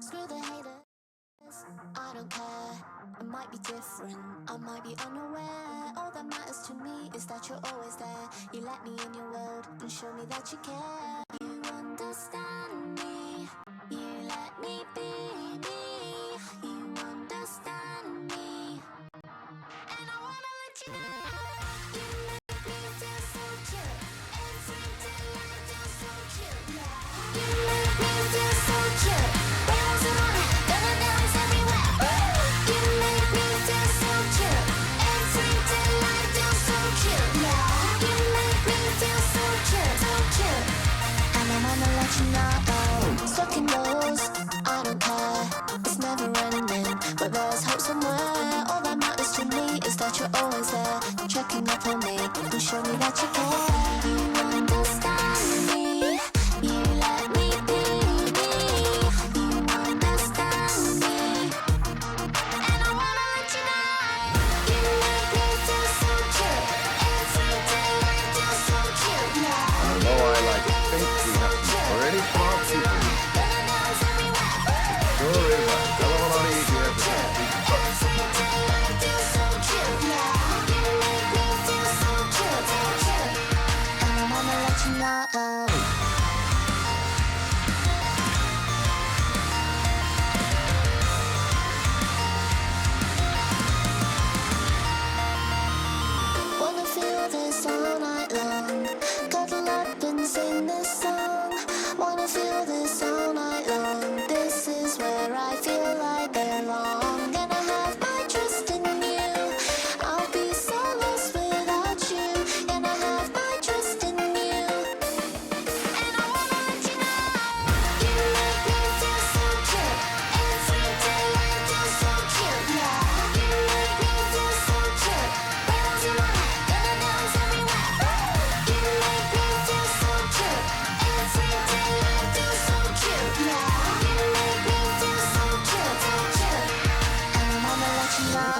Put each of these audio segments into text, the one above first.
Screw the haters, I don't care. It might be different, I might be unaware. All that matters to me is that you're always there. You let me in your world and show me that you care. You understand me, you let me be me. You understand me, and I wanna let you know. You make me feel so chill, every day I feel so chill. You make me feel so chill. Rainbows in my head, gonna dance everywhere. You make me feel so chill, every day I feel so chill. You make me feel so chill, so chill. And I wanna let you know, stuck in those, I don't care. It's never ending, but there's hope somewhere. All that matters to me is that you're always there, checking up on me and show me that you care. You understand me, you let me be me. You understand me, and I wanna let you know. You make me feel so chill, every day I feel so chill. Although I like to think we have some pretty smart people, Gonna dance everywhere. sure is a hell of a lot easier to Every day I feel so chill. You make me feel so chill, so chill. And I wanna let you know. Wanna feel this all night long. Cuddle up and sing this song. Wanna feel this all night long. This is where I feel I belong. Gonna have my trust in you. I'll be so lost without you. Gonna have my trust in you. And I wanna let you know. You make me feel so chill, every day I feel so chill. You make me feel so chill. Rainbows in my head, gonna dance everywhere. You make me feel so chill, every day I feel so chill. You make me feel so chill, so chill. And I wanna let you know.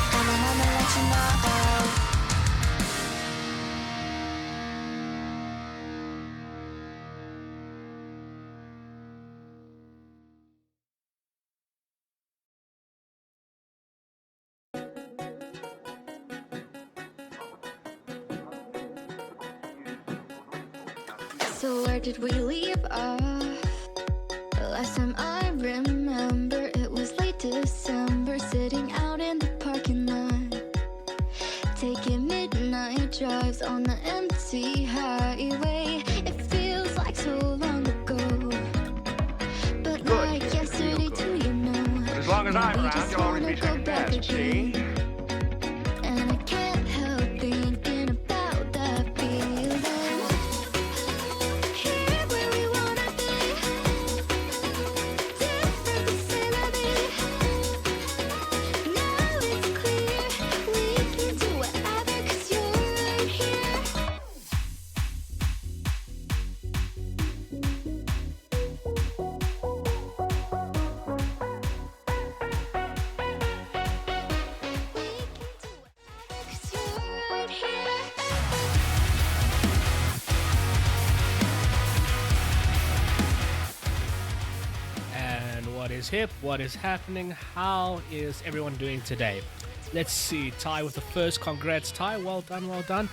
And I wanna let you know. So where did we leave off? Last time I remember, it was late December, sitting out in the parking lot, taking midnight drives on the empty highway. It feels like so long ago, but like yesterday too, you know. But as long as I'm We around, just you'll always wanna be go second back best, see? again. And I can't help thinking about that feeling. Here where we wanna be, different vicinity. Now it's clear we can do whatever, 'cause you're right here. And what is hip? What is happening? How is everyone doing today? Let's see. Ty with the first. Congrats, Ty. Well done, well done.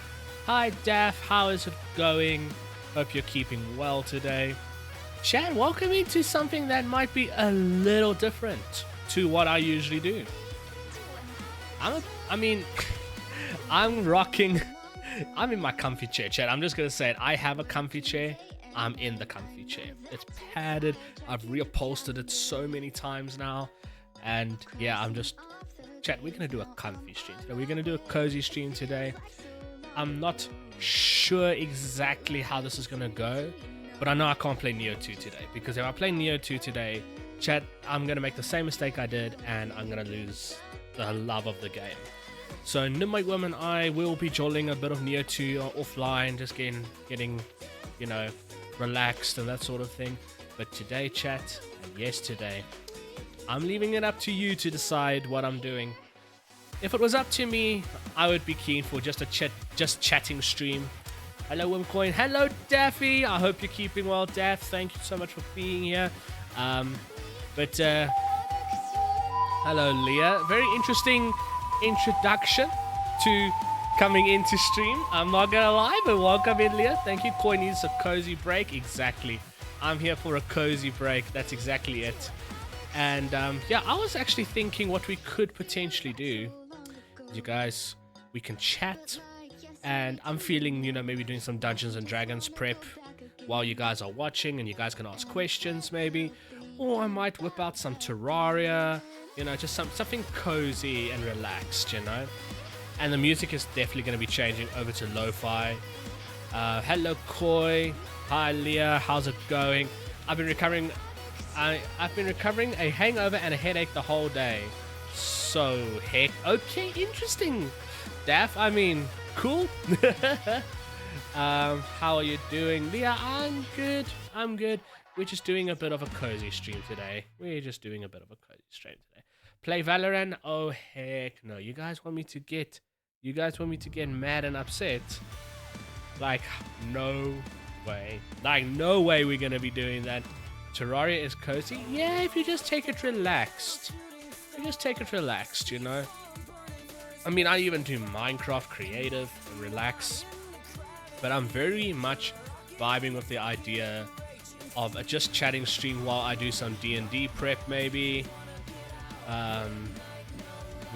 Hi, Daff. How is it going? Hope you're keeping well today. Chan, welcome into something that might be a little different to what I usually do. I'm rocking. I'm in my comfy chair, Chat. I'm just gonna say it. I have a comfy chair. I'm in the comfy chair. It's padded. I've reupholstered it so many times now. And yeah, I'm just... Chat, we're gonna do a comfy stream today. We're gonna do a cozy stream today. I'm not sure exactly how this is gonna go, but I know I can't play Neo 2 today, because if I play Neo 2 today, chat, I'm gonna make the same mistake I did and I'm gonna lose the love of the game. So Nimite Woman, I will be jolling a bit of Neo 2 offline, just getting you know, relaxed and that sort of thing. But today, chat, and yesterday, I'm leaving it up to you to decide what I'm doing. If it was up to me, I would be keen for just a chatting stream. Hello, Wimcoin. Hello, Daffy. I hope you're keeping well, Daff. Thank you so much for being here. Hello, Leah. Very interesting introduction to coming into stream. I'm not gonna lie, but welcome in, Leah. Thank you. Koi needs a cozy break. Exactly. I'm here for a cozy break. That's exactly it. And yeah, I was actually thinking what we could potentially do. You guys, we can chat. And I'm feeling, you know, maybe doing some Dungeons and Dragons prep while you guys are watching, and you guys can ask questions maybe. Or I might whip out some Terraria, you know, just something cozy and relaxed, you know. And the music is definitely going to be changing over to lo-fi. Hello, Koi. Hi, Leah. How's it going? I've been recovering a hangover and a headache the whole day. So, heck. Okay, interesting. Daff, I mean, cool. How are you doing? Leah, I'm good. We're just doing a bit of a cozy stream today. Play Valorant? Oh, heck no. You guys want me to get mad and upset? Like, no way. Like, no way we're gonna be doing that. Terraria is cozy? Yeah, if you just take it relaxed. You know? I mean, I even do Minecraft creative and relax. But I'm very much vibing with the idea of a just chatting stream while I do some D&D prep maybe.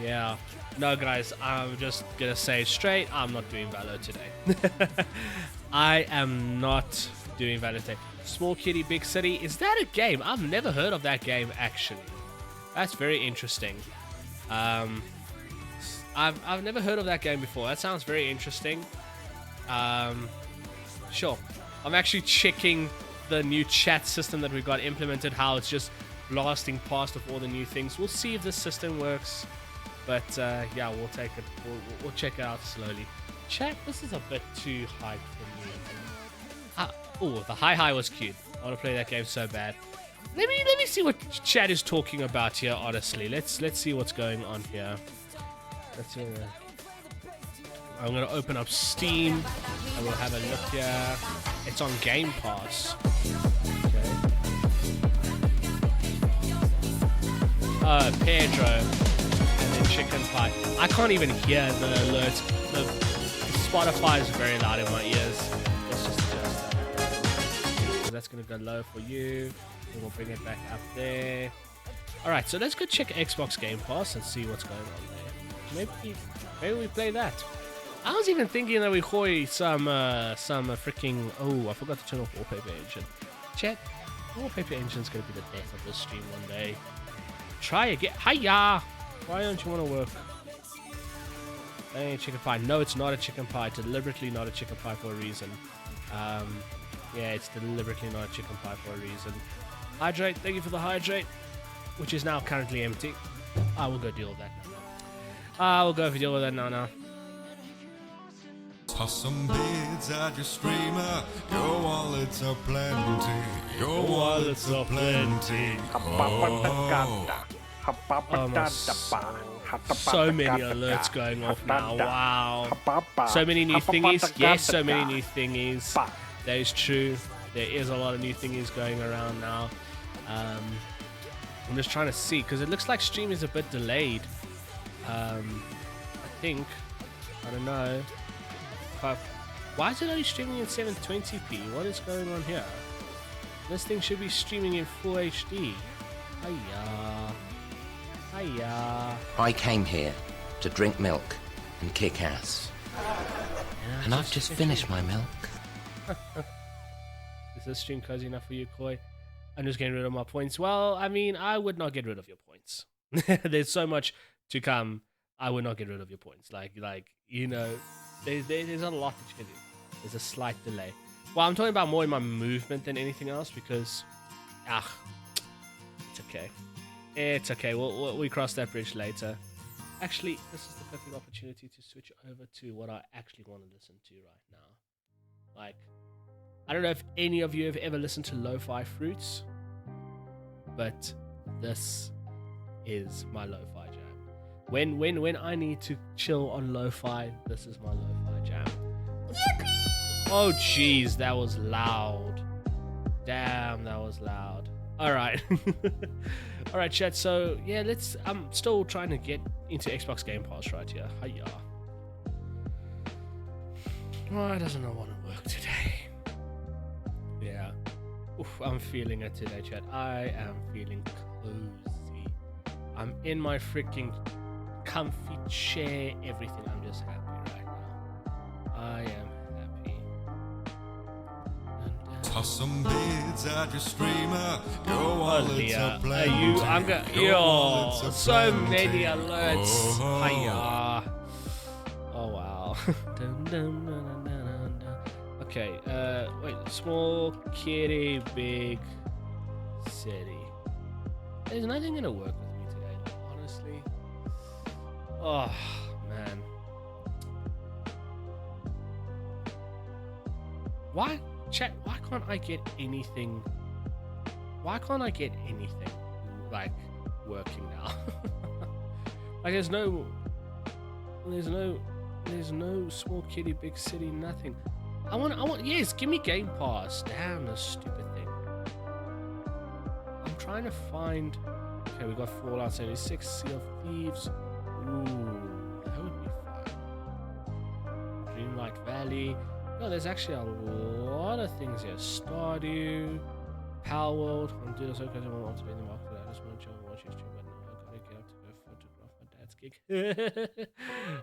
Yeah. No, guys, I'm just gonna say straight, I'm not doing Valo today. I am not doing Valo today. Small Kitty Big City, is that a game? I've never heard of that game, actually. That's very interesting. I've never heard of that game before. That sounds very interesting. Sure. I'm actually checking the new chat system that we got implemented, how it's just blasting past with all the new things. We'll see if this system works. But yeah, we'll take it. We'll check it out slowly. Chat, this is a bit too hype for me. Oh, the hi was cute. I want to play that game so bad. Let me see what chat is talking about here. Honestly, let's see what's going on here. I'm gonna open up Steam and we'll have a look here. It's on Game Pass. Okay. Pedro and then Chicken Pie. I can't even hear the alerts. The Spotify is very loud in my ears. Let's just adjust that. So that's gonna go low for you. And we'll bring it back up there. Alright, so let's go check Xbox Game Pass and see what's going on there. Maybe we play that. I was even thinking that we hoy some freaking... Oh, I forgot to turn off Wallpaper Engine. Chat, Wallpaper Engine's going to be the death of this stream one day. Try again. Hiya! Why don't you want to work? Hey, chicken pie. No, it's not a chicken pie. It's deliberately not a chicken pie for a reason. Yeah, it's deliberately not a chicken pie for a reason. Hydrate. Thank you for the hydrate. Which is now currently empty. I will go deal with that now. I will go deal with that now. Toss some bids at your streamer. Your wallets are plenty. Your wallets are plenty. So many alerts going off now. Wow. So many new thingies. Yes, so many new thingies. That is true. There is a lot of new thingies going around now. I'm just trying to see because it looks like stream is a bit delayed. I think. I don't know. Why is it only streaming in 720p? What is going on here? This thing should be streaming in full HD. Hiya. I came here to drink milk and kick ass. And I've just finished my milk. Is this stream cozy enough for you, Koi? I'm just getting rid of my points. Well, I mean, I would not get rid of your points. There's so much to come. I would not get rid of your points. Like you know, there's a lot that you can do. There's a slight delay. Well, I'm talking about more in my movement than anything else because, it's okay. It's okay. We cross that bridge later. Actually, this is the perfect opportunity to switch over to what I actually want to listen to right now. Like, I don't know if any of you have ever listened to Lo-Fi Fruits, but this is my lo-fi jam. When I need to chill on lo-fi, this is my lo-fi jam. Yippee! Oh jeez, that was loud. Damn, that was loud. All right. All right, chat. So yeah, I'm still trying to get into Xbox Game Pass right here. Hiya. Oh, it doesn't want to work today. Yeah. Oof, I'm feeling it today, chat. I am feeling cozy. I'm in my freaking comfy chair. Everything. I'm just happy right now. I am happy. Toss some bids at your streamer. Your wallet's a plenty. Yo, so many alerts. Oh. Hiya. Oh wow. Dun, dun, dun, dun, dun, dun. Okay, wait, small kitty, big city. There's nothing gonna work with me today, honestly. Oh man. Why, chat, why can't I get anything? Why can't I get anything like working now? Like there's no small kitty, big city, nothing. I want, yes, give me Game Pass. Damn, this stupid thing. I'm trying to find, okay, we got Fallout 76, Sea of Thieves. Ooh, that would be fun. Dreamlight Valley. No, there's actually a lot of things here. Stardew, Power World. I'm doing this because I want to be in the market. I just want to chill and watch YouTube, but no, I gotta get up to go photograph my dad's gig.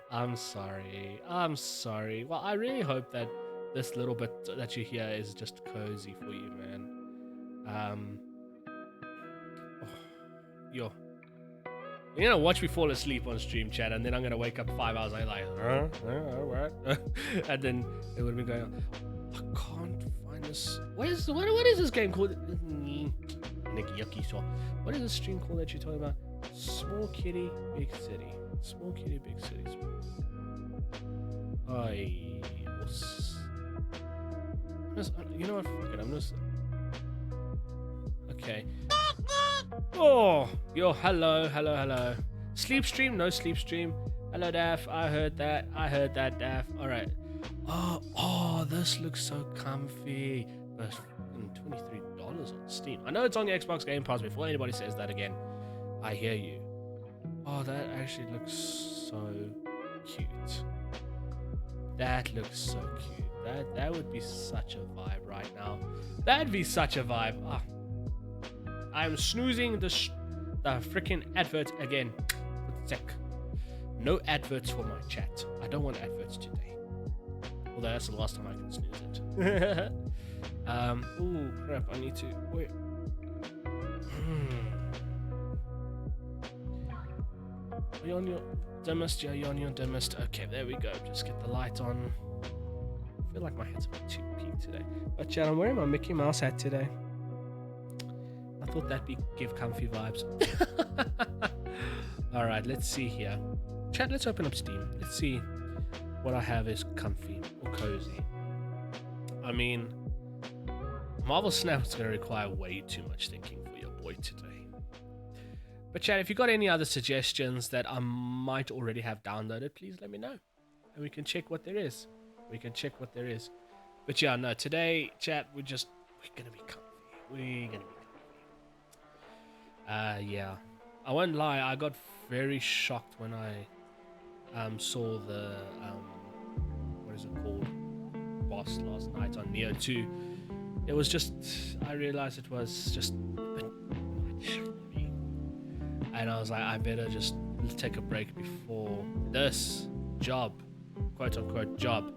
I'm sorry. Well, I really hope that this little bit that you hear is just cozy for you, man. Yo. You're gonna watch me fall asleep on stream, chat, and then I'm gonna wake up 5 hours later like, and then it would be going on. I can't find this. What is this game called? What is this stream called that you're talking about? Small kitty, big city. Small kitty, big city. You know what? Fuck it. I'm just. Okay. Oh, yo, hello. Sleep stream, no sleep stream. Hello, Daff. I heard that, Daff. All right. Oh, this looks so comfy. That's $23 on Steam. I know it's on the Xbox Game Pass. Before anybody says that again, I hear you. Oh, that actually looks so cute. That looks so cute. That would be such a vibe right now. That'd be such a vibe. Oh. I'm snoozing the freaking advert again. Sick. No adverts for my chat. I don't want adverts today. Although that's the last time I can snooze it. Oh crap! I need to wait. Are you on your dimmest? Yeah, you're on your dimmest. Okay, there we go. Just get the light on. I feel like my head's a bit too peaked today. But chat, I'm wearing my Mickey Mouse hat today. I thought that'd give comfy vibes. All right, let's see here. Chat, let's open up Steam. Let's see what I have is comfy or cozy. I mean, Marvel Snap is going to require way too much thinking for your boy today. But chat, if you got any other suggestions that I might already have downloaded, please let me know. And we can check what there is. But yeah, no, today, chat, we're going to be comfy. Yeah. I won't lie, I got very shocked when I saw the what is it called, boss last night on Neo 2. It was just, I realized it was just a bit much for me, and I was like, I better just take a break before this job, quote unquote job,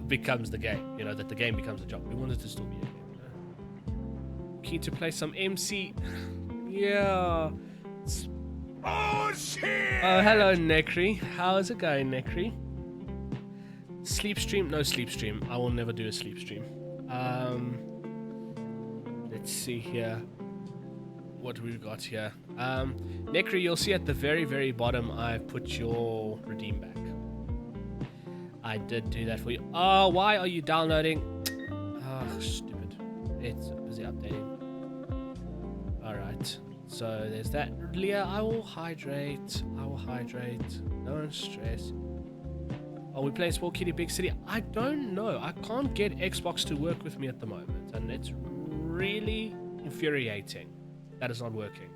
becomes the game. You know, that the game becomes a job. We wanted to still be a game, you know? Keen to play some MC. Yeah. Oh shit! Oh, hello, Necri. How's it going, Necri? Sleep stream? No sleep stream. I will never do a sleep stream. Let's see here. What we've got here. Necri, you'll see at the very, very bottom, I put your redeem back. I did do that for you. Oh, why are you downloading? Oh, stupid. It's busy updating. Alright. So there's that. Leah, I will hydrate. Don't stress. Are we playing Small Kitty Big City? I don't know. I can't get Xbox to work with me at the moment. And it's really infuriating that it's not working.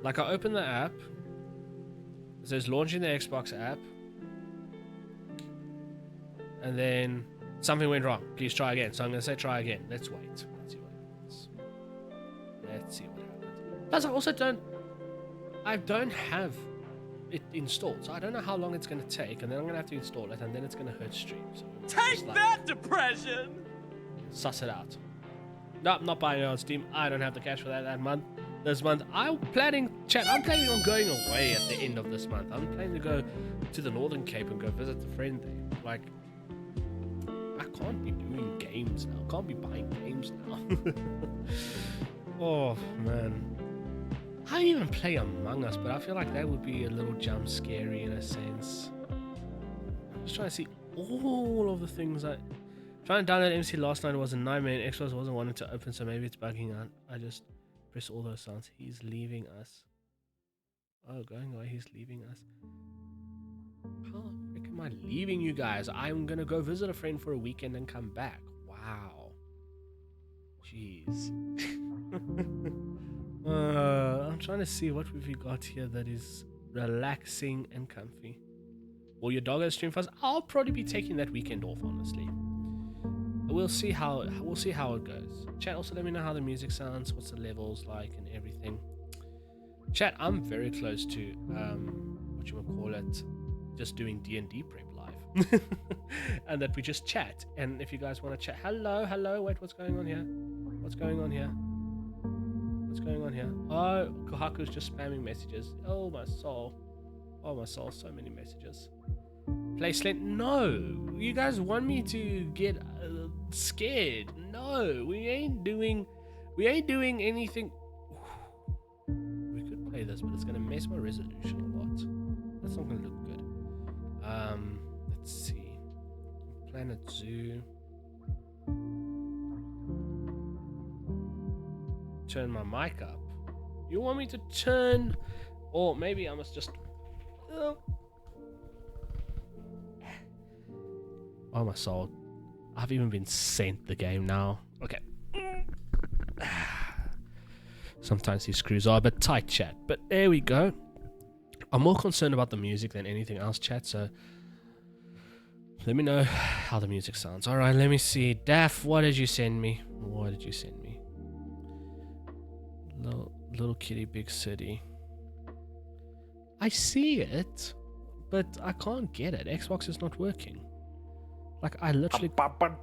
Like, I open the app. It says launching the Xbox app. And then something went wrong. Please try again. So I'm going to say try again. Let's wait. Let's see what happens. Plus, I don't have it installed. So I don't know how long it's going to take. And then I'm going to have to install it. And then it's going to hurt stream. So Take that, depression! Suss it out. No, I'm not buying it on Steam. I don't have the cash for that month. This month, I'm planning on going away at the end of this month. I'm planning to go to the Northern Cape and go visit a friend there. Like, I can't be doing games now. I can't be buying games now. Oh, man. I don't even play Among Us, but I feel like that would be a little jump scary in a sense. I'm just trying to see all of the things I... Trying to download MC last night was a nightmare and Xbox wasn't wanting to open, so maybe it's bugging out. I just press all those sounds. He's leaving us. Oh, going away, he's leaving us. How the frick am I leaving you guys? I'm gonna go visit a friend for a weekend and come back. Wow. Jeez. I'm trying to see what we've got here that is relaxing and comfy. Will your dog stream for us? I'll probably be taking that weekend off, honestly. We'll see how it goes. Chat, also let me know how the music sounds, what's the levels like and everything. Chat, I'm very close to what you would call it, just doing D&D prep live. And that we just chat. And if you guys want to chat, hello, wait, what's going on here? Oh, Kohaku's just spamming messages. Oh my soul, so many messages. Play Slent? No, you guys want me to get scared? No, we ain't doing anything. We could play this, but it's gonna mess my resolution a lot. That's not gonna look good. Let's see. Planet Zoo. Turn my mic up. You want me to turn, or maybe I must just. Oh my soul. I've even been sent the game now. Okay. Sometimes these screws are a bit tight, chat. But there we go. I'm more concerned about the music than anything else, chat. So let me know how the music sounds. Alright, let me see. Daff, what did you send me? Little Kitty Big City. I see it, but I can't get it. Xbox is not working. Like, I literally can't get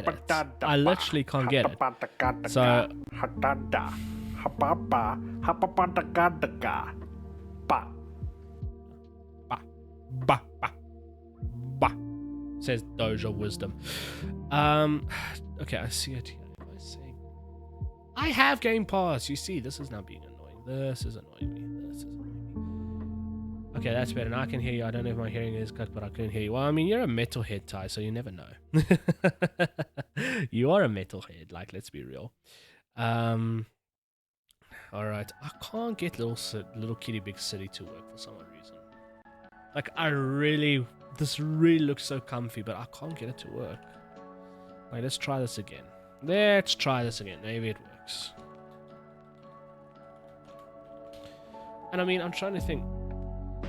it. So, says Doja Wisdom. Okay, I see it here. I have Game Pass. You see, this is now being annoying. This is annoying me. Okay, that's better. Now I can hear you. I don't know if my hearing is good, but I couldn't hear you. Well, I mean, you're a metalhead, Ty, so you never know. You are a metalhead. Like, let's be real. All right. I can't get Little Kitty Big City to work for some reason. Like, this really looks so comfy, but I can't get it to work. Like, let's try this again. Maybe it works. And I mean, I'm trying to think.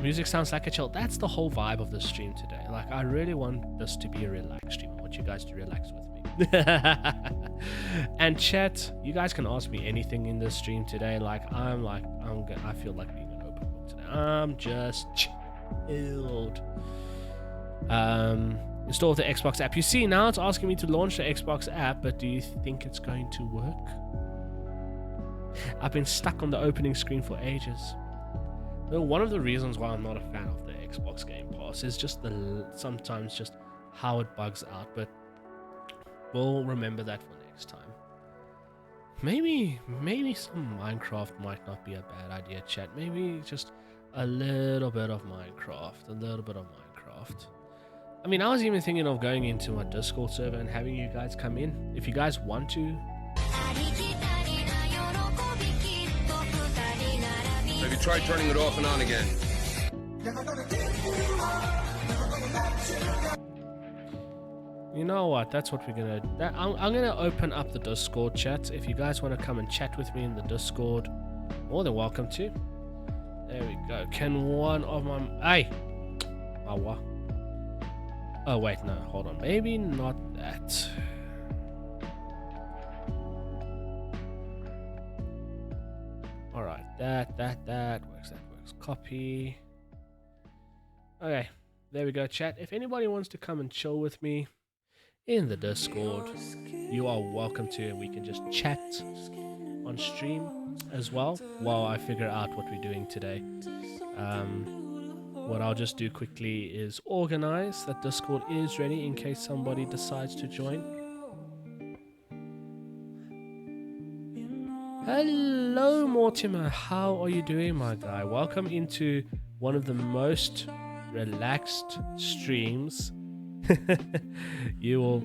Music sounds like a chill. That's the whole vibe of the stream today. Like, I really want this to be a relaxed stream. I want you guys to relax with me. And chat, you guys can ask me anything in this stream today. I feel like being an open book today. I'm just chilled. Install the Xbox app. You see, now it's asking me to launch the Xbox app, but do you think it's going to work? I've been stuck on the opening screen for ages. Well, one of the reasons why I'm not a fan of the Xbox Game Pass is just sometimes just how it bugs out, but we'll remember that for next time. Maybe some Minecraft might not be a bad idea, chat. Maybe just a little bit of Minecraft. I mean, I was even thinking of going into my Discord server and having you guys come in. If you guys want to. Have you tried turning it off and on again? You know what? That's what we're gonna. I'm gonna open up the Discord chat. If you guys want to come and chat with me in the Discord, more than welcome to. There we go. Can one of my hey, what? Oh wait, no, hold on. Maybe not that. All right, that works. That works. Copy. Okay, there we go, chat. If anybody wants to come and chill with me in the Discord, you are welcome to, and we can just chat on stream as well while I figure out what we're doing today. What I'll just do quickly is organize that Discord is ready in case somebody decides to join. Hello Mortimer, how are you doing, my guy? Welcome into one of the most relaxed streams you will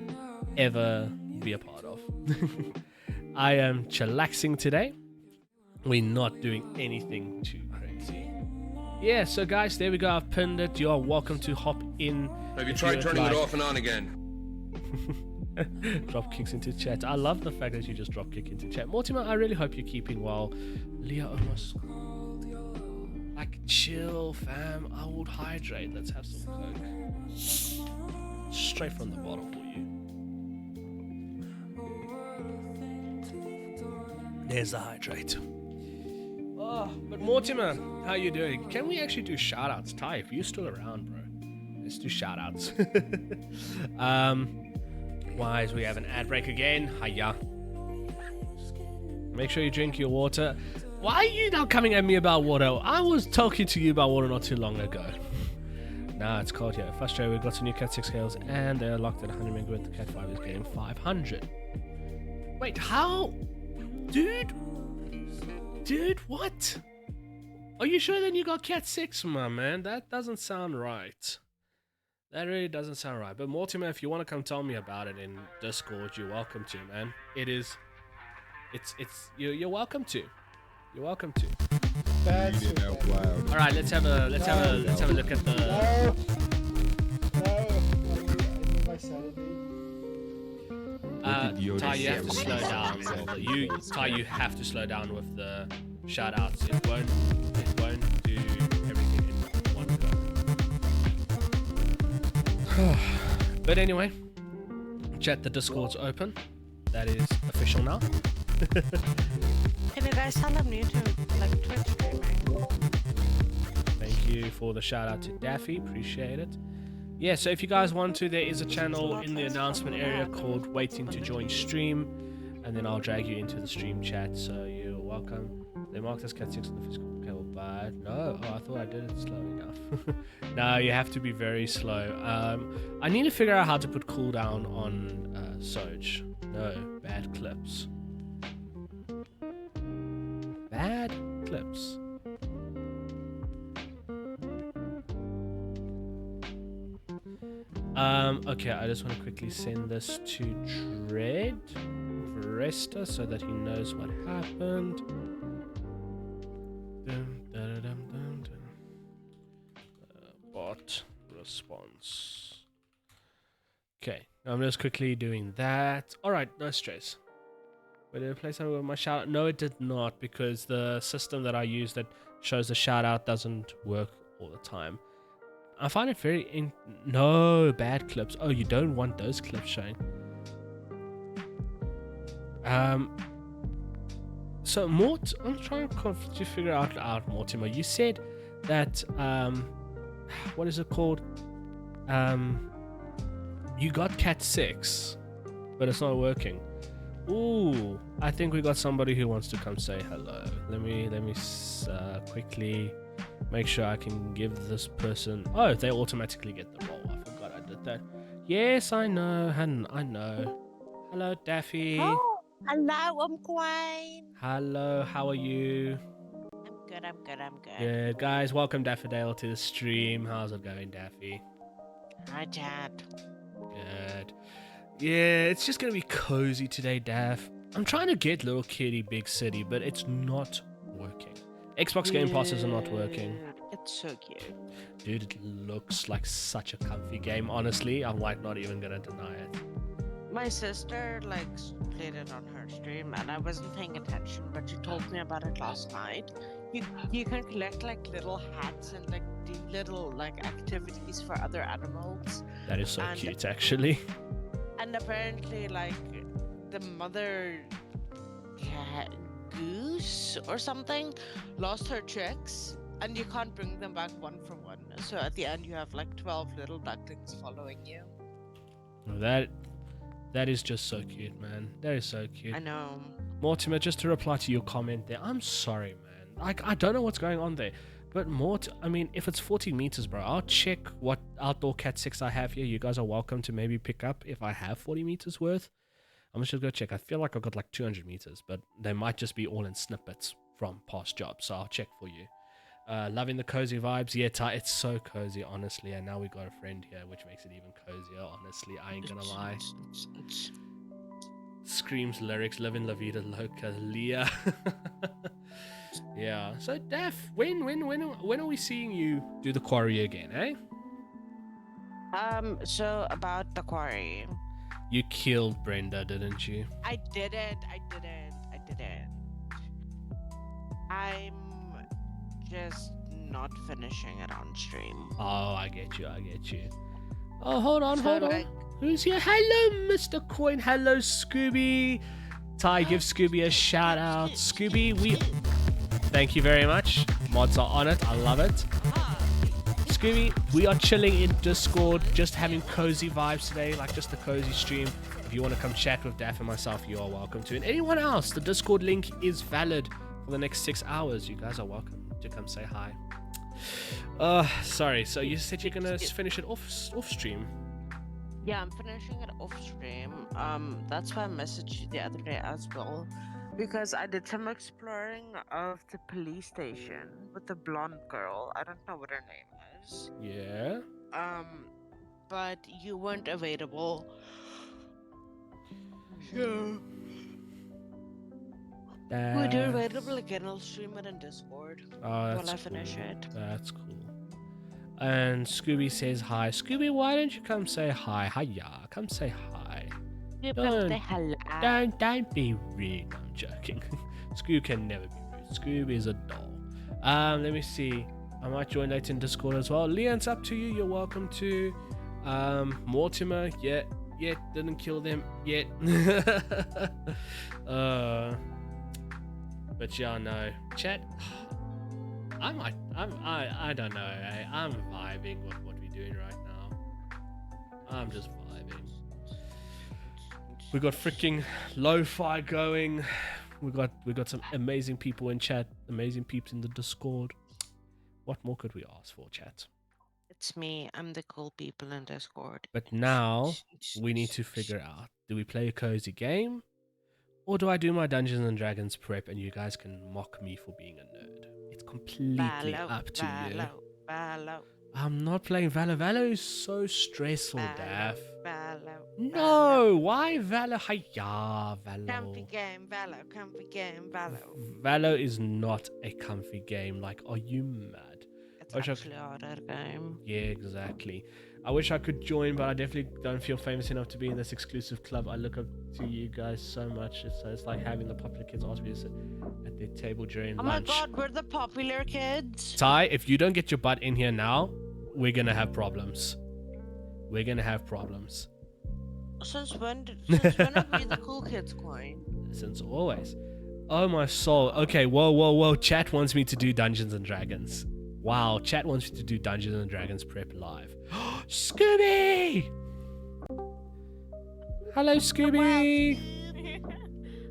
ever be a part of. I am chillaxing today. We're not doing anything too crazy. Yeah, so guys, there we go. I've pinned it. You are welcome to hop in. Have you tried turning it off and on again? Drop kicks into chat. I love the fact that you just drop kick into chat. Mortimer, I really hope you're keeping well. Leah almost like chill, fam. I would hydrate. Let's have some Coke. Straight from the bottle for you. There's the hydrate. Oh, but Mortimer, how you doing? Can we actually do shoutouts? Ty, if you're still around, bro, let's do shoutouts. Wise, we have an ad break again. Hiya. Make sure you drink your water. Why are you now coming at me about water? I was talking to you about water not too long ago. Nah, it's cold here. Frustrated, we've got some new Cat 6 scales and they're locked at 100 megabit. The Cat 5 is getting 500. Wait, how? Dude, what? Are you sure then you got Cat 6, my man? That doesn't sound right. That really doesn't sound right. But Mortimer, if you want to come tell me about it in Discord, you're welcome to, man. You're welcome to. You're welcome to. All right, let's have a look at the. Ty, you have to slow down. Ty, you have to slow down with the shout outs. It won't do everything in one go. But anyway, chat, the Discord's open. That is official now. Can you guys tell them new to like Twitch streaming? Thank you for the shout out to Daffy, appreciate it. Yeah, so if you guys want to, there is a channel in the announcement area called Waiting to Join Stream, and then I'll drag you into the stream chat, so you're welcome. They marked as Cat 6 on the physical cable, but no, I thought I did it slow enough. No, you have to be very slow. I need to figure out how to put cooldown on Soj. No, bad clips. Bad clips. Okay, I just want to quickly send this to Vresta so that he knows what happened. Bot response. Okay, I'm just quickly doing that. Alright, no stress. Wait, did it play something with my shout out? No, it did not, because the system that I use that shows the shout out doesn't work all the time. I find it very no bad clips. Oh, you don't want those clips showing. So Mort, I'm trying to figure out Mortimer. You said that what is it called? You got Cat 6, but it's not working. Ooh, I think we got somebody who wants to come say hello. Let me quickly make sure I can give this person. Oh, they automatically get the role. I forgot I did that. Yes, I know. I know. Hello, Daffy. Oh, hello, I'm Queen. Hello, how are you? I'm good. Good, guys. Welcome Daffodale to the stream. How's it going, Daffy? Hi, Dad. Good. Yeah, it's just gonna be cozy today, Daff. I'm trying to get Little Kitty Big City, but it's not working. Xbox Game Passes are not working. Dude, it's so cute. Dude, it looks like such a comfy game. Honestly, I'm like not even gonna deny it. My sister like played it on her stream, and I wasn't paying attention, but she told me about it last night. You can collect like little hats and like do little like activities for other animals. That is so And- cute, actually. And apparently, like the mother goose or something lost her chicks, and you can't bring them back one for one. So at the end, you have like 12 little ducklings following you. That is just so cute, man. That is so cute. I know. Mortimer, just to reply to your comment there, I'm sorry, man. Like, I don't know what's going on there. But I mean, if it's 40 meters, bro, I'll check what outdoor Cat 6 I have here. You guys are welcome to maybe pick up if I have 40 meters worth. I'm just gonna go check. I feel like I've got like 200 meters, but they might just be all in snippets from past jobs. So I'll check for you. Loving the cozy vibes. Yeah, Ty, it's so cozy, honestly. And now we got a friend here, which makes it even cozier, honestly. I ain't gonna lie. Screams lyrics, living La Vida Loca, Leah. Yeah. So, Daph, when are we seeing you do the quarry again, eh? So about the quarry. You killed Brenda, didn't you? I didn't. I'm just not finishing it on stream. Oh, I get you. Oh, hold on. like- Who's here? Hello, Mr. Coin. Hello, Scooby. Ty, give Scooby a shout out. Scooby, thank you very much. Mods are on it. I love it. Scooby, we are chilling in Discord, just having cozy vibes today, like just a cozy stream. If you want to come chat with Daff and myself, you are welcome to. And anyone else, the Discord link is valid for the next 6 hours. You guys are welcome to come say hi. Sorry. So you said you're gonna finish it off stream. Yeah, I'm finishing it off stream. That's why I messaged you the other day as well, because I did some exploring of the police station with the blonde girl. I don't know what her name is. Yeah. But you weren't available. So would you available again? I'll stream it in Discord while I finish it. That's cool. And Scooby says hi. Scooby, why don't you come say hi? Hiya. Come say hi. Don't be rude. No, I'm joking. Scoob can never be rude. Scoob is a doll. Let me see. I might join later in Discord as well. Leon's up to you. You're welcome to. Mortimer, yet didn't kill them yet. But yeah, no. Chat. I don't know. I'm vibing with what we're doing right now. I'm just vibing. We got freaking lo-fi going. We got some amazing people in chat, amazing peeps in the Discord. What more could we ask for, chat? It's me. I'm the cool people in Discord. But now we need to figure out: do we play a cozy game, or do I do my Dungeons and Dragons prep and you guys can mock me for being a nerd? It's completely up to you. Valo. I'm not playing Valor. Valor is so stressful, Daff. Valo. No, why Valor? Hiya, Valor. Comfy game, Valo. Comfy game, Valo. Valor is not a comfy game. Like, are you mad? It's actually a harder game. Yeah, exactly. I wish I could join, but I definitely don't feel famous enough to be in this exclusive club. I look up to you guys so much. It's like having the popular kids ask me to sit at their table during lunch. Oh my god, we're the popular kids. Ty, if you don't get your butt in here now, we're gonna have problems. Since when are we the cool kids, Coin? Since always. Oh my soul. Okay, whoa. Chat wants me to do Dungeons and Dragons. Wow, chat wants me to do Dungeons and Dragons prep live. Scooby! Hello, Scooby!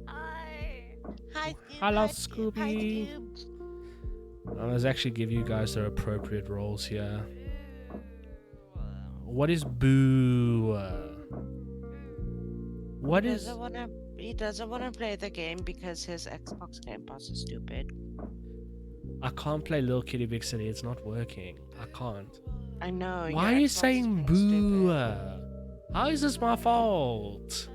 Hi. Hi, Scoob. Hello, Hi, Scooby. Hi, Scoob. Let's actually give you guys the appropriate roles here. What is boo? What is... He doesn't want to play the game because his Xbox Game Pass is stupid. I can't play Little Kitty Big City. It's not working. I can't. I know. Why your are you Xbox is saying being boo? stupid. How is this my fault?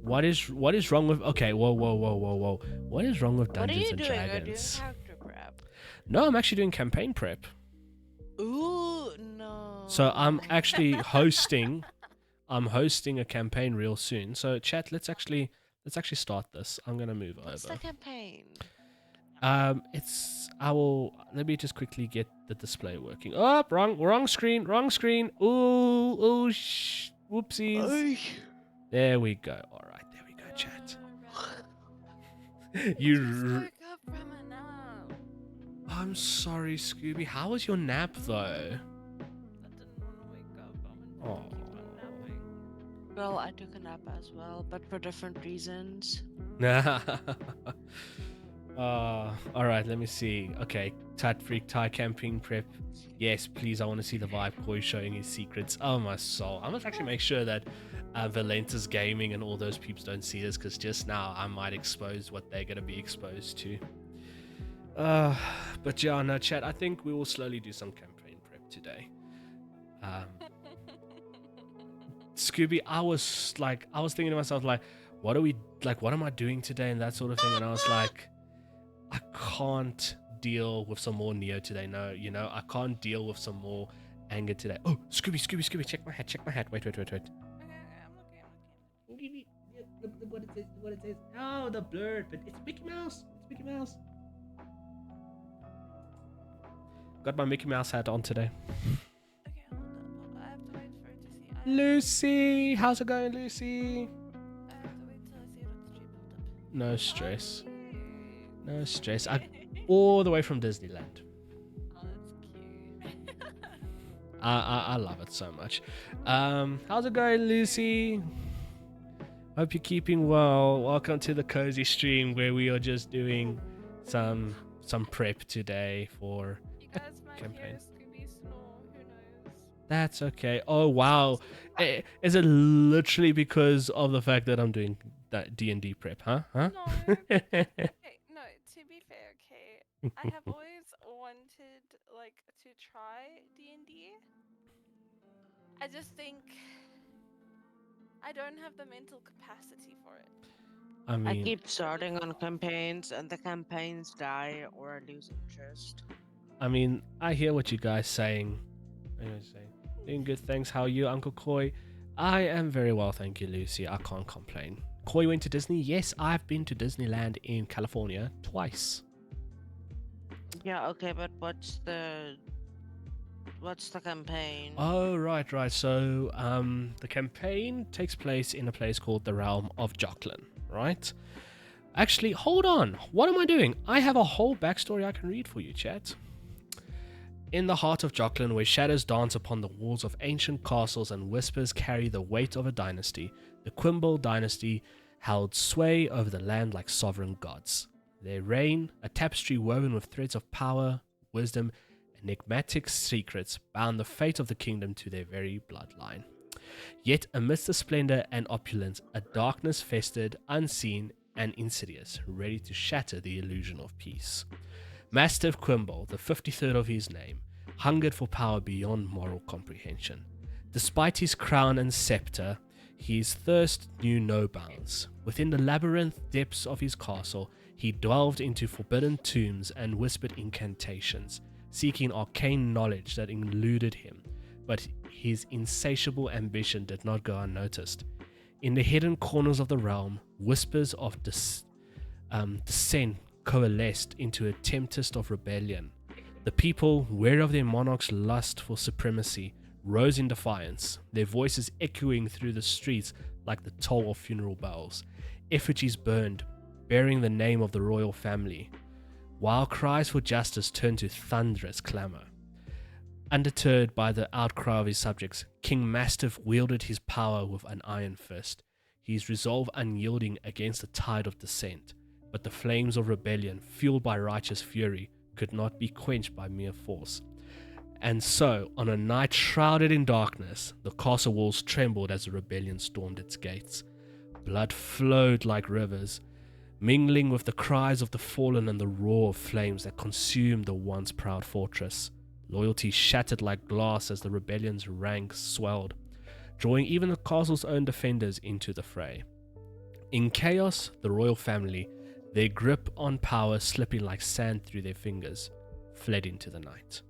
What is wrong with? Okay, whoa. What is wrong with What are Dungeons you and doing? Are you doing Dragons? character prep? No, I'm actually doing campaign prep. Ooh, no. So I'm actually hosting. I'm hosting a campaign real soon. So chat, let's actually start this. I'm gonna move What's over. the campaign? Let me just quickly get the display working. Oh, wrong screen. Ooh, whoopsies. There we go. All right, there we go, chat. Just You. woke up from a nap. I'm sorry, Scooby. How was your nap though? I didn't want to wake up. I'm Oh. keep on napping. Well, I took a nap as well, but for different reasons. All right, let me see. Okay, Tat Freak Thai camping prep. Yes, please, I want to see the vibe Koi showing his secrets. Oh, my soul. I must actually make sure that Valenta's Gaming and all those peeps don't see this, because just now I might expose what they're going to be exposed to. But yeah, no, chat, I think we will slowly do some campaign prep today. Scooby, I was thinking to myself, like, what am I doing today and that sort of thing, and I was like, I can't deal with some more Neo today. No, I can't deal with some more anger today. Oh, Scooby, check my hat. Wait. Okay, I'm looking. What it says. Oh, the blurred, but it's Mickey Mouse. Got my Mickey Mouse hat on today. Okay, hold on. I have to wait for it to see. Lucy, how's it going, Lucy? I have to wait till I see what stream popped up. No stress. Okay. No stress. I'm all the way from Disneyland. Oh, that's cute. I love it so much. How's it going, Lucy? Hope you're keeping well. Welcome to the cozy stream where we are just doing some prep today for You guys might campaign. hear Scooby snore. Who knows? That's okay. Oh wow. Is it literally because of the fact that I'm doing that D&D prep, huh? No. Okay, no, to be fair, okay. I have always wanted to try D&D. I just think I don't have the mental capacity for it. I mean, I keep starting on campaigns, and the campaigns die or I lose interest. I hear what you guys saying. Doing good, thanks. How are you, Uncle Koi? I am very well, thank you, Lucy. I can't complain. Koi went to Disney. Yes, I've been to Disneyland in California twice. Yeah, okay, but what's the campaign? Oh, right. So, the campaign takes place in a place called the Realm of Jocelyn, right? Actually, hold on. What am I doing? I have a whole backstory I can read for you, chat. In the heart of Jocelyn, where shadows dance upon the walls of ancient castles and whispers carry the weight of a dynasty, the Quimble dynasty held sway over the land like sovereign gods. Their reign, a tapestry woven with threads of power, wisdom, enigmatic secrets, bound the fate of the kingdom to their very bloodline. Yet amidst the splendor and opulence, a darkness festered, unseen and insidious, ready to shatter the illusion of peace. Mastiff Quimble, the 53rd of his name, hungered for power beyond moral comprehension. Despite his crown and scepter, his thirst knew no bounds. Within the labyrinth depths of his castle, he delved into forbidden tombs and whispered incantations, seeking arcane knowledge that eluded him. But his insatiable ambition did not go unnoticed. In the hidden corners of the realm, whispers of dissent coalesced into a tempest of rebellion. The people, wary of their monarch's lust for supremacy, rose in defiance, their voices echoing through the streets like the toll of funeral bells. Effigies burned, bearing the name of the royal family, while cries for justice turned to thunderous clamor. Undeterred by the outcry of his subjects, King Mastiff wielded his power with an iron fist, his resolve unyielding against the tide of dissent. But the flames of rebellion, fueled by righteous fury, could not be quenched by mere force. And so, on a night shrouded in darkness, the castle walls trembled as the rebellion stormed its gates. Blood flowed like rivers, mingling with the cries of the fallen and the roar of flames that consumed the once proud fortress. Loyalty shattered like glass as the rebellion's ranks swelled, drawing even the castle's own defenders into the fray. In chaos, the royal family, their grip on power slipping like sand through their fingers, fled into the night.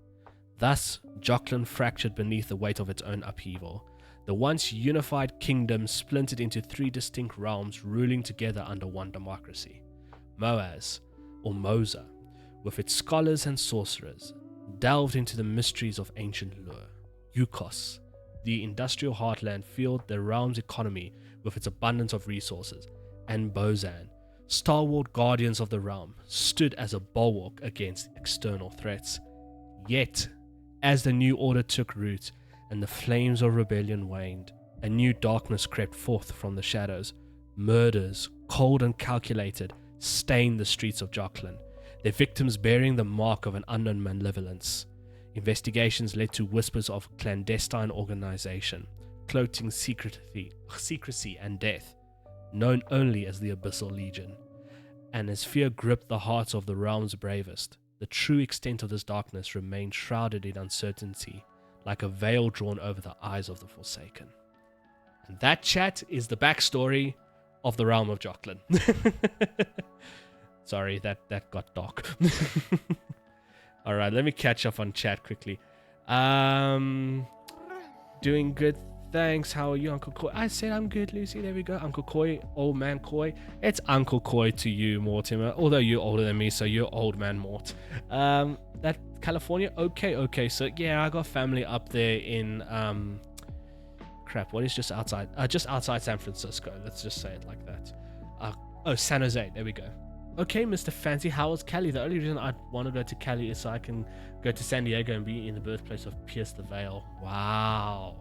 Thus, Jocelyn fractured beneath the weight of its own upheaval. The once unified kingdom splintered into 3 distinct realms ruling together under one democracy. Moaz, or Moza, with its scholars and sorcerers, delved into the mysteries of ancient lore. Yukos, the industrial heartland, fueled the realm's economy with its abundance of resources, and Bozan, stalwart guardians of the realm, stood as a bulwark against external threats. Yet, as the new order took root and the flames of rebellion waned, a new darkness crept forth from the shadows. Murders, cold and calculated, stained the streets of Jocelyn, their victims bearing the mark of an unknown malevolence. Investigations led to whispers of clandestine organization, cloaked in secrecy and death, known only as the Abyssal Legion. And as fear gripped the hearts of the realm's bravest, the true extent of this darkness remained shrouded in uncertainty, like a veil drawn over the eyes of the Forsaken. And that, chat, is the backstory of the realm of Jocelyn. Sorry, that got dark. Alright, let me catch up on chat quickly. Doing good, thanks. How are you, Uncle Coy? I said I'm good, Lucy. There we go. Uncle Coy, old man Coy. It's Uncle Coy to you, Mortimer. Although you're older than me, so you're old man Mort. That California? Okay. So yeah, I got family up there in crap. What is just outside? Just outside San Francisco. Let's just say it like that. San Jose. There we go. Okay, Mr. Fancy, how was Cali? The only reason I want to go to Cali is so I can go to San Diego and be in the birthplace of Pierce the Veil. Wow.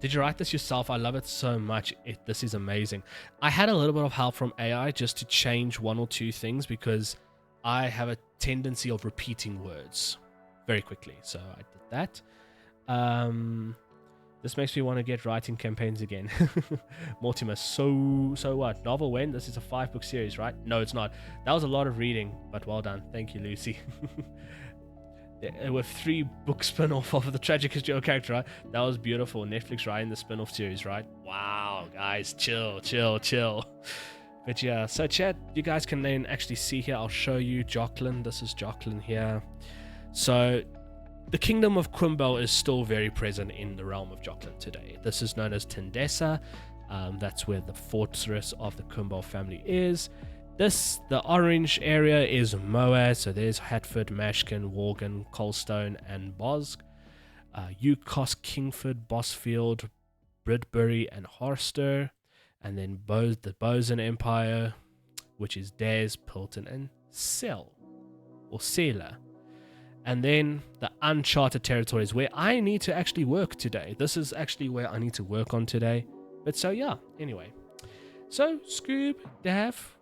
Did you write this yourself? I love it so much. This is amazing. I had a little bit of help from AI just to change 1 or 2 things because I have a tendency of repeating words very quickly. So I did that. This makes me want to get writing campaigns again. Mortimer, so what? Novel when? This is a 5-book series, right? No, it's not. That was a lot of reading, but well done. Thank you, Lucy. With 3-book spin-off of the tragic history of character, right? That was beautiful. Netflix writing the spin-off series, right? Wow, guys, chill. But yeah, so chat, you guys can then actually see here. I'll show you Jocelyn. This is Jocelyn here. So the kingdom of Quimbel is still very present in the realm of Jocelyn today. This is known as Tindessa. That's where the fortress of the Quimbel family is. The orange area is Moaz, so there's Hatford, Mashkin, Worgan, Colstone, and Bosg. Yukos, Kingford, Bosfield, Bridbury, and Horster. And then the Bozen Empire, which is Des, Pilton, and Sela. And then the uncharted territories where I need to actually work today. This is actually where I need to work on today. But so yeah, anyway. So, Scoob, Dav,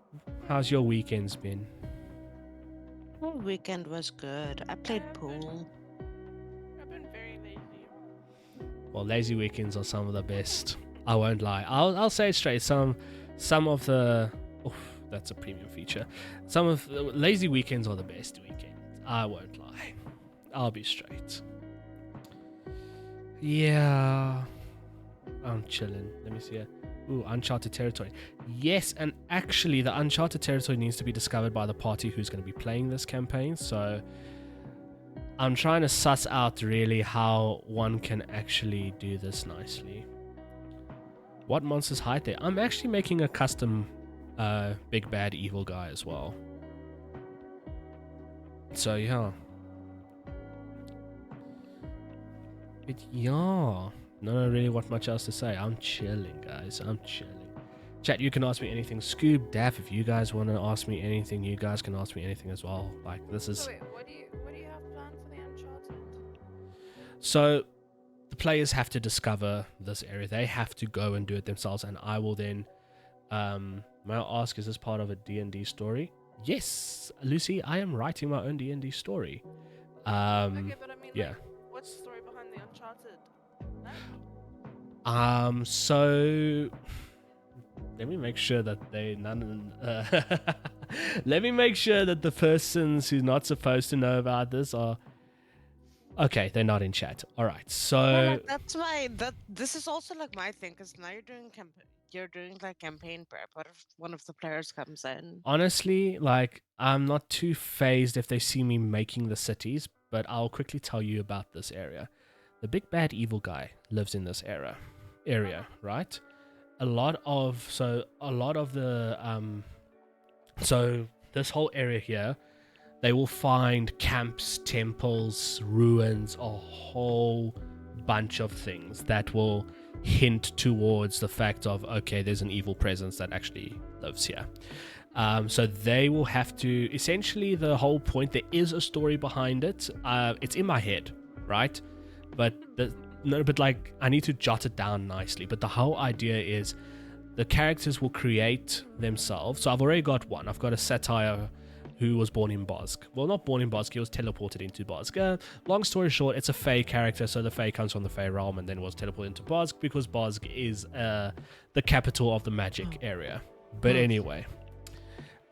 how's your weekends been? My weekend was good. I played pool. I've been very lazy. Well, lazy weekends are some of the best. I won't lie. I'll say it straight. Some of the... Oof, that's a premium feature. Some of the lazy weekends are the best weekends. I won't lie. I'll be straight. Yeah. I'm chilling. Let me see here. Ooh, uncharted territory. Yes, and actually the uncharted territory needs to be discovered by the party who's going to be playing this campaign. So I'm trying to suss out really how one can actually do this nicely. What monsters hide there? I'm actually making a custom big bad evil guy as well. So yeah. But yeah, not really what much else to say. I'm chilling, guys. I'm chilling. Chat, you can ask me anything. Scoob, Daff, if you guys want to ask me anything, you guys can ask me anything as well. Like, this is... So wait, what do you have planned for the Uncharted? So, the players have to discover this area. They have to go and do it themselves, and I will then... may I ask, is this part of a D&D story? Yes, Lucy, I am writing my own D&D story. Okay, but I mean, yeah. like, what's the story behind the Uncharted? So let me make sure that let me make sure that the persons who's not supposed to know about this are okay. They're not in chat. All right. So Like, that's why this is also like my thing, because now you're doing like campaign prep. What if one of the players comes in? honestly, like, I'm not too phased if they see me making the cities, but I'll quickly tell you about this area. The big bad evil guy lives in this area, right? A lot of the so this whole area here, they will find camps, temples, ruins, a whole bunch of things that will hint towards the fact of, okay, there's an evil presence that actually lives here. So they will have to, essentially the whole point, there is a story behind it. It's in my head, right? But like I need to jot it down nicely. But the whole idea is the characters will create themselves. So I've already got one. I've got a satire who was born in Bossk. Well, not born in Bossk, he was teleported into Bossk. Long story short, it's a Fae character, so the Fae comes from the Fae realm and then was teleported into Bossk because Bossk is the capital of the magic area. But anyway,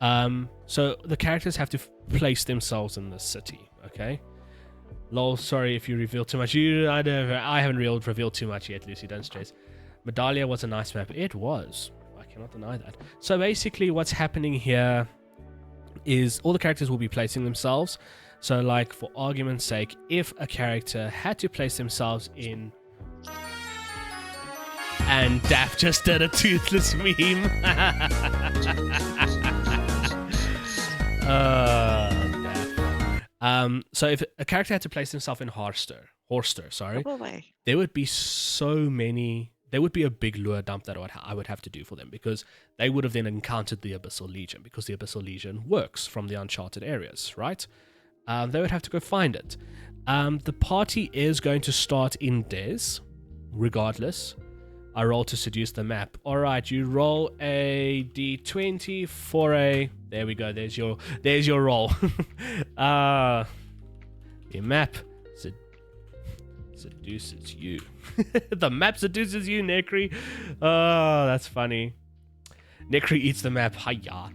so the characters have to place themselves in this city, okay? Lol, sorry if you reveal too much. I haven't revealed too much yet, Lucy, don't stress. Medallia was a nice map. It was. I cannot deny that. So basically what's happening here is all the characters will be placing themselves. So like for argument's sake, if a character had to place themselves in... And Daff just did a toothless meme. So if a character had to place himself in Horster, there would be so many... There would be a big lure dump that I would have to do for them, because they would have then encountered the Abyssal Legion, because the Abyssal Legion works from the Uncharted areas, right? They would have to go find it. The party is going to start in Des, regardless. I roll to seduce the map. All right, you roll a d20 for a... There we go. There's your roll. The map seduces you. The map seduces you, Necri. Oh, that's funny. Necri eats the map. Hiya.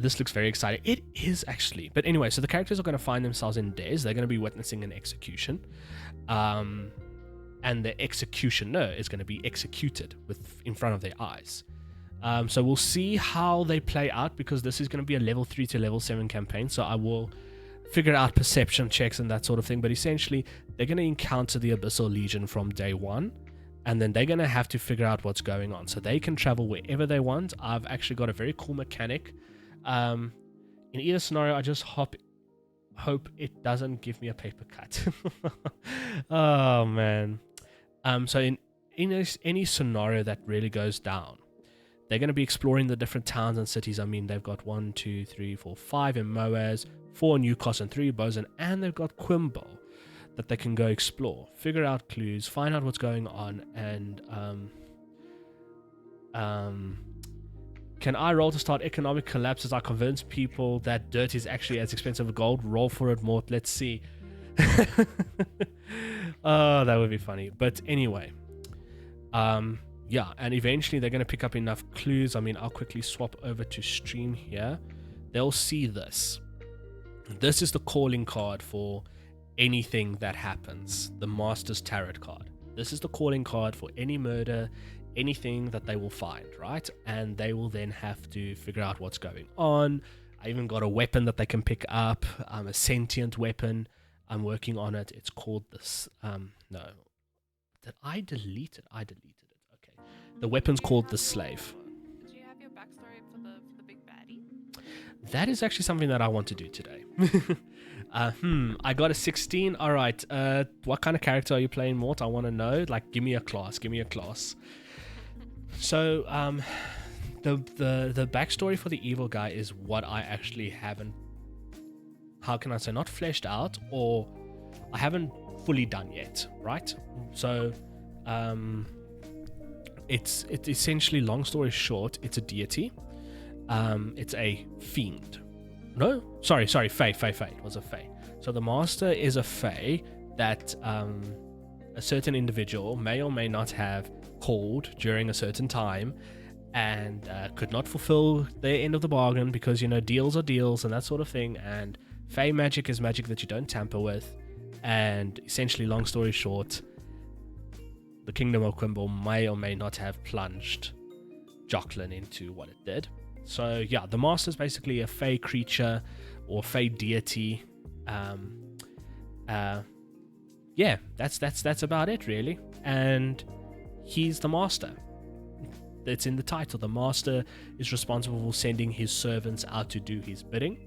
This looks very exciting. It is actually. But anyway, so the characters are going to find themselves in Des. They're going to be witnessing an execution. And the executioner is going to be executed in front of their eyes. So we'll see how they play out, because this is going to be a level 3 to level 7 campaign. So I will figure out perception checks and that sort of thing. But essentially, they're going to encounter the Abyssal Legion from day one. And then they're going to have to figure out what's going on. So they can travel wherever they want. I've actually got a very cool mechanic. In either scenario, I just hope it doesn't give me a paper cut. Oh, man. So in any scenario that really goes down, they're going to be exploring the different towns and cities. I mean, they've got 1, 2, 3, 4, 5 in Moaz, 4 in Newcastle, and 3 in Bozen, and they've got Quimbo that they can go explore, figure out clues, find out what's going on, and can I roll to start economic collapse as I convince people that dirt is actually as expensive as gold? Roll for it, Mort. Let's see. Oh, that would be funny. But anyway, yeah, and eventually they're going to pick up enough clues. I mean, I'll quickly swap over to stream here. They'll see this. This is the calling card for anything that happens. The Master's Tarot card. This is the calling card for any murder, anything that they will find, right? And they will then have to figure out what's going on. I even got a weapon that they can pick up, a sentient weapon. I'm working on it. It's called this. No, did I delete it? I deleted it. Okay, the weapon's called the Slave. Did you have your backstory for the big baddie? That is actually something that I want to do today. I got a 16. All right. What kind of character are you playing, Mort? I want to know. Like, give me a class. Give me a class. So, the backstory for the evil guy is what I actually haven't, how can I say, not fleshed out, or I haven't fully done yet, right? So, it's essentially, long story short, it's a deity. It's a fiend. No? Sorry, Fae. It was a Fae. So the Master is a Fae that a certain individual may or may not have called during a certain time, and could not fulfill their end of the bargain because, you know, deals are deals and that sort of thing. And Fey magic is magic that you don't tamper with. And essentially, long story short, the Kingdom of Quimble may or may not have plunged Jocelyn into what it did. So yeah, the Master is basically a Fey creature or Fey deity. Yeah, that's about it really. And he's the Master. It's in the title. The Master is responsible for sending his servants out to do his bidding.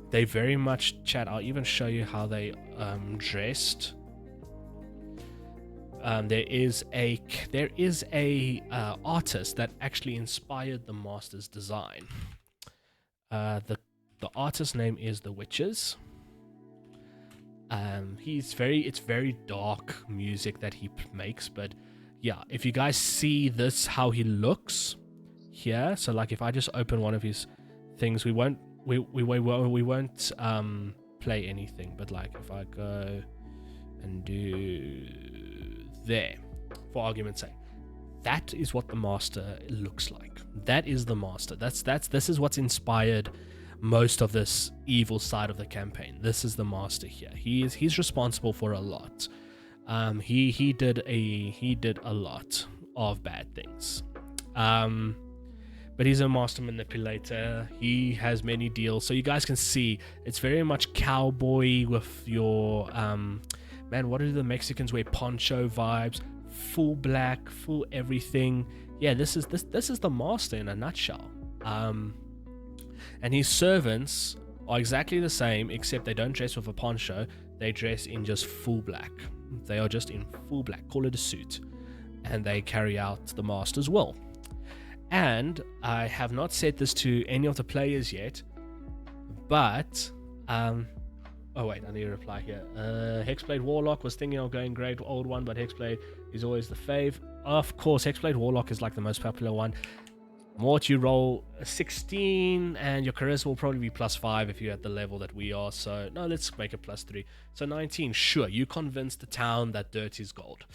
They very much chat. I'll even show you how they dressed. There is a artist that actually inspired the Master's design. The artist's name is The Witches. It's very dark music that he makes, but yeah, if you guys see this, how he looks here, so like if I just open one of his things, we won't play anything, but like if I go and do there, for argument's sake, that is what the Master looks like. That is the Master. This is what's inspired most of this evil side of the campaign. This is the Master here. He's responsible for a lot. He did a lot of bad things. But he's a master manipulator. He has many deals. So you guys can see it's very much cowboy with your man, what do the Mexicans wear? Poncho vibes, full black, full everything. Yeah, this is the Master in a nutshell. And his servants are exactly the same, except they don't dress with a poncho. They dress in just full black. They are just in full black, call it a suit, and they carry out the Master's will. And I have not said this to any of the players yet, but oh wait, I need to reply here. Hexblade Warlock was thinking of going great old one, but Hexblade is always the fave. Of course, Hexblade Warlock is like the most popular one. Mort, you roll a 16, and your charisma will probably be +5 if you're at the level that we are. So, no, let's make it +3. So 19, sure, you convinced the town that dirt is gold.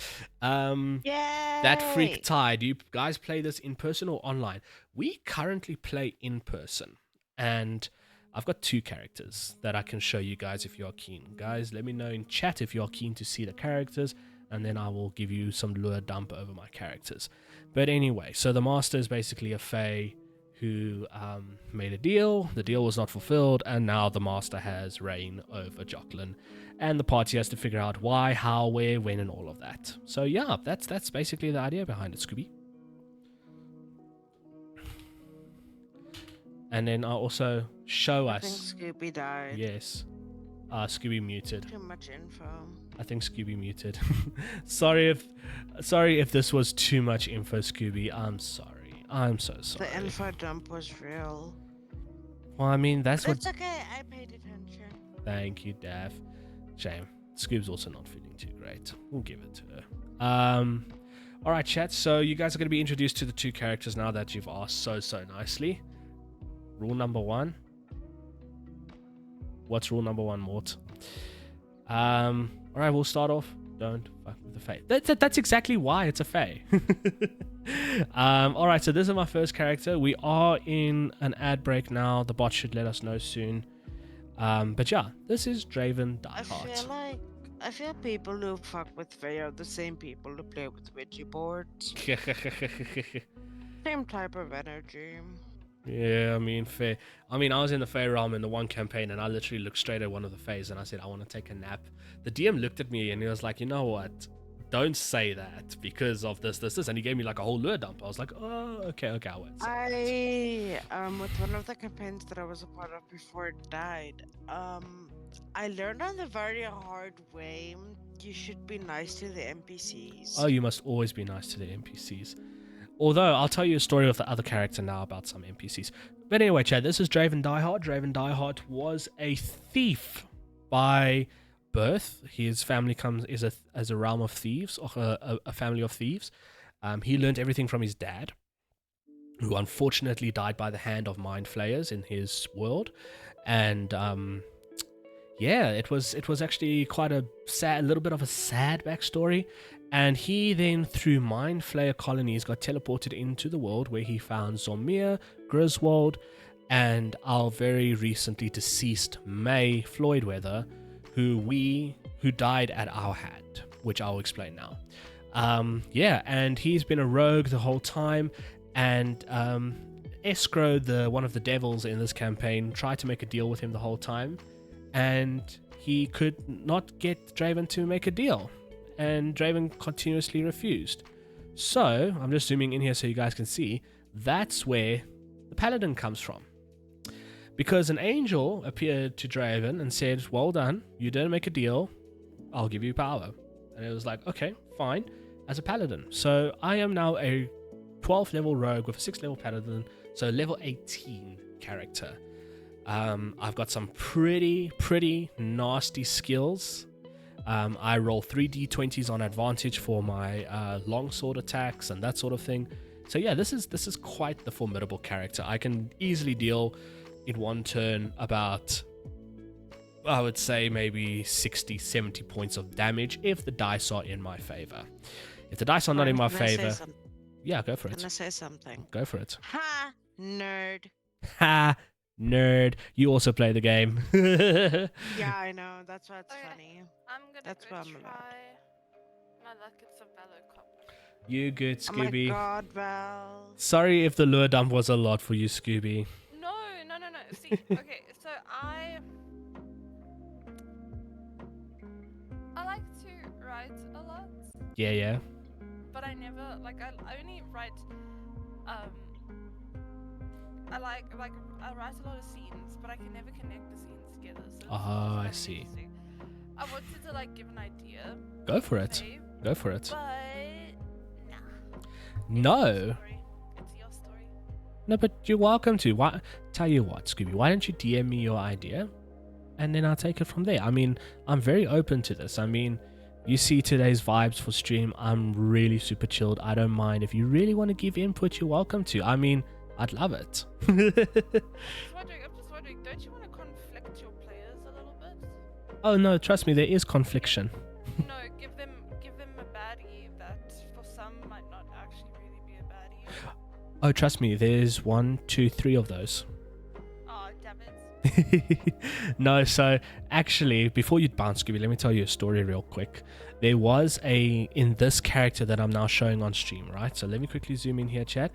That Freak Tie, do you guys play this in person or online? We currently play in person, and I've got 2 characters that I can show you guys if you're keen. Guys, let me know in chat if you're keen to see the characters, and then I will give you some lure dump over my characters. But anyway, so the Master is basically a Fae who made a deal. The deal was not fulfilled, and now the Master has reign over Jocelyn, and the party has to figure out why, how, where, when, and all of that. So yeah, that's basically the idea behind it, Scooby. And then I'll also show us. I think Scooby died. Yes. Scooby muted. Too much info. I think Scooby muted. sorry if this was too much info, Scooby. I'm sorry. I'm so sorry. The info dump was real. Well, I mean, that's what... It's okay, I paid attention. Thank you, Dav. Shame. Scoob's also not feeling too great. We'll give it to her. Alright, chat. So you guys are going to be introduced to the 2 characters now that you've asked so nicely. Rule number 1. What's rule number 1, Mort? Alright, we'll start off. Don't fuck with the Fae. That's exactly why it's a Fae. Alright, so this is my first character. We are in an ad break now. The bot should let us know soon. But yeah, this is Draven Diehard. I feel people who fuck with Fae are the same people who play with Ouija boards. Same type of energy. Yeah, I mean, fair. I mean, I was in the Fae realm in the one campaign, and I literally looked straight at one of the Faes, and I said, I want to take a nap. The DM looked at me, and he was like, you know what? Don't say that because of this. And he gave me like a whole lure dump. I was like, oh, okay, I won't say that. With one of the campaigns that I was a part of before it died, I learned on the very hard way, you should be nice to the NPCs. Oh, you must always be nice to the NPCs. Although, I'll tell you a story of the other character now about some NPCs. But anyway, Chad, this is Draven Diehard. Draven Diehard was a thief by birth. His family comes as a realm of thieves, or a family of thieves. He learned everything from his dad, who unfortunately died by the hand of mind flayers in his world. And yeah, it was actually quite a little bit of a sad backstory. And he then, through Mind Flayer colonies, got teleported into the world where he found Zormir, Griswold, and our very recently deceased May Floydweather, who died at our hand, which I'll explain now. Yeah, and he's been a rogue the whole time, and Escrow, one of the devils in this campaign, tried to make a deal with him the whole time, and he could not get Draven to make a deal, and Draven continuously refused. So, I'm just zooming in here so you guys can see, that's where the Paladin comes from. Because an angel appeared to Draven and said, well done, you didn't make a deal, I'll give you power. And it was like, okay, fine, as a Paladin. So I am now a 12th level rogue with a 6th level Paladin, so level 18 character. I've got some pretty nasty skills. I roll 3d20s on advantage for my longsword attacks and that sort of thing. So yeah, this is quite the formidable character. I can easily deal in one turn about, I would say, maybe 60-70 points of damage if the dice are in my favor. If the dice are not in my favor, yeah, go for it. Can I say something? Go for it. Ha, nerd. Ha, nerd. You also play the game. Yeah, I know. That's why it's funny. I'm gonna That's go what I'm try about. my luck at some Valor Cop. You good, Scooby? Oh my god, Val. Sorry if the lure dump was a lot for you, Scooby. No. See, okay, so I like to write a lot, Yeah. but I never I only write I write a lot of scenes, but I can never connect the scenes together. So Oh, I see. I wanted to give an idea. Go for it. Say, Go for it. but No. it's your story. No, but you're welcome to. Tell you what, Scooby, why don't you DM me your idea, and then I'll take it from there. I mean, I'm very open to this. I mean, you see today's vibes for stream. I'm really super chilled. I don't mind. If you really want to give input, you're welcome to. I mean, I'd love it. I'm just wondering, don't you want to conflict your players a little bit? Oh no, trust me, there is confliction. No, give them a baddie that for some might not actually really be a baddie. Oh, trust me, there's 1, 2, 3 of those. Oh, damn it. No, so actually, before you bounce, Scooby, let me tell you a story real quick. There was in this character that I'm now showing on stream, right? So let me quickly zoom in here, chat.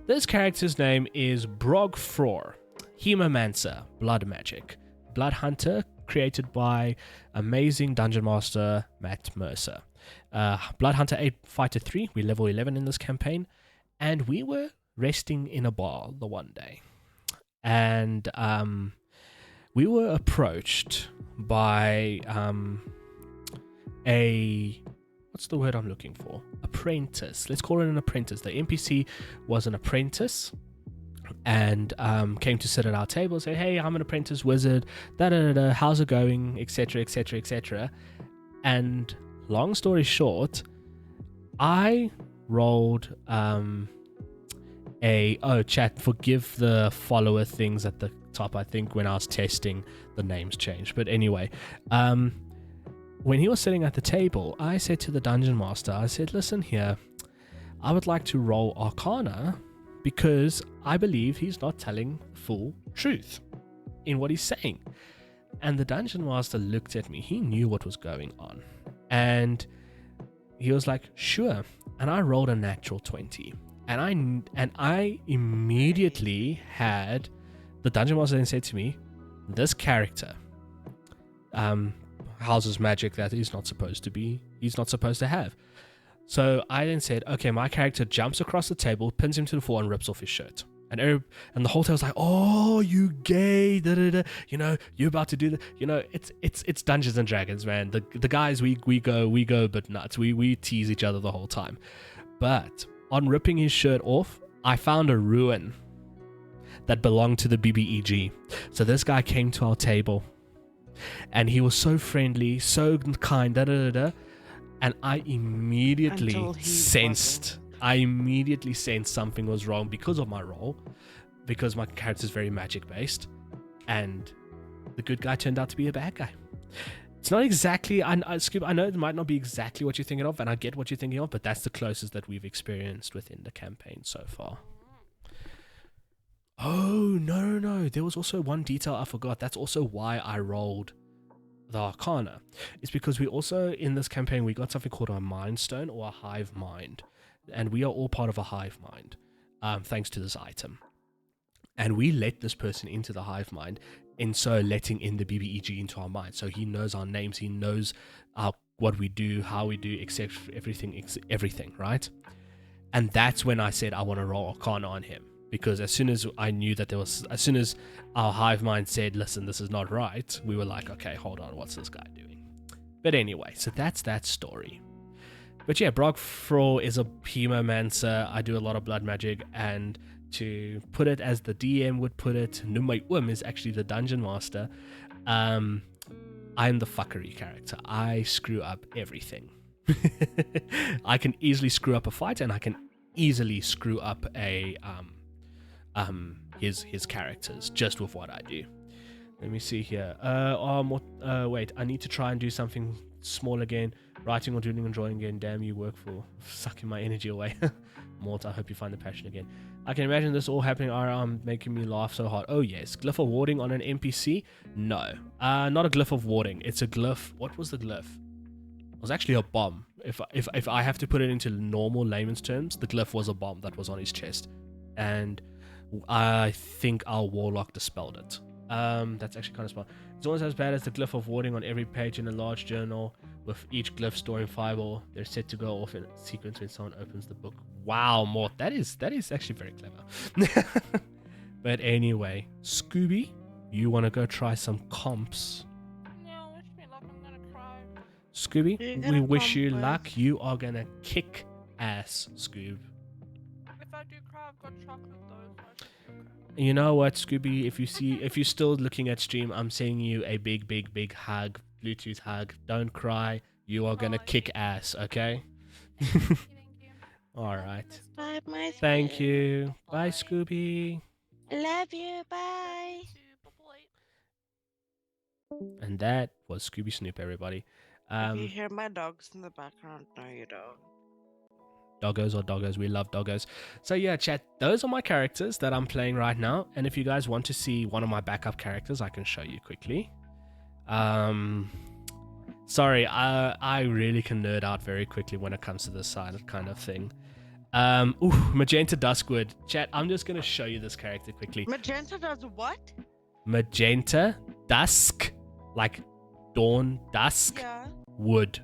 This character's name is Brogfror, Hemomancer, Blood Magic, Blood Hunter, created by amazing Dungeon Master Matt Mercer. Blood Hunter 8 Fighter 3, we're level 11 in this campaign, and we were resting in a bar the one day. And we were approached by what's the word I'm looking for? Apprentice. Let's call it an apprentice. The NPC was an apprentice and came to sit at our table, say, hey, I'm an apprentice wizard, how's it going, etc, etc, etc. And long story short, I rolled chat, forgive the follower things at the top. I think when I was testing, the names changed. But anyway, when he was sitting at the table, I said to the Dungeon Master, I said, listen here, I would like to roll Arcana because I believe he's not telling full truth in what he's saying. And the Dungeon Master looked at me. He knew what was going on. And he was like, sure. And I rolled a natural 20. And I immediately had the Dungeon Master then said to me, this character houses magic that he's not supposed to have. So I then said, okay, my character jumps across the table, pins him to the floor, and rips off his shirt. And the whole time was like, oh, you gay, you're about to do that. It's Dungeons and Dragons, man. The guys, we go but nuts. We tease each other the whole time. But on ripping his shirt off, I found a ruin that belonged to the BBEG. So this guy came to our table, and he was so friendly, so kind, and I immediately sensed something was wrong because of my role, because my character is very magic based, and the good guy turned out to be a bad guy. It's not exactly, Scoop, I know it might not be exactly what you're thinking of, and I get what you're thinking of, but that's the closest that we've experienced within the campaign so far. Oh, no. There was also one detail I forgot. That's also why I rolled the Arcana. It's because we also, in this campaign, we got something called a Mind Stone or a Hive Mind. And we are all part of a Hive Mind, thanks to this item. And we let this person into the Hive Mind, and so letting in the BBEG into our mind. So he knows our names, he knows what we do, how we do, except everything, right? And that's when I said I want to roll Arcana on him. Because as soon as I knew that as soon as our Hive Mind said, listen, this is not right, we were like, okay, hold on, what's this guy doing? But anyway, so that's that story. But yeah, Brog Fro is a Hemomancer. I do a lot of blood magic, and to put it as the DM would put it, Numai is actually the Dungeon Master. I'm the fuckery character. I screw up everything. I can easily screw up a fight, and I can easily screw up his characters just with what I do. Let me see here. Wait, I need to try and do something small again. Writing or doodling and drawing again. Damn you, work for sucking my energy away. Mort, I hope you find the passion again. I can imagine this all happening. Making me laugh so hard. Oh yes, glyph of warding on an NPC? No, not a glyph of warding. It's a glyph. What was the glyph? It was actually a bomb. If I have to put it into normal layman's terms, the glyph was a bomb that was on his chest, and I think our warlock dispelled it. That's actually kind of smart. It's almost as bad as the glyph of warding on every page in a large journal, with each glyph storing fireball. They're set to go off in sequence when someone opens the book. Wow, Mort, that is actually very clever. But anyway, Scooby, you want to go try some comps? No, wish me luck. I'm gonna cry. Scooby, we wish you luck. You are gonna kick ass, Scoob. If I do cry, I've got chocolate though. So I should be okay. You know what, Scooby? If you're still looking at stream, I'm sending you a big hug, Bluetooth hug. Don't cry. You are gonna kick ass, okay? Thank you. All right. Bye, my Thank you. Bye, Scooby. Love you. Bye. And that was Scooby Snoop, everybody. If you hear my dogs in the background, no, you don't. Doggos or doggos, we love doggos. So yeah, chat, those are my characters that I'm playing right now. And if you guys want to see one of my backup characters, I can show you quickly. Sorry, I really can nerd out very quickly when it comes to this side kind of thing. Magenta Duskwood. Chat, I'm just going to show you this character quickly. Magenta does what? Magenta Dusk, like dawn, dusk, Yeah. wood.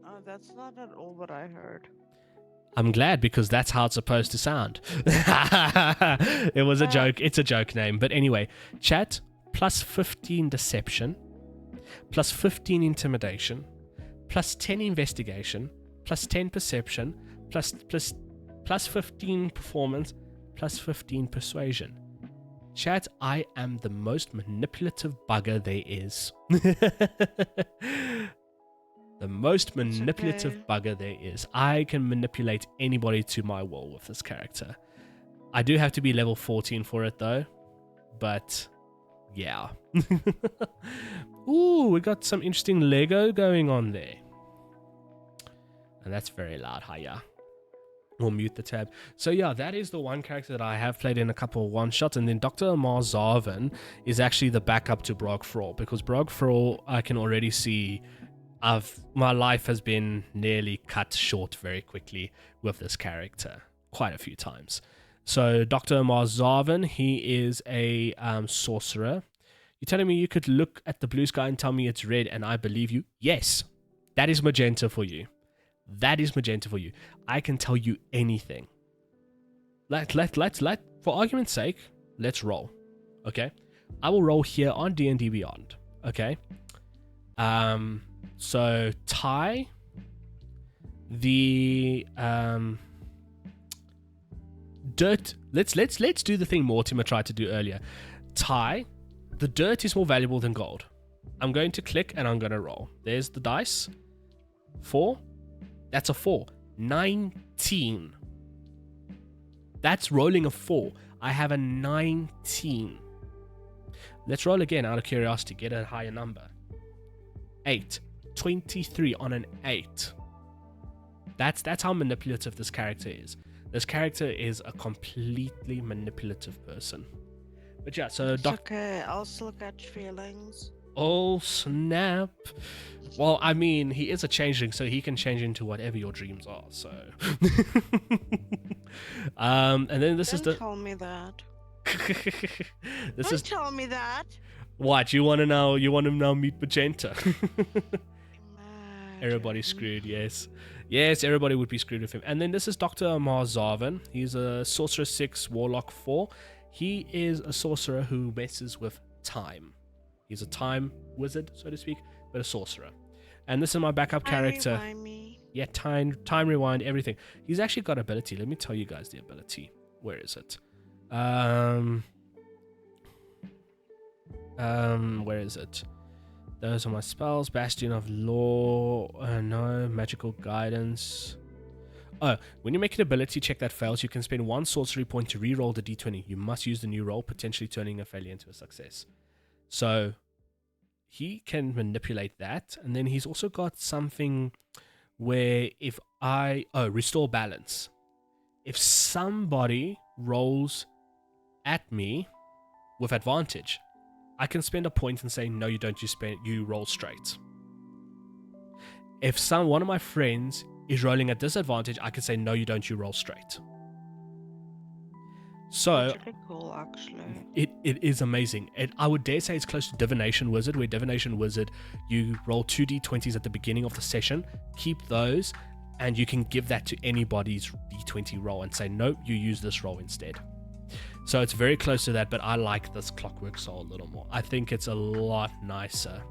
Oh, that's not at all what I heard. I'm glad, because that's how it's supposed to sound. It was a joke. It's a joke name. But anyway, chat, plus 15 deception, plus 15 intimidation, plus 10 investigation, plus 10 perception, plus 15 performance, plus 15 persuasion. Chat, I am the most manipulative bugger there is. The most manipulative bugger there is. I can manipulate anybody to my will with this character. I do have to be level 14 for it though. But yeah. Ooh, we got some interesting Lego going on there. And that's very loud. Hiya. We'll mute the tab. So yeah, that is the one character that I have played in a couple of one-shots. And then Dr. Amar Zarvin is actually the backup to Brog Frol. Because Brog Frol, I can already see my life has been nearly cut short very quickly with this character. Quite a few times. So Dr. Amar Zarvin, he is a sorcerer. You're telling me you could look at the blue sky and tell me it's red and I believe you? Yes. That is magenta for you. That is magenta for you. I can tell you anything. Let's for argument's sake, let's roll. Okay? I will roll here on D&D Beyond. Okay? So Ty, the dirt. Let's do the thing Mortimer tried to do earlier. Ty, the dirt is more valuable than gold. I'm going to click and I'm going to roll. There's the dice. 4. That's a 4. 19. That's rolling a 4. I have a 19. Let's roll again out of curiosity. Get a higher number. 8. 23 on an 8. That's how manipulative this character is. This character is a completely manipulative person. But yeah, so It's okay, I'll still catch feelings. Oh snap! Well, I mean, he is a changeling, so he can change into whatever your dreams are. So, and then this is Don't the. tell me that. This Don't is tell me that. what you want to know. You want to now meet Magenta. Everybody's screwed. Yes, everybody would be screwed with him. And then this is Dr. Amar Zarvan. He's a Sorcerer 6, Warlock 4. He is a sorcerer who messes with time. He's a time wizard, so to speak, but a sorcerer. And this is my backup character. Yeah, time rewind, everything. He's actually got ability. Let me tell you guys the ability. Where is it? Where is it? Those are my spells. Bastion of Law. No. Magical Guidance. Oh, when you make an ability check that fails, you can spend 1 sorcery point to re-roll the d20. You must use the new roll, potentially turning a failure into a success. So he can manipulate that. And then he's also got something where if restore balance. If somebody rolls at me with advantage, I can spend a point and say, no, you don't, you roll straight. If one of my friends is rolling at disadvantage, I can say, no, you don't, you roll straight. So That's really cool, actually. it is amazing. I would dare say it's close to Divination Wizard, where Divination Wizard, you roll 2d20s at the beginning of the session, keep those, and you can give that to anybody's d20 roll and say, nope, you use this roll instead. So it's very close to that, but I like this Clockwork Soul a little more. I think it's a lot nicer.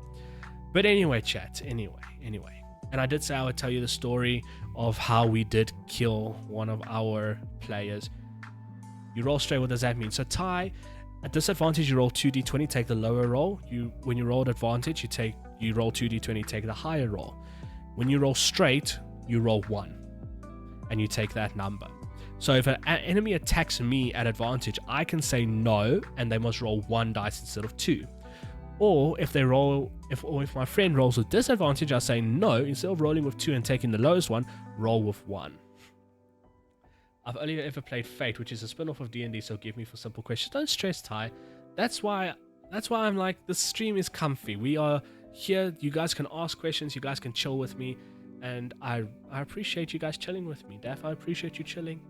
But anyway, chat, anyway. And I did say I would tell you the story of how we did kill one of our players. You roll straight, what does that mean? So Ty, at disadvantage, you roll 2d20, take the lower roll. When you roll at advantage, you roll 2d20, take the higher roll. When you roll straight, you roll 1. And you take that number. So if an enemy attacks me at advantage, I can say no, and they must roll 1 dice instead of 2. Or if my friend rolls with disadvantage, I say no, instead of rolling with 2 and taking the lowest one, roll with 1. I've only ever played Fate, which is a spin-off of D&D, so give me for simple questions. Don't stress, Ty. That's why I'm like, this stream is comfy. We are here, you guys can ask questions, you guys can chill with me, and I appreciate you guys chilling with me. Daph, I appreciate you chilling.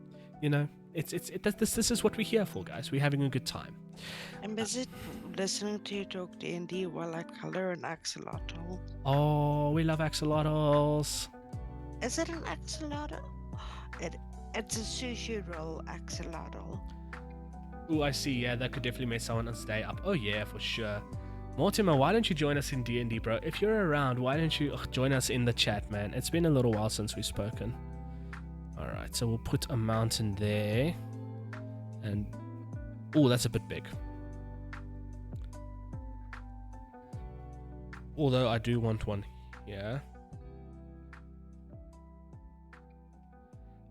You know, this is what we're here for, guys. We're having a good time. I'm busy listening to you talk D&D while I color an axolotl. Oh, we love axolotls. Is it an axolotl? It's a sushi roll axolotl. Oh, I see. Yeah, that could definitely make someone stay up. Oh yeah, for sure. Mortimer, why don't you join us in D&D, bro? If you're around, why don't you join us in the chat, man? It's been a little while since we've spoken. Alright, so we'll put a mountain there. And... oh, that's a bit big. Although I do want one here.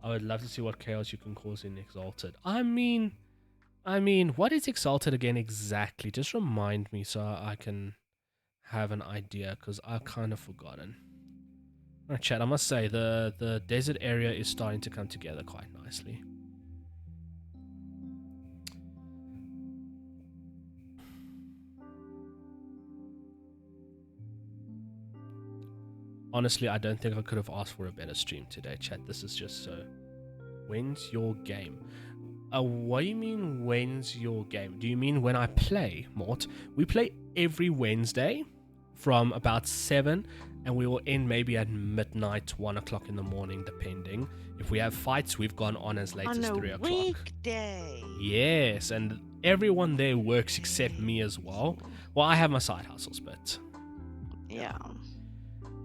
I would love to see what chaos you can cause in Exalted. I mean, what is Exalted again exactly? Just remind me so I can have an idea, because I've kind of forgotten. Alright, chat, I must say, the desert area is starting to come together quite nicely. Honestly, I don't think I could have asked for a better stream today, chat. This is just so... when's your game? What do you mean, when's your game? Do you mean when I play, Mort? We play every Wednesday from about 7, and we will end maybe at midnight, 1 o'clock in the morning, depending. If we have fights, we've gone on as late as 3 o'clock. On a weekday. Yes, and everyone there works except me as well. Well, I have my side hustles, but... yeah.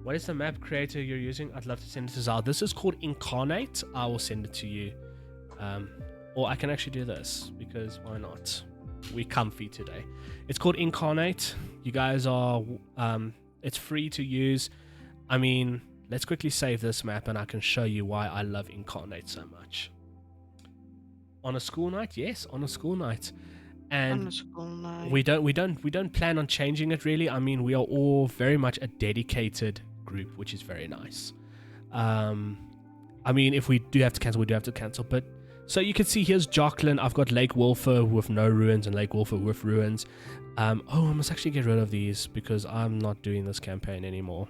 What is the map creator you're using? I'd love to send it to Zal. This is called Incarnate. I will send it to you. Or I can actually do this, because why not? We're comfy today. It's called Incarnate. You guys are... it's free to use. I mean, let's quickly save this map and I can show you why I love Incarnate so much. On a school night? Yes, on a school night. On a and school night. we don't plan on changing it really. I mean, we are all very much a dedicated group, which is very nice. I mean, if we do have to cancel, we do have to cancel. But so you can see here's Jocelyn. I've got Lake Wolfer with no ruins and Lake Wolfer with ruins. I must actually get rid of these because I'm not doing this campaign anymore.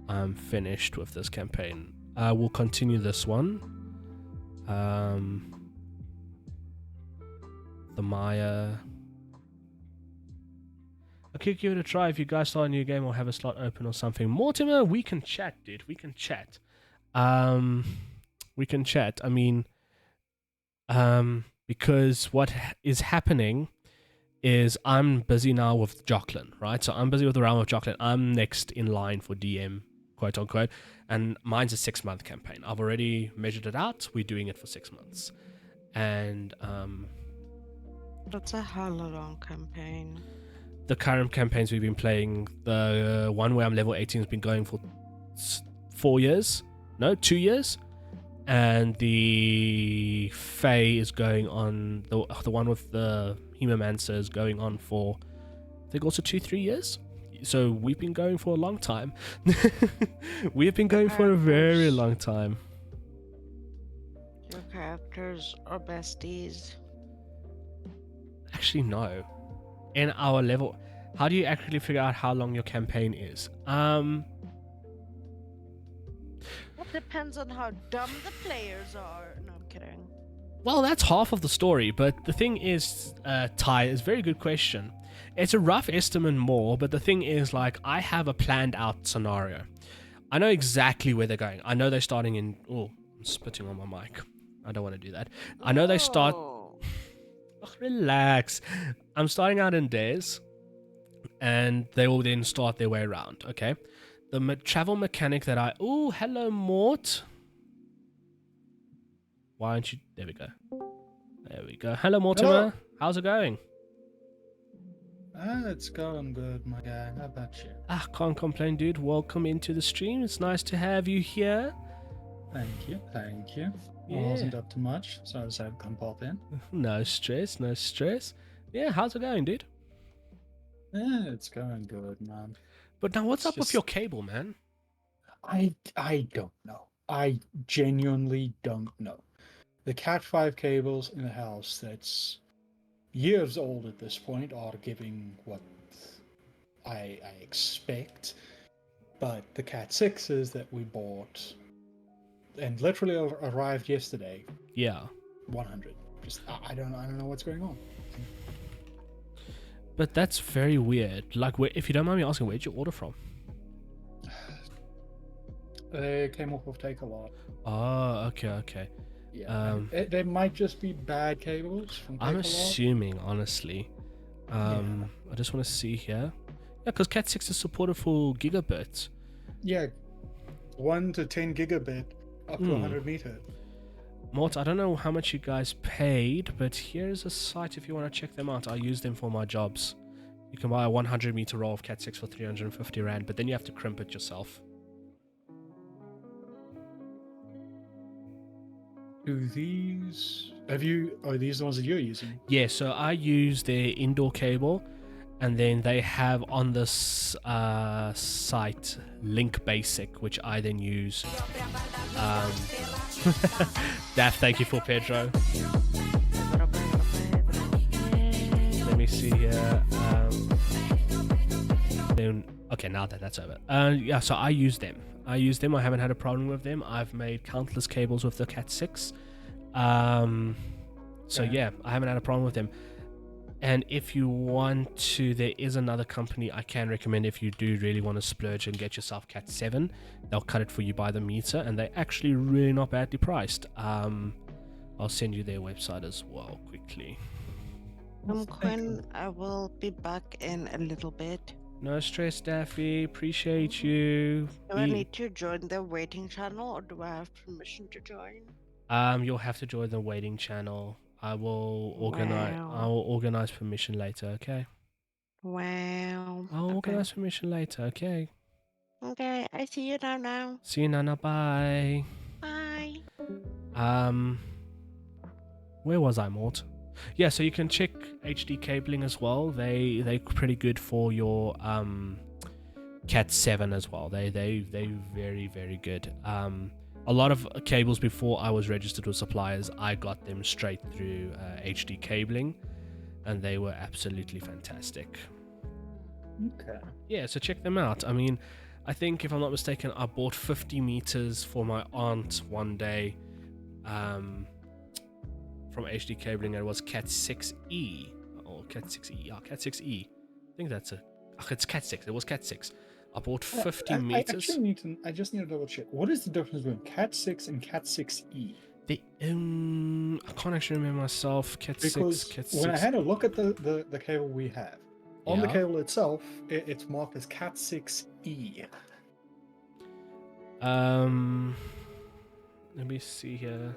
I'm finished with this campaign. We'll continue this one. The Maya. Okay, give it a try if you guys start a new game or have a slot open or something. Mortimer, we can chat, dude. We can chat. We can chat. I mean, because what is happening is I'm busy now with Jocelyn, right? So I'm busy with the realm of Jocelyn. I'm next in line for DM, quote unquote, and mine's a 6-month campaign. I've already measured it out. We're doing it for 6 months, and That's a hella long campaign. the current campaigns we've been playing, the one where I'm level 18 has been going for 4 years. No, 2 years. And the Fae is going on, the one with the Hemomancer is going on for, I think also 2-3 years. So we've been going for a long time. We've been going for a very long time. Your characters are besties. Actually, no. In our level, how do you actually figure out how long your campaign is? It depends on how dumb the players are. No, I'm kidding. Well, that's half of the story, but the thing is, Ty, is a very good question. It's a rough estimate more, but the thing is, like, I have a planned out scenario. I know exactly where they're going. I know they're starting in... Oh, I'm spitting on my mic. I don't want to do that. I know they start... Oh. Oh, relax. I'm starting out in Days, and they will then start their way around, okay? The travel mechanic that I... Oh, hello, Mort. Why aren't you... There we go. There we go. Hello, Mortimer. Hello. How's it going? It's going good, my guy. How about you? Can't complain, dude. Welcome into the stream. It's nice to have you here. Thank you, thank you. Yeah. I wasn't up to much, so I decided to come pop in. No stress, no stress. Yeah, how's it going, dude? Yeah, it's going good, man. But now, what's It's up with just- your cable, man? I don't know. I genuinely don't know. The Cat 5 cables in the house that's years old at this point are giving what I expect, but the Cat 6s that we bought and literally arrived yesterday, Yeah. 100. Just I don't know what's going on. But that's very weird. Like, if you don't mind me asking, where'd you order from? They came off of Take a Lot. Oh, okay. Yeah, they might just be bad cables from Take I'm a Lot. assuming, honestly. I just want to see here. Yeah, because Cat 6 is supported for gigabits. Yeah, 1 to 10 gigabit up to 100 meter. Mort, I don't know how much you guys paid, but here's a site if you want to check them out. I use them for my jobs. You can buy a 100 meter roll of Cat 6 for 350 Rand, but then you have to crimp it yourself. Do these... Are these the ones that you're using? Yeah, so I use their indoor cable, and then they have on this site Link Basic, which I then use. Daft, thank you for Pedro. Let me see here. Then okay, now that's over. Yeah, so I use them. I haven't had a problem with them. I've made countless cables with the Cat 6. So yeah, I haven't had a problem with them. And if you want to, there is another company I can recommend if you do really want to splurge and get yourself Cat 7. They'll cut it for you by the meter, and they're actually really not badly priced. I'll send you their website as well quickly. Quinn, I will be back in a little bit. No stress, Daffy. Appreciate you. Do I need to join the waiting channel, or do I have permission to join? You'll have to join the waiting channel. I will organize. Wow. I will organize permission later. Okay. Wow. I'll organize permission later. Okay. Okay, I see you now. See you, Nana. Bye. Bye. Where was I, Mort? Yeah, so you can check HD cabling as well. They're pretty good for your Cat 7 as well. They very, very good. A lot of cables before I was registered with suppliers, I got them straight through HD cabling, and they were absolutely fantastic. Okay. Yeah, so check them out. I mean, I think if I'm not mistaken, I bought 50 meters for my aunt one day from HD cabling, and it was Cat 6E or Cat 6E. Yeah, Cat 6E. I think that's it's Cat 6. It was Cat 6. I bought 50 meters. I just need to double check. What is the difference between Cat 6 and Cat 6E? I can't actually remember myself. Cat 6, Cat 6. When I had a look at the cable we have, on the Yeah. cable itself, it's marked as Cat 6E. Let me see here.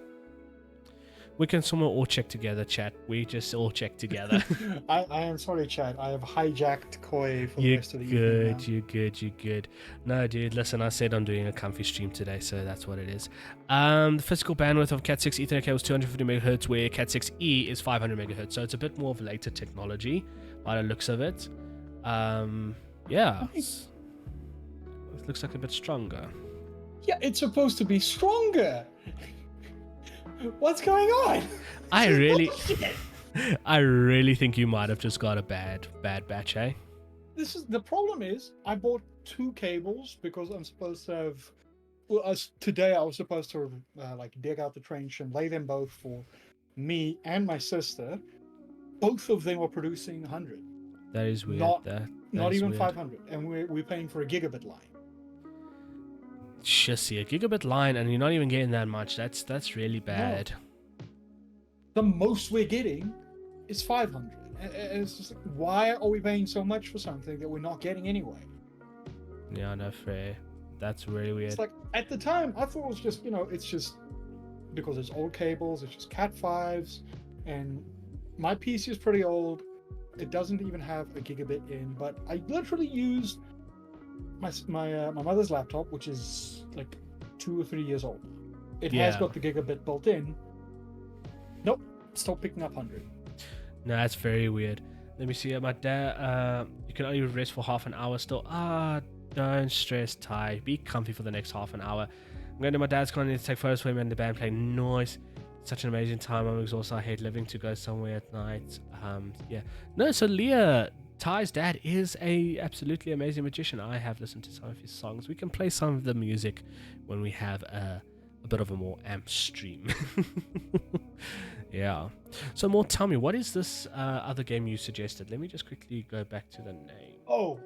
We can somewhere all check together, chat. We just all check together. I am sorry, Chad. I have hijacked Koi for the rest of the evening. You're good. No, dude, listen, I said I'm doing a comfy stream today, so that's what it is. The physical bandwidth of Cat 6 Ethernet cable is 250 megahertz, where Cat 6E is 500 megahertz. So it's a bit more of later technology by the looks of it. Yeah. It looks like a bit stronger. Yeah, it's supposed to be stronger. What's going on? I really think you might have just got a bad batch, eh? The problem is I bought 2 cables because I'm supposed to have. Well, today I was supposed to dig out the trench and lay them both for me and my sister. Both of them were producing 100. That is weird. Not is even weird. 500, and we're paying for a gigabit line. Just see a gigabit line, and you're not even getting that much. That's really bad. No. The most we're getting is 500. And it's just like, why are we paying so much for something that we're not getting anyway? Yeah, no fair. That's really weird. It's like at the time I thought it was just it's just because it's old cables. It's just Cat 5s, and my PC is pretty old. It doesn't even have a gigabit in, but I literally used my mother's laptop, which is like 2 or 3 years old. It has got the gigabit built in. Nope, still picking up 100. No, that's very weird. Let me see. My dad, you can only rest for half an hour still. Don't stress, Ty. Be comfy for the next half an hour. I'm going to my dad's Koinonia to take photos for him and the band play noise. Such an amazing time. I'm exhausted. I hate living to go somewhere at night. Yeah. No, so Leah, Ty's dad is a absolutely amazing magician. I have listened to some of his songs. We can play some of the music when we have a bit of a more amp stream. Yeah. So more, tell me, what is this other game you suggested? Let me just quickly go back to the name. Oh,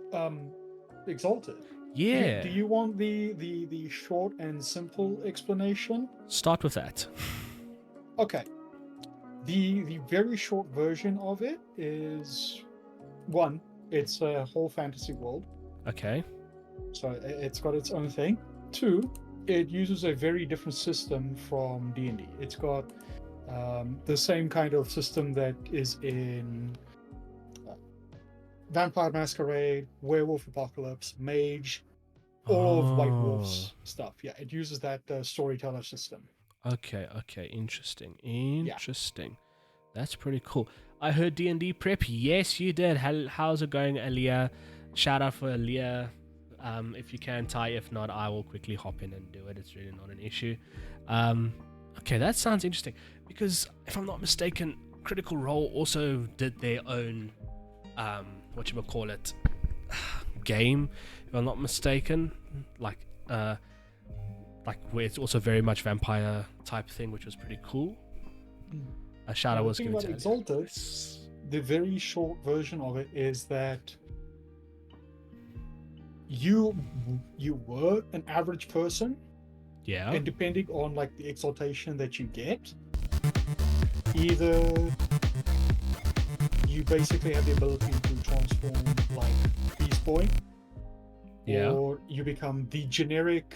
Exalted. Yeah. Do you want the short and simple explanation? Start with that. Okay. The very short version of it is, 1, it's a whole fantasy world. Okay. So it's got its own thing. 2, it uses a very different system from D&D. It's got the same kind of system that is in Vampire Masquerade, Werewolf Apocalypse, Mage, all of White Wolf's stuff. Yeah, it uses that storyteller system. Okay, interesting. That's pretty cool. I heard D&D prep. Yes, you did. How's it going, Aaliyah? Shout out for Aaliyah. If you can, Ty. If not, I will quickly hop in and do it. It's really not an issue. Okay, that sounds interesting. Because if I'm not mistaken, Critical Role also did their own whatchamacallit game, if I'm not mistaken. Like where it's also very much vampire type thing, which was pretty cool. A shout out was given to Exalted. The very short version of it is that you were an average person. Yeah. And depending on like the exaltation that you get, either you basically have the ability to transform like Beast Boy, or you become the generic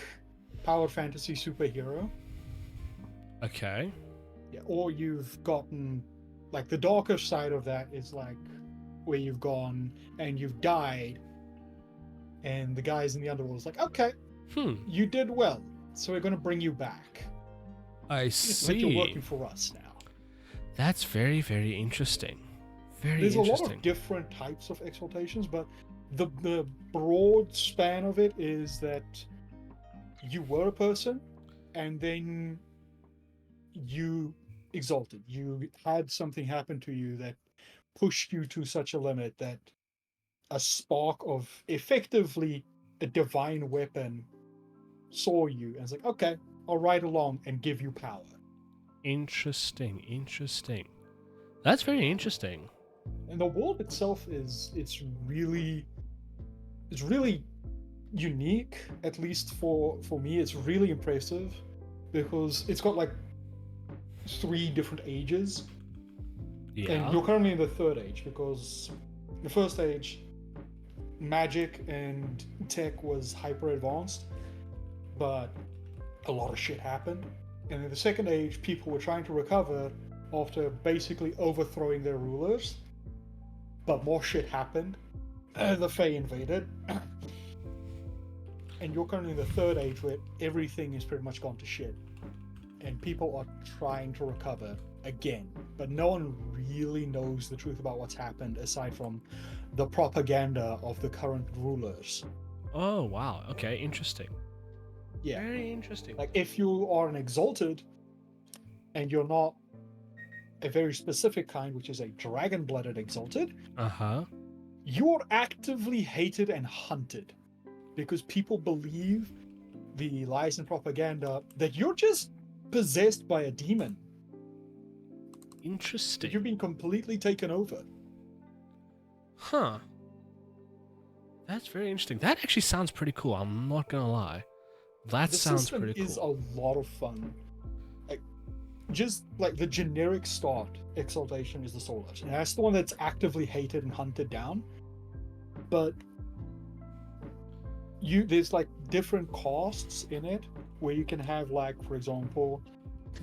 power fantasy superhero. Okay. Yeah, or you've gotten like the darker side of that is like where you've gone and you've died, and the guys in the underworld is like, okay, you did well, so we're going to bring you back. I see. Like you're working for us now. That's very, very interesting. Very There's interesting. a lot of different types of exaltations, but the broad span of it is that you were a person, and then you exalted. You had something happen to you that pushed you to such a limit that a spark of effectively a divine weapon saw you and it's like, okay, I'll ride along and give you power. Interesting. That's very interesting. And the world itself it's really unique, at least for me. It's really impressive because it's got like 3 different ages. Yeah. And you're currently in the 3rd age, because the 1st age, magic and tech was hyper advanced, but a lot of shit happened. And in the 2nd age, people were trying to recover after basically overthrowing their rulers, but more shit happened. The Fae invaded. And you're currently in the 3rd age, where everything is pretty much gone to shit, and people are trying to recover again, but no one really knows the truth about what's happened aside from the propaganda of the current rulers. Oh, wow. Okay, interesting. Yeah. Very interesting. Like, if you are an exalted and you're not a very specific kind, which is a dragon-blooded exalted, you are actively hated and hunted because people believe the lies and propaganda that you're just possessed by a demon. Interesting. You've been completely taken over. Huh. That's very interesting. That actually sounds pretty cool. I'm not gonna lie. That sounds pretty cool. The system is a lot of fun. Like, just like the generic start exaltation is the Soul Edge, and that's the one that's actively hated and hunted down. But there's like different casts in it where you can have, like, for example,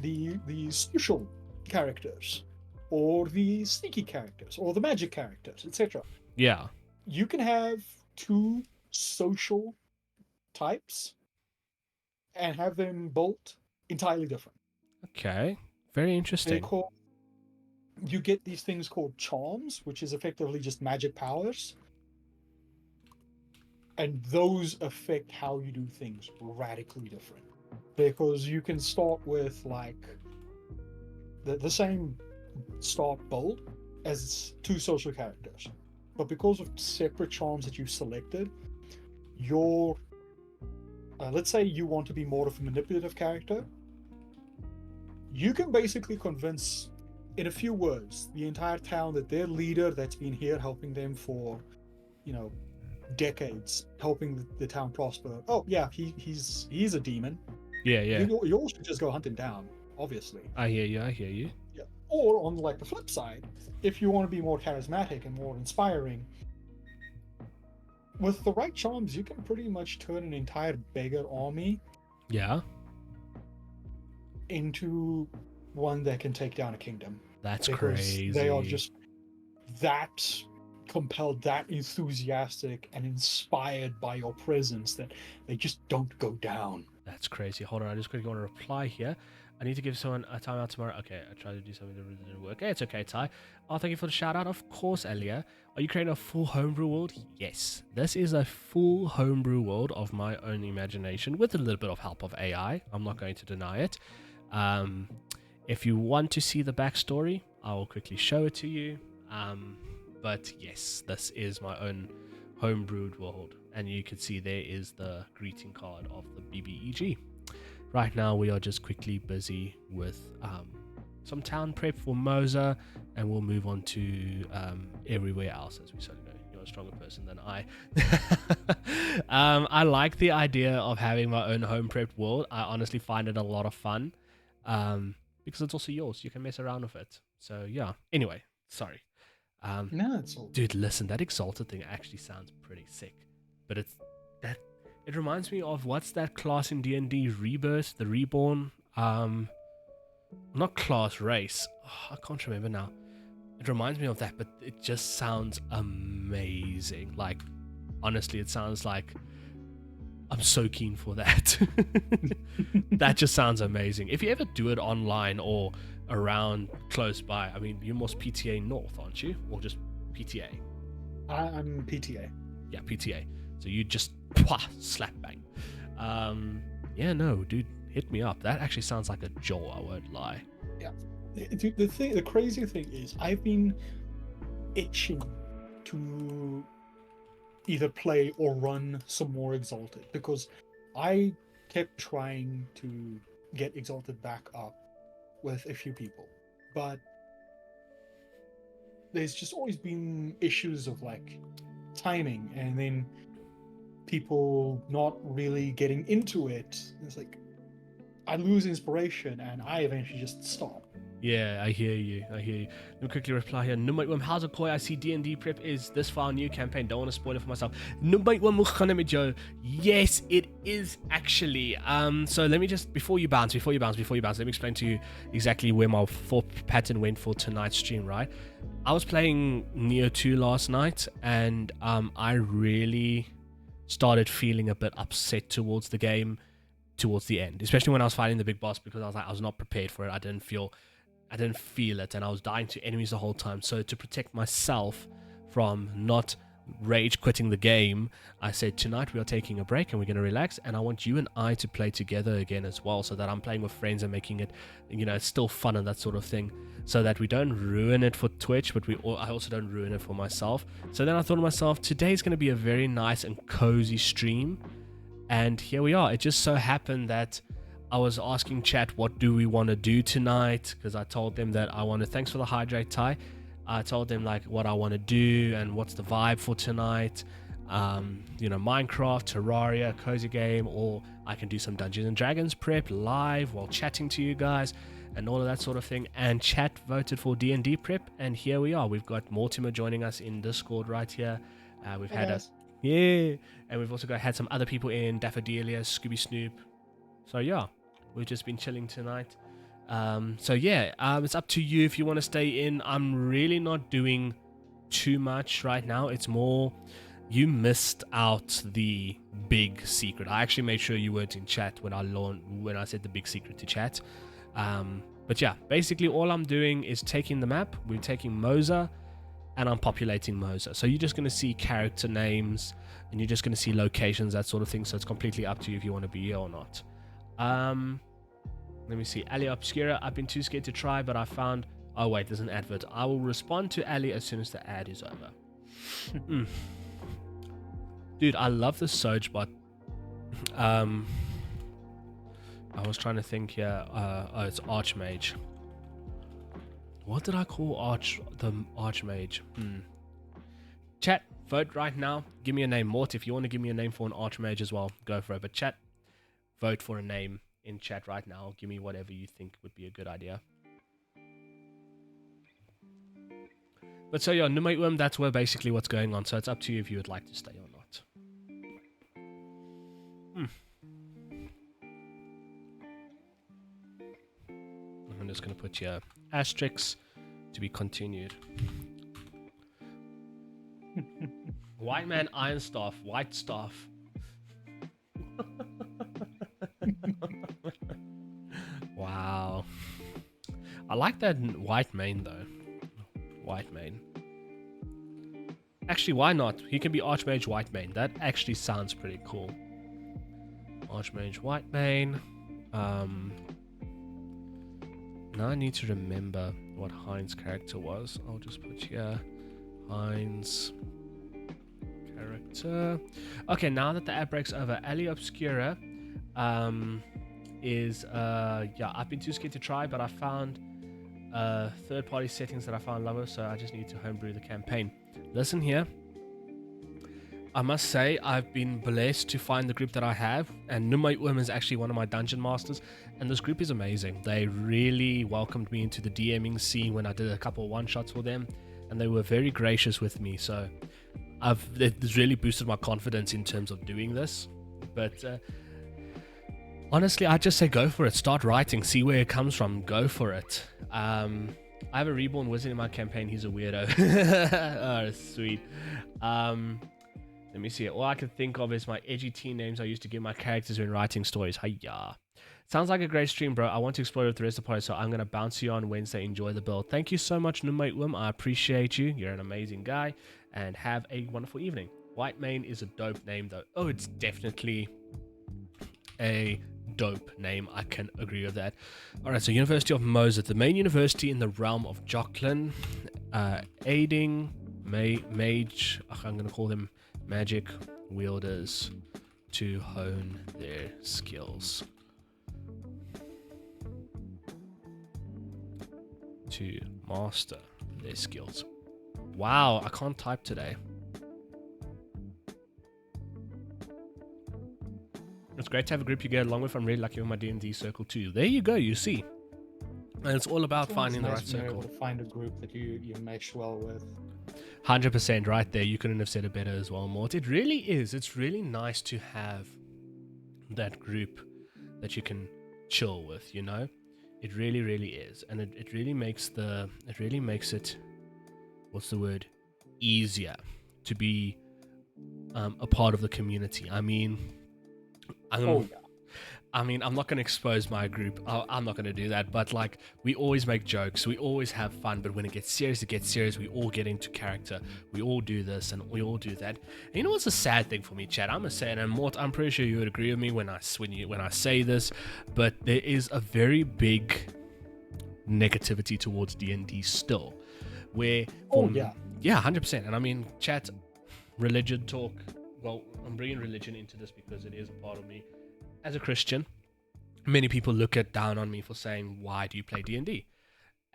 the social characters, or the sneaky characters, or the magic characters, etc. Yeah. You can have 2 social types and have them built entirely different. Okay. Very interesting. You get these things called charms, which is effectively just magic powers. And those affect how you do things radically different. Because you can start with, like, the same start build as 2 social characters. But because of separate charms that you've selected, your let's say you want to be more of a manipulative character, you can basically convince, in a few words, the entire town that their leader that's been here helping them for, decades, helping the town prosper. Oh yeah, he's a demon. Yeah. You all should just go hunt him down, obviously. I hear you. Yeah. Or on, like, the flip side, if you want to be more charismatic and more inspiring, with the right charms, you can pretty much turn an entire beggar army into one that can take down a kingdom. That's because crazy. They are just that compelled, that enthusiastic, and inspired by your presence that they just don't go down. That's crazy. Hold on, I just quickly want to reply here. I need to give someone a timeout tomorrow. Okay, I tried to do something that didn't work. Hey, it's okay, Ty. Oh, thank you for the shout out. Of course, Elia. Are you creating a full homebrew world? Yes. This is a full homebrew world of my own imagination with a little bit of help of AI. I'm not going to deny it. If you want to see the backstory, I will quickly show it to you. But yes, this is my own homebrewed world. And you can see there is the greeting card of the BBEG. Right now, we are just quickly busy with some town prep for Moza, and we'll move on to everywhere else as we sort of go. You're a stronger person than I. I like the idea of having my own home prepped world. I honestly find it a lot of fun because it's also yours. You can mess around with it. So yeah. Anyway, sorry. No, it's all. Dude, listen, that Exalted thing actually sounds pretty sick, but it reminds me of, what's that class in D&D? Rebirth, the Reborn. Not class, race. Oh, I can't remember now. It reminds me of that, but it just sounds amazing. Like, honestly, it sounds like I'm so keen for that. That just sounds amazing. If you ever do it online or around close by. I mean, you're most PTA North, aren't you? Or just PTA? I'm PTA. Yeah, PTA. So you just slap bang. Yeah, no, dude, hit me up. That actually sounds like a joy, I won't lie. Yeah. The crazy thing is, I've been itching to either play or run some more Exalted, because I kept trying to get Exalted back up with a few people, but there's just always been issues of like timing, and then people not really getting into it. It's like I lose inspiration and I eventually just stop. Yeah, I hear you. Let me quickly reply here. How's it going? I see D&D prep is this far new campaign. Don't want to spoil it for myself. Yes, it is actually. So let me just before you bounce, let me explain to you exactly where my thought pattern went for tonight's stream, right? I was playing Neo 2 last night, and I really started feeling a bit upset towards the game towards the end, especially when I was fighting the big boss, because I was not prepared for it. I didn't feel it, and I was dying to enemies the whole time. So to protect myself from not rage quitting the game, I said tonight we are taking a break and we're going to relax, and I want you and I to play together again as well, so that I'm playing with friends and making it, it's still fun and that sort of thing, so that we don't ruin it for Twitch, but I also don't ruin it for myself. So then I thought to myself, today's going to be a very nice and cozy stream, and here we are. It just so happened that I was asking chat, what do we want to do tonight? Because I told them that I want to, thanks for the hydrate, Ty. I told them like what I want to do and what's the vibe for tonight. Minecraft, Terraria, cozy game, or I can do some Dungeons and Dragons prep live while chatting to you guys and all of that sort of thing. And chat voted for D&D prep, and here we are. We've got Mortimer joining us in Discord right here. We've had and we've also had some other people in, Daffodilia, Scooby Snoop. So yeah, we've just been chilling tonight. It's up to you if you want to stay in. I'm really not doing too much right now. It's more, you missed out the big secret. I actually made sure you weren't in chat when I said the big secret to chat. But yeah, basically all I'm doing is taking the map. We're taking Moza, and I'm populating Moza. So you're just going to see character names, and you're just going to see locations, that sort of thing. So it's completely up to you if you want to be here or not. Let me see. Ali Obscura, I've been too scared to try, but I found... Oh, wait, there's an advert. I will respond to Ali as soon as the ad is over. Dude, I love the Soj bot. I was trying to think here. It's Archmage. What did I call the Archmage? Chat, vote right now. Give me a name. Mort, if you want to give me a name for an Archmage as well, go for it. But chat, vote for a name in chat right now. Give me whatever you think would be a good idea. But so yeah, Numaium, that's where basically what's going on. So it's up to you if you would like to stay or not. I'm just going to put here asterisks to be continued. White man, iron staff, white staff. Wow. I like that white mane though. White mane. Actually, why not? He can be Archmage White Mane. That actually sounds pretty cool. Archmage White Mane. Now I need to remember what Heinz' character was. I'll just put here Heinz character. Okay, now that the ad break's over, Ali Obscura I've been too scared to try, but I found third-party settings that I found lower, so I just need to homebrew the campaign. Listen here. I must say, I've been blessed to find the group that I have, and Numaium is actually one of my dungeon masters, and this group is amazing. They really welcomed me into the DMing scene when I did a couple of one-shots for them, and they were very gracious with me, so it's really boosted my confidence in terms of doing this. But honestly, I'd just say go for it. Start writing, see where it comes from, go for it. I have a reborn wizard in my campaign. He's a weirdo. Oh, sweet. Let me see. All I can think of is my edgy teen names I used to give my characters when writing stories. Hiya. Sounds like a great stream, bro. I want to explore with the rest of the party, so I'm going to bounce you on Wednesday. Enjoy the build. Thank you so much, Numate Wim. I appreciate you. You're an amazing guy, and have a wonderful evening. White Mane is a dope name, though. Oh, it's definitely a dope name. I can agree with that. All right, so University of Moses, the main university in the realm of Jocelyn, aiding mage, I'm going to call them magic wielders to hone their skills. To master their skills. Wow, I can't type today. It's great to have a group you get along with. I'm really lucky with my D&D circle too. There you go, you see. And it's all about finding the right circle. To find a group that you mesh well with. 100% right there. You couldn't have said it better as well, Mort. It really is. It's really nice to have that group that you can chill with, you know? It really, really is. And it really makes it, what's the word? Easier to be a part of the community. I mean, I'm not going to expose my group. I'm not going to do that. But like, we always make jokes. We always have fun. But when it gets serious, it gets serious. We all get into character. We all do this and we all do that. And you know what's a sad thing for me, Chad? I'm gonna say it, and Mort, I'm pretty sure you would agree with me when I say this. But there is a very big negativity towards D&D still, where 100%. And I mean, chat, religion talk. Well, I'm bringing religion into this because it is a part of me. As a Christian, many people look down on me for saying, why do you play D&D?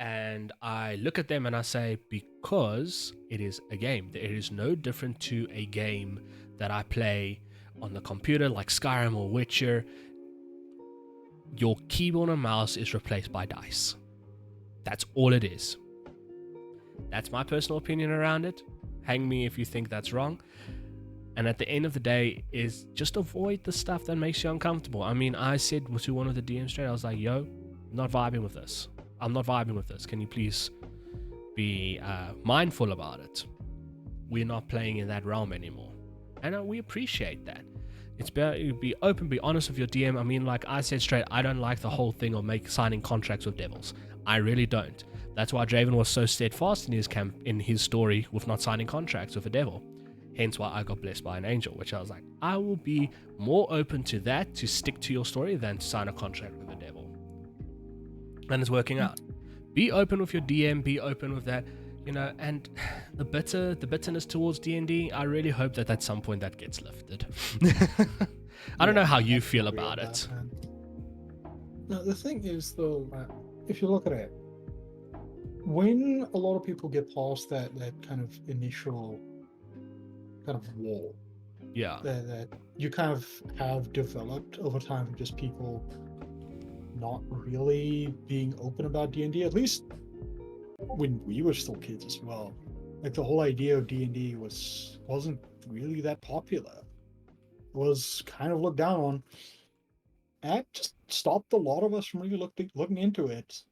And I look at them and I say, because it is a game. It is no different to a game that I play on the computer like Skyrim or Witcher. Your keyboard and mouse is replaced by dice. That's all it is. That's my personal opinion around it. Hang me if you think that's wrong. And at the end of the day is just avoid the stuff that makes you uncomfortable. I mean, I said to one of the DMs straight, I was like, yo, not vibing with this. I'm not vibing with this. Can you please be mindful about it? We're not playing in that realm anymore. And we appreciate that. It's better to be open, be honest with your DM. I mean, like I said straight, I don't like the whole thing of signing contracts with devils. I really don't. That's why Draven was so steadfast in his story with not signing contracts with a devil. Hence why I got blessed by an angel, which I was like, I will be more open to that, to stick to your story, than to sign a contract with a devil. And it's working out. Be open with your DM, be open with that, you know, and the bitterness towards D&D, I really hope that at some point that gets lifted. I don't know how you feel about it. No, the thing is, though, if you look at it, when a lot of people get past that kind of initial kind of wall that you kind of have developed over time from just people not really being open about D&D, at least when we were still kids as well. Like the whole idea of D&D wasn't really that popular. It was kind of looked down on. And that just stopped a lot of us from really looking into it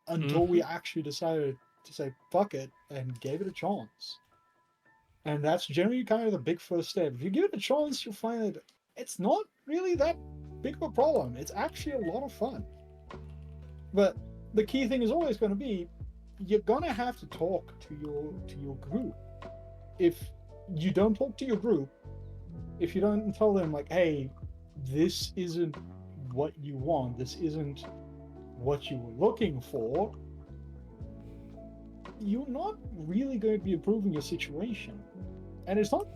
until we actually decided to say fuck it and gave it a chance. And that's generally kind of the big first step. If you give it a chance, you'll find that it's not really that big of a problem. It's actually a lot of fun. But the key thing is always going to be, you're going to have to talk to your group. If you don't talk to your group, if you don't tell them like, hey, this isn't what you want, this isn't what you were looking for, you're not really going to be improving your situation. And it's not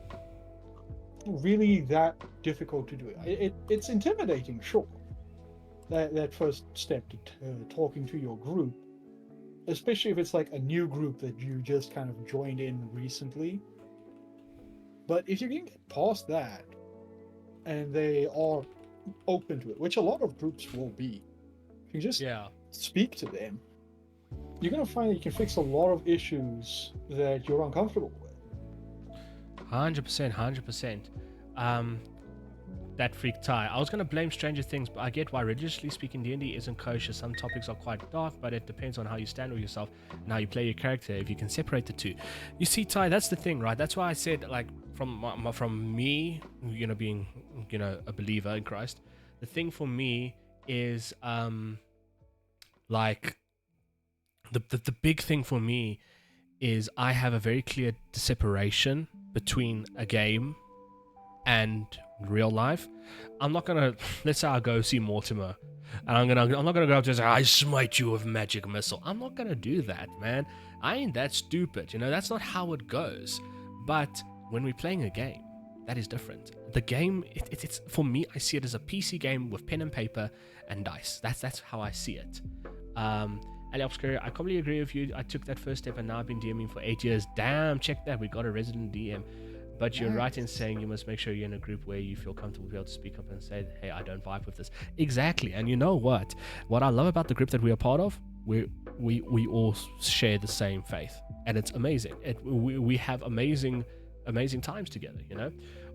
really that difficult to do. It's intimidating, sure. That first step to talking to your group, especially if it's like a new group that you just kind of joined in recently. But if you can get past that, and they are open to it, which a lot of groups will be, if you just speak to them, you're going to find that you can fix a lot of issues that you're uncomfortable with. 100%. That freak tie. I was going to blame Stranger Things, but I get why religiously speaking D&D isn't kosher. Some topics are quite dark, but it depends on how you stand with yourself and how you play your character, if you can separate the two. You see, Ty, that's the thing, right? That's why I said, like, from me, you know, being, you know, a believer in Christ, the thing for me is like the big thing for me is I have a very clear separation between a game and real life. I'm not gonna, let's say I go see Mortimer and I'm not gonna go up to and say, I smite you with magic missile. I'm not gonna do that, man. I ain't that stupid, you know. That's not how it goes. But when we're playing a game, that is different. The game, it's for me, I see it as a PC game with pen and paper and dice. That's how I see it. Ali Obscure, I completely agree with you. I took that first step and now I've been DMing for 8 years. Damn, check that. We got a resident DM. But you're right in saying you must make sure you're in a group where you feel comfortable to be able to speak up and say, hey, I don't vibe with this. Exactly. And you know what? What I love about the group that we are part of, we all share the same faith. And it's amazing. We have amazing times together, you know?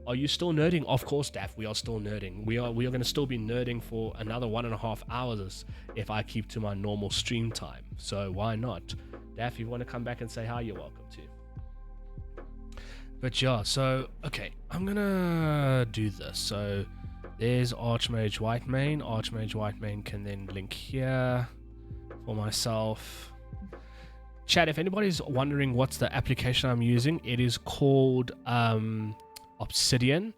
Are you still nerding? Of course, Daff, we are still nerding. We are going to still be nerding for another 1.5 hours if I keep to my normal stream time. So why not? Daff, if you want to come back and say hi, you're welcome to. But yeah, so, okay, I'm going to do this. So there's Archmage Whitemane. Archmage Whitemane can then link here for myself. Chat, if anybody's wondering what's the application I'm using, it is called Obsidian,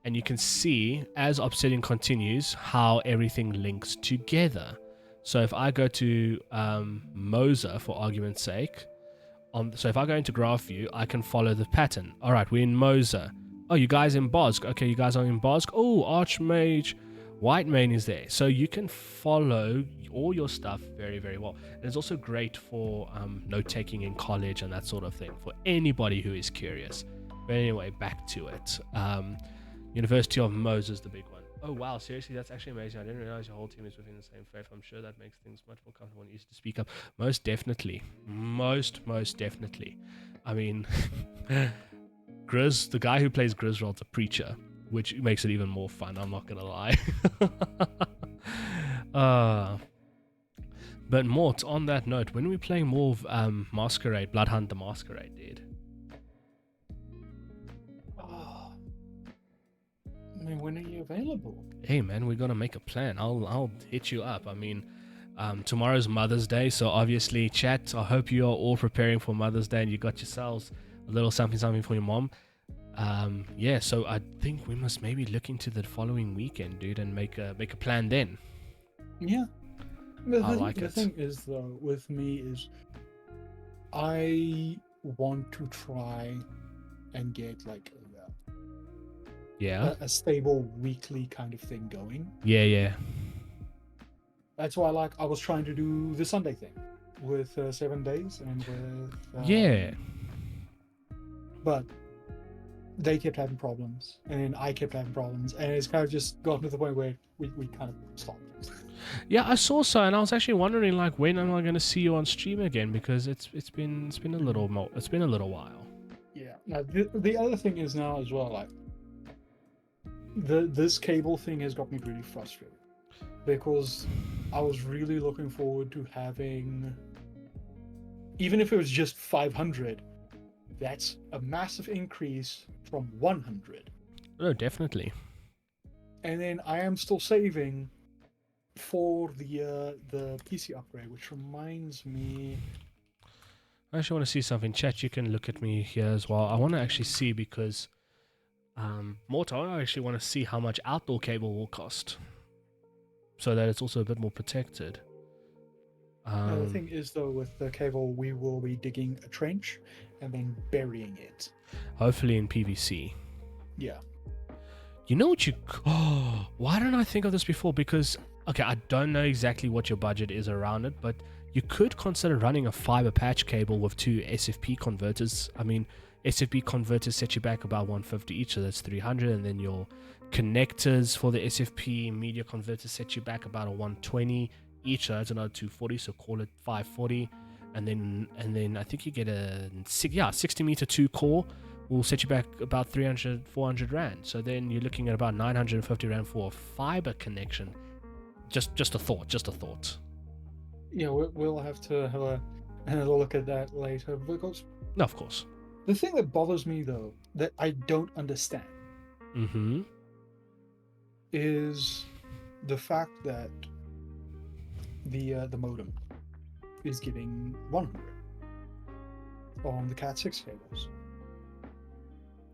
and you can see as Obsidian continues how everything links together. So if I go to Moza for argument's sake, so if I go into graph view, I can follow the pattern. All right, we're in Moza. Oh, you guys in Bosk. Okay, you guys are in Bosk. Oh, Archmage Whitemane is there. So you can follow all your stuff very, very well. And it's also great for note-taking in college and that sort of thing for anybody who is curious. But anyway, back to it. University of Moza is the big one. Oh, wow, seriously, that's actually amazing. I didn't realize your whole team is within the same faith. I'm sure that makes things much more comfortable and easy to speak up. Most definitely. Most definitely. I mean, Grizz, the guy who plays Griswold's a preacher, which makes it even more fun, I'm not going to lie. But Mort, on that note, when are we playing more of Masquerade, Bloodhunt the Masquerade, dude? I mean, when are you available? Hey man, we're gonna make a plan. I'll hit you up. I mean, tomorrow's Mother's Day, so obviously, chat, I hope you are all preparing for Mother's Day and you got yourselves a little something for your mom. Yeah, so I think we must maybe look into the following weekend, dude, and make a plan then. Yeah. The thing is, though, with me is I want to try and get like a stable weekly kind of thing going. Yeah. That's why I was trying to do the Sunday thing with 7 days and with yeah. But they kept having problems, and I kept having problems, and it's kind of just gotten to the point where we kind of stopped. Yeah, I saw so, and I was actually wondering like when am I going to see you on stream again, because it's been a little while. Yeah. Now the other thing is now as well, like this cable thing has got me really frustrated because I was really looking forward to having, even if it was just 500, that's a massive increase from 100. Oh, definitely. And then I am still saving for the PC upgrade, which reminds me. I actually want to see something. Chat, you can look at me here as well. I want to actually see because, Morto, I actually want to see how much outdoor cable will cost, so that it's also a bit more protected. The thing is, though, with the cable, we will be digging a trench and then burying it. Hopefully in PVC. Yeah. You know what you... Oh, why didn't I think of this before? Because, okay, I don't know exactly what your budget is around it, but you could consider running a fiber patch cable with 2 SFP converters. I mean, SFP converters set you back about 150 each, so that's 300, and then your connectors for the SFP media converters set you back about a 120 each, so that's another 240, so call it 540. And then I think you get a 60 meter 2 core will set you back about 300-400 rand. So then you're looking at about 950 rand for a fiber connection. Just a thought. Yeah, we'll have to have another look at that later, because no, of course. The thing that bothers me, though, that I don't understand, Mm-hmm. is the fact that the modem is giving 100 on the Cat 6 cables.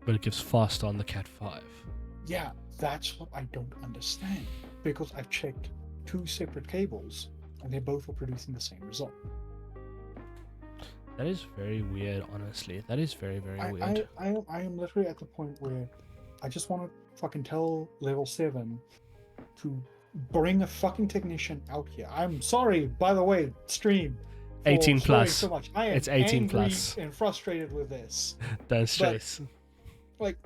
But it gives faster on the Cat 5. Yeah, that's what I don't understand. Because I've checked 2 separate cables, and they both are producing the same result. That is very weird, honestly. That is very, very weird. I am literally at the point where I just want to fucking tell Level 7 to bring a fucking technician out here. I'm sorry, by the way, stream. 18 plus. So much. I am it's 18 angry plus. and frustrated with this. Don't stress. Like,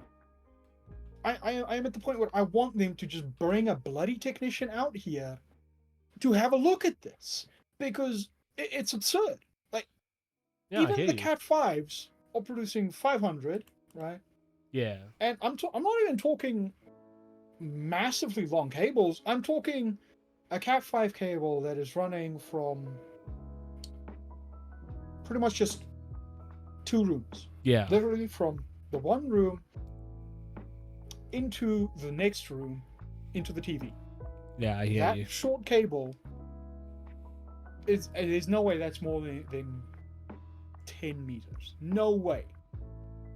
I am at the point where I want them to just bring a bloody technician out here to have a look at this, because it's absurd. Like, Yeah, even the Cat 5s are producing 500, right? Yeah. And I'm not even talking massively long cables. I'm talking a Cat 5 cable that is running from pretty much just 2 rooms. Yeah. Literally from the one room into the next room into the TV. Yeah, I hear you. That short cable there's no way that's more than 10 meters. No way.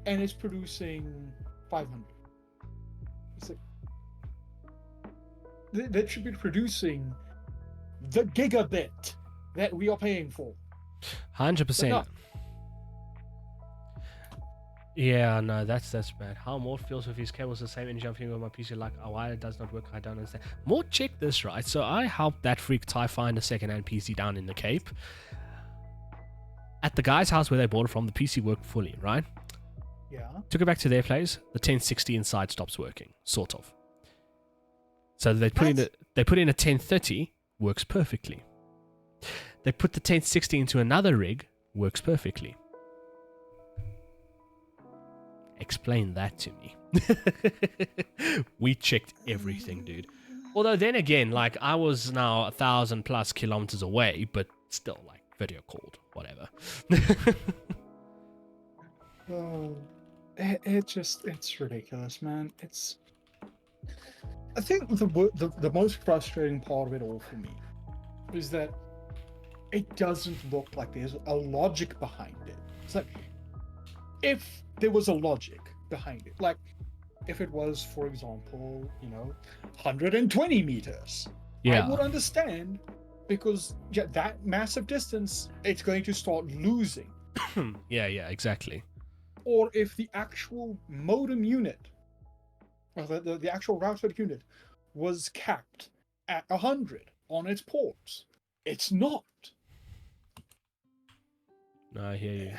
And it's producing 500. It's like, that should be producing the gigabit that we are paying for. 100%. Yeah, no, that's bad. How Mort feels with his cables the same engine I'm feeling with my PC, like, why it does not work, I don't understand. Mort, check this, right? So I helped that freak Ty find a second-hand PC down in the Cape. At the guy's house where they bought it from, the PC worked fully, right? Yeah. Took it back to their place, the 1060 inside stops working, sort of. So they put in a 1030, works perfectly. They put the 1060 into another rig, works perfectly. Explain that to me. We checked everything, dude. Although then again, like, I was now 1,000+ kilometers away, but still, like, video called, whatever. It's ridiculous, man. I think the most frustrating part of it all for me is that it doesn't look like there's a logic behind it. It's like, if there was a logic behind it, like if it was, for example, 120 meters, yeah, I would understand, because that massive distance, it's going to start losing. yeah, exactly. Or if the actual modem unit, or the actual router unit, was capped at 100 on its ports. It's not. No, I hear you.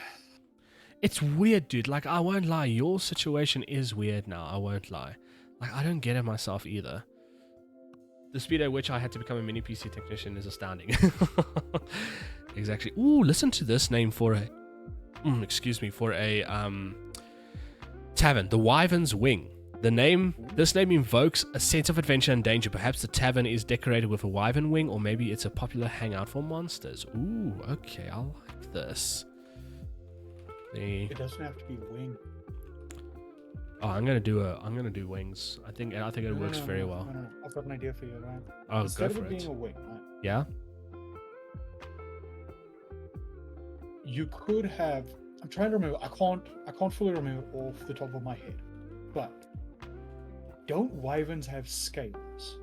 It's weird, dude. Like, I won't lie. Your situation is weird now. I won't lie. Like, I don't get it myself either. The speed at which I had to become a mini PC technician is astounding. Exactly. Ooh, listen to this name for a... for a tavern. The Wyvern's Wing. This name invokes a sense of adventure and danger. Perhaps the tavern is decorated with a wyvern wing, or maybe it's a popular hangout for monsters. Ooh, okay, I like this. It doesn't have to be wing. Oh, I'm gonna do wings. I think it works very well. No. I've got an idea for you, right? Oh, Instead go for of it it. being a wing, right? Yeah. You could have. I'm trying to remember. I can't fully remember off the top of my head, but don't wyverns have scales?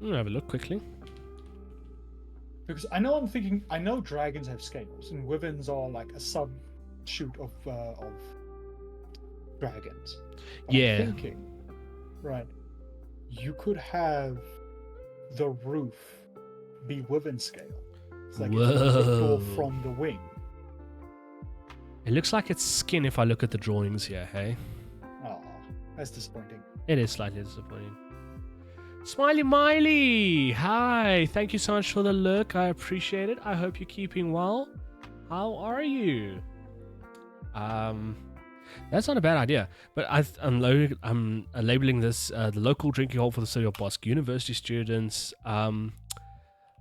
Have a look quickly. Because I know dragons have scales, and wyverns are like a sub-shoot of dragons. But Yeah. I'm thinking, right, you could have the roof be wyvern scale. It's like Whoa. from the wing. It looks like it's skin if I look at the drawings here, hey? Oh, that's disappointing. It is slightly disappointing. Smiley Miley! Hi! Thank you so much for the look. I appreciate it. I hope you're keeping well. How are you? That's not a bad idea. But I'm labeling this the local drinking hole for the city of Bosque. University students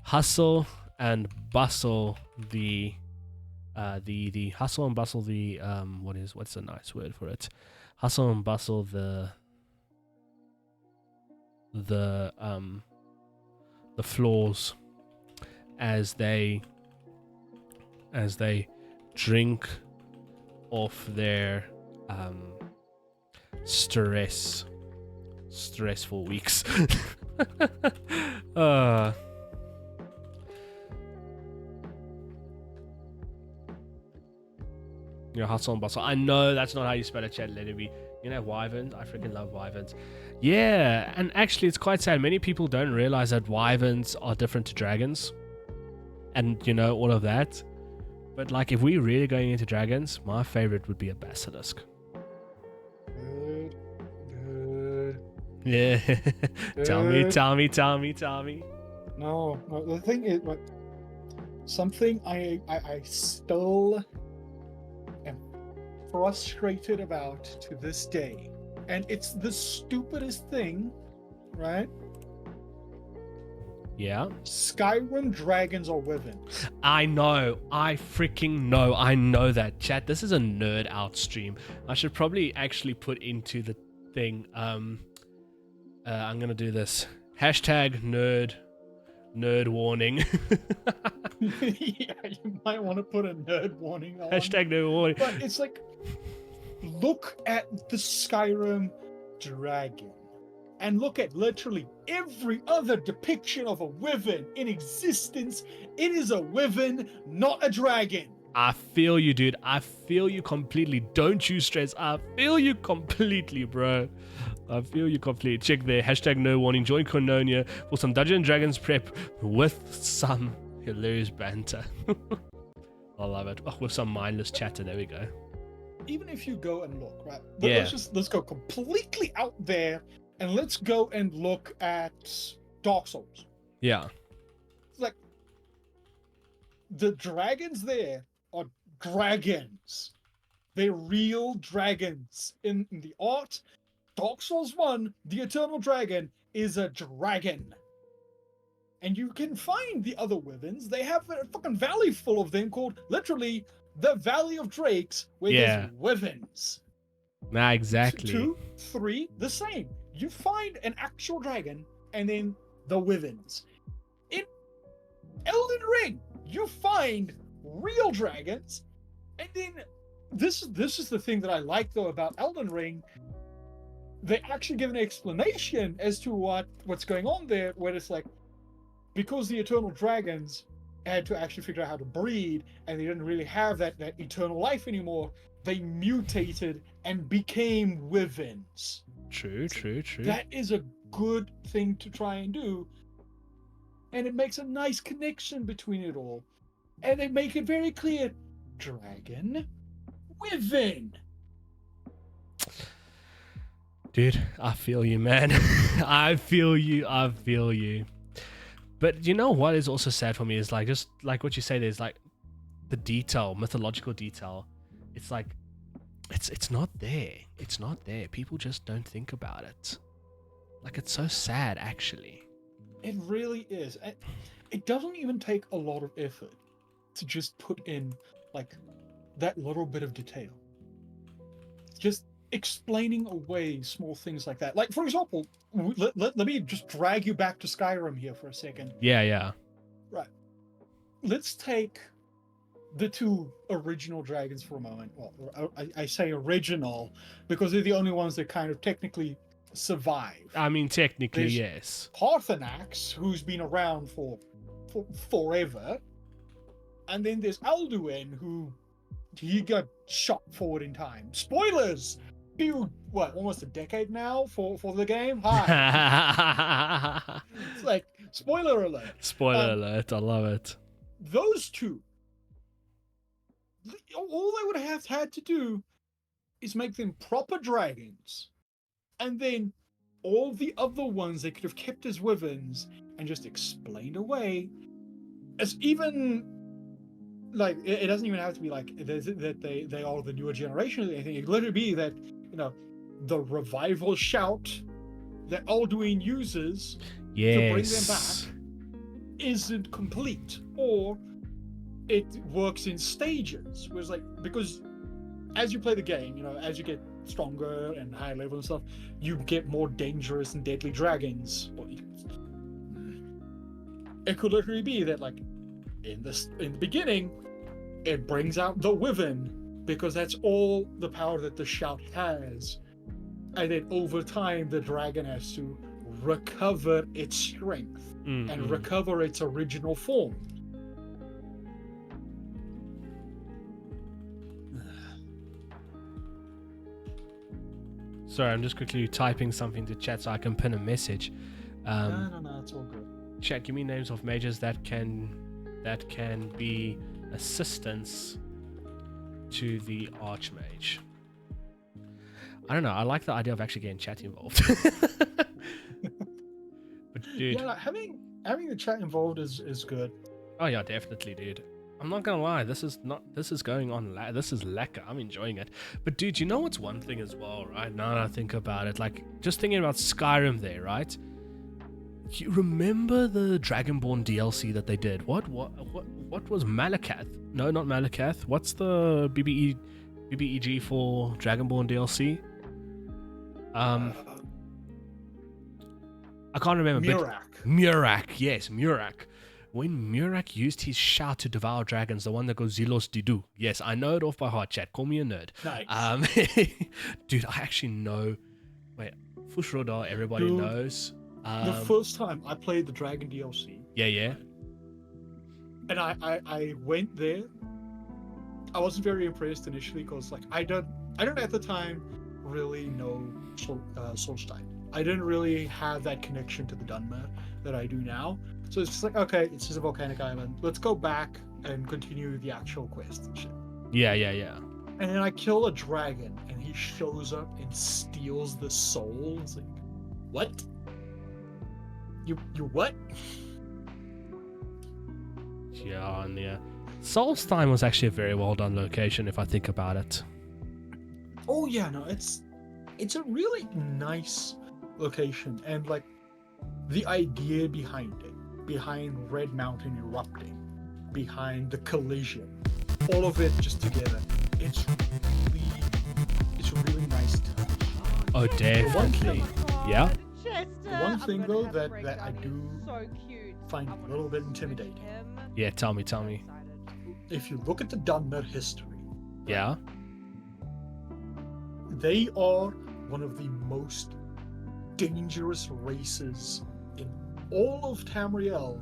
hustle and bustle the hustle and bustle the what's a nice word for it? Hustle and bustle the the floors as they drink off their stressful weeks. Hustle and bustle. I know that's not how you spell it, chat. Let it be. You know, wyverns. I freaking love wyverns. Yeah, and actually, it's quite sad. Many people don't realize that wyverns are different to dragons, and you know all of that. But like, if we're really going into dragons, my favorite would be a basilisk. Good. Yeah. Tell me. No, the thing is, like, something I still am frustrated about to this day, and it's the stupidest thing, right? Yeah. Skyrim dragons are wyverns. I know. I freaking know. I know that. Chat, this is a nerd out stream. I should probably actually put into the thing. I'm gonna do this. Hashtag nerd warning. Yeah, you might want to put a nerd warning on. Hashtag nerd warning. But it's like, look at the Skyrim dragon. And look at literally every other depiction of a wyvern in existence. It is a wyvern, not a dragon. I feel you, dude. I feel you completely. Don't you stress. I feel you completely, bro. I feel you completely. Check there. Hashtag no warning. Join Koinonia for some Dungeons and Dragons prep with some hilarious banter. I love it. Oh, with some mindless chatter. There we go. Even if you go and look, right? Yeah. Let's go completely out there. And let's go and look at Dark Souls. Yeah. It's like, the dragons there are dragons. They're real dragons. In the art, Dark Souls 1, the Eternal Dragon, is a dragon. And you can find the other wyverns. They have a fucking valley full of them called, literally, the Valley of Drakes, where there's wyverns. Nah, exactly. 2, 3, the same. You find an actual dragon, and then the wyverns. In Elden Ring, you find real dragons, and then this is the thing that I like though about Elden Ring. They actually give an explanation as to what's going on there, where it's like, because the eternal dragons had to actually figure out how to breed, and they didn't really have that eternal life anymore, they mutated and became wyverns. True. That is a good thing to try and do. And it makes a nice connection between it all. And they make it very clear. Dragon, wyvern. Dude, I feel you, man. I feel you. But you know what is also sad for me is like, just like what you say, there's like the detail, mythological detail. It's like, it's not there. It's not there. People just don't think about it. Like, it's so sad, actually. It really is. It doesn't even take a lot of effort to just put in, like, that little bit of detail. Just explaining away small things like that. Like, for example, let me just drag you back to Skyrim here for a second. Yeah. Right. Let's take the 2 original dragons for a moment. Well, I say original because they're the only ones that kind of technically survive. I mean, technically, There's yes. Parthenax, who's been around for forever. And then there's Alduin, who he got shot forward in time. Spoilers! Almost a decade now for the game? Hi. It's like, spoiler alert. Spoiler alert, I love it. Those 2, all they would have had to do is make them proper dragons, and then all the other ones they could have kept as wyverns and just explained away as even, like, it doesn't even have to be like that they are the newer generation or anything. It could literally be that, you know, the revival shout that Alduin uses to bring them back isn't complete, or it works in stages, whereas, like, because as you play the game, you know, as you get stronger and higher level and stuff, you get more dangerous and deadly dragons. It could literally be that, like, in the beginning, it brings out the Wyvern because that's all the power that the shout has, and then over time the dragon has to recover its strength and recover its original form. Sorry, I'm just quickly typing something to chat so I can pin a message. No, it's all good. Chat, give me names of mages that can be assistants to the archmage. I don't know. I like the idea of actually getting chat involved. But dude, Yeah, like, having the chat involved is good. oh yeah, definitely, dude. I'm not gonna lie. This is going on. This is lekker. I'm enjoying it. But dude, you know what's one thing as well, right? Now that I think about it, like just thinking about Skyrim, there, right? You remember the Dragonborn DLC that they did? What was Malakath? No, not Malakath. What's the BBEG for Dragonborn DLC? I can't remember. Murak, yes, Murak. When Murak used his shout to devour dragons, the one that goes Zilos Didu. Yes, I know it off by heart, chat. Call me a nerd. Nice. Dude, I actually know. Wait, Fushrodar, everybody knows. The first time I played the Dragon DLC. Yeah. And I went there. I wasn't very impressed initially because, like, I don't at the time really know Solstein. I didn't really have that connection to the Dunmer that I do now. So it's just like, okay, it's just a volcanic island. Let's go back and continue the actual quest and shit. Yeah. And then I kill a dragon, and he shows up and steals the soul. It's like, what? You what? Yeah. Solstein was actually a very well done location if I think about it. Oh yeah, no, it's a really nice location, and like the idea behind it, behind Red Mountain erupting, behind the collision, all of it just together, it's really nice to touch. Oh, definitely. Yeah. The one thing though that I do find a little bit intimidating. Yeah, tell me. If you look at the Dunmer history, Yeah. they are one of the most dangerous races in all of Tamriel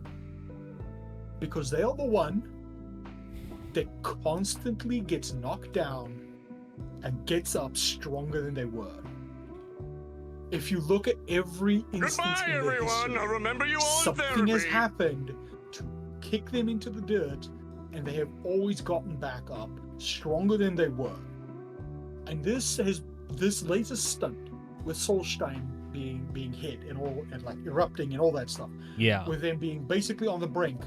because they are the one that constantly gets knocked down and gets up stronger than they were. If you look at every instance in their history, I remember you all in something has therapy. happened to kick them into the dirt, and they have always gotten back up stronger than they were. And this latest stunt with Solstein being hit and all, and like erupting and all that stuff, Yeah. with them being basically on the brink,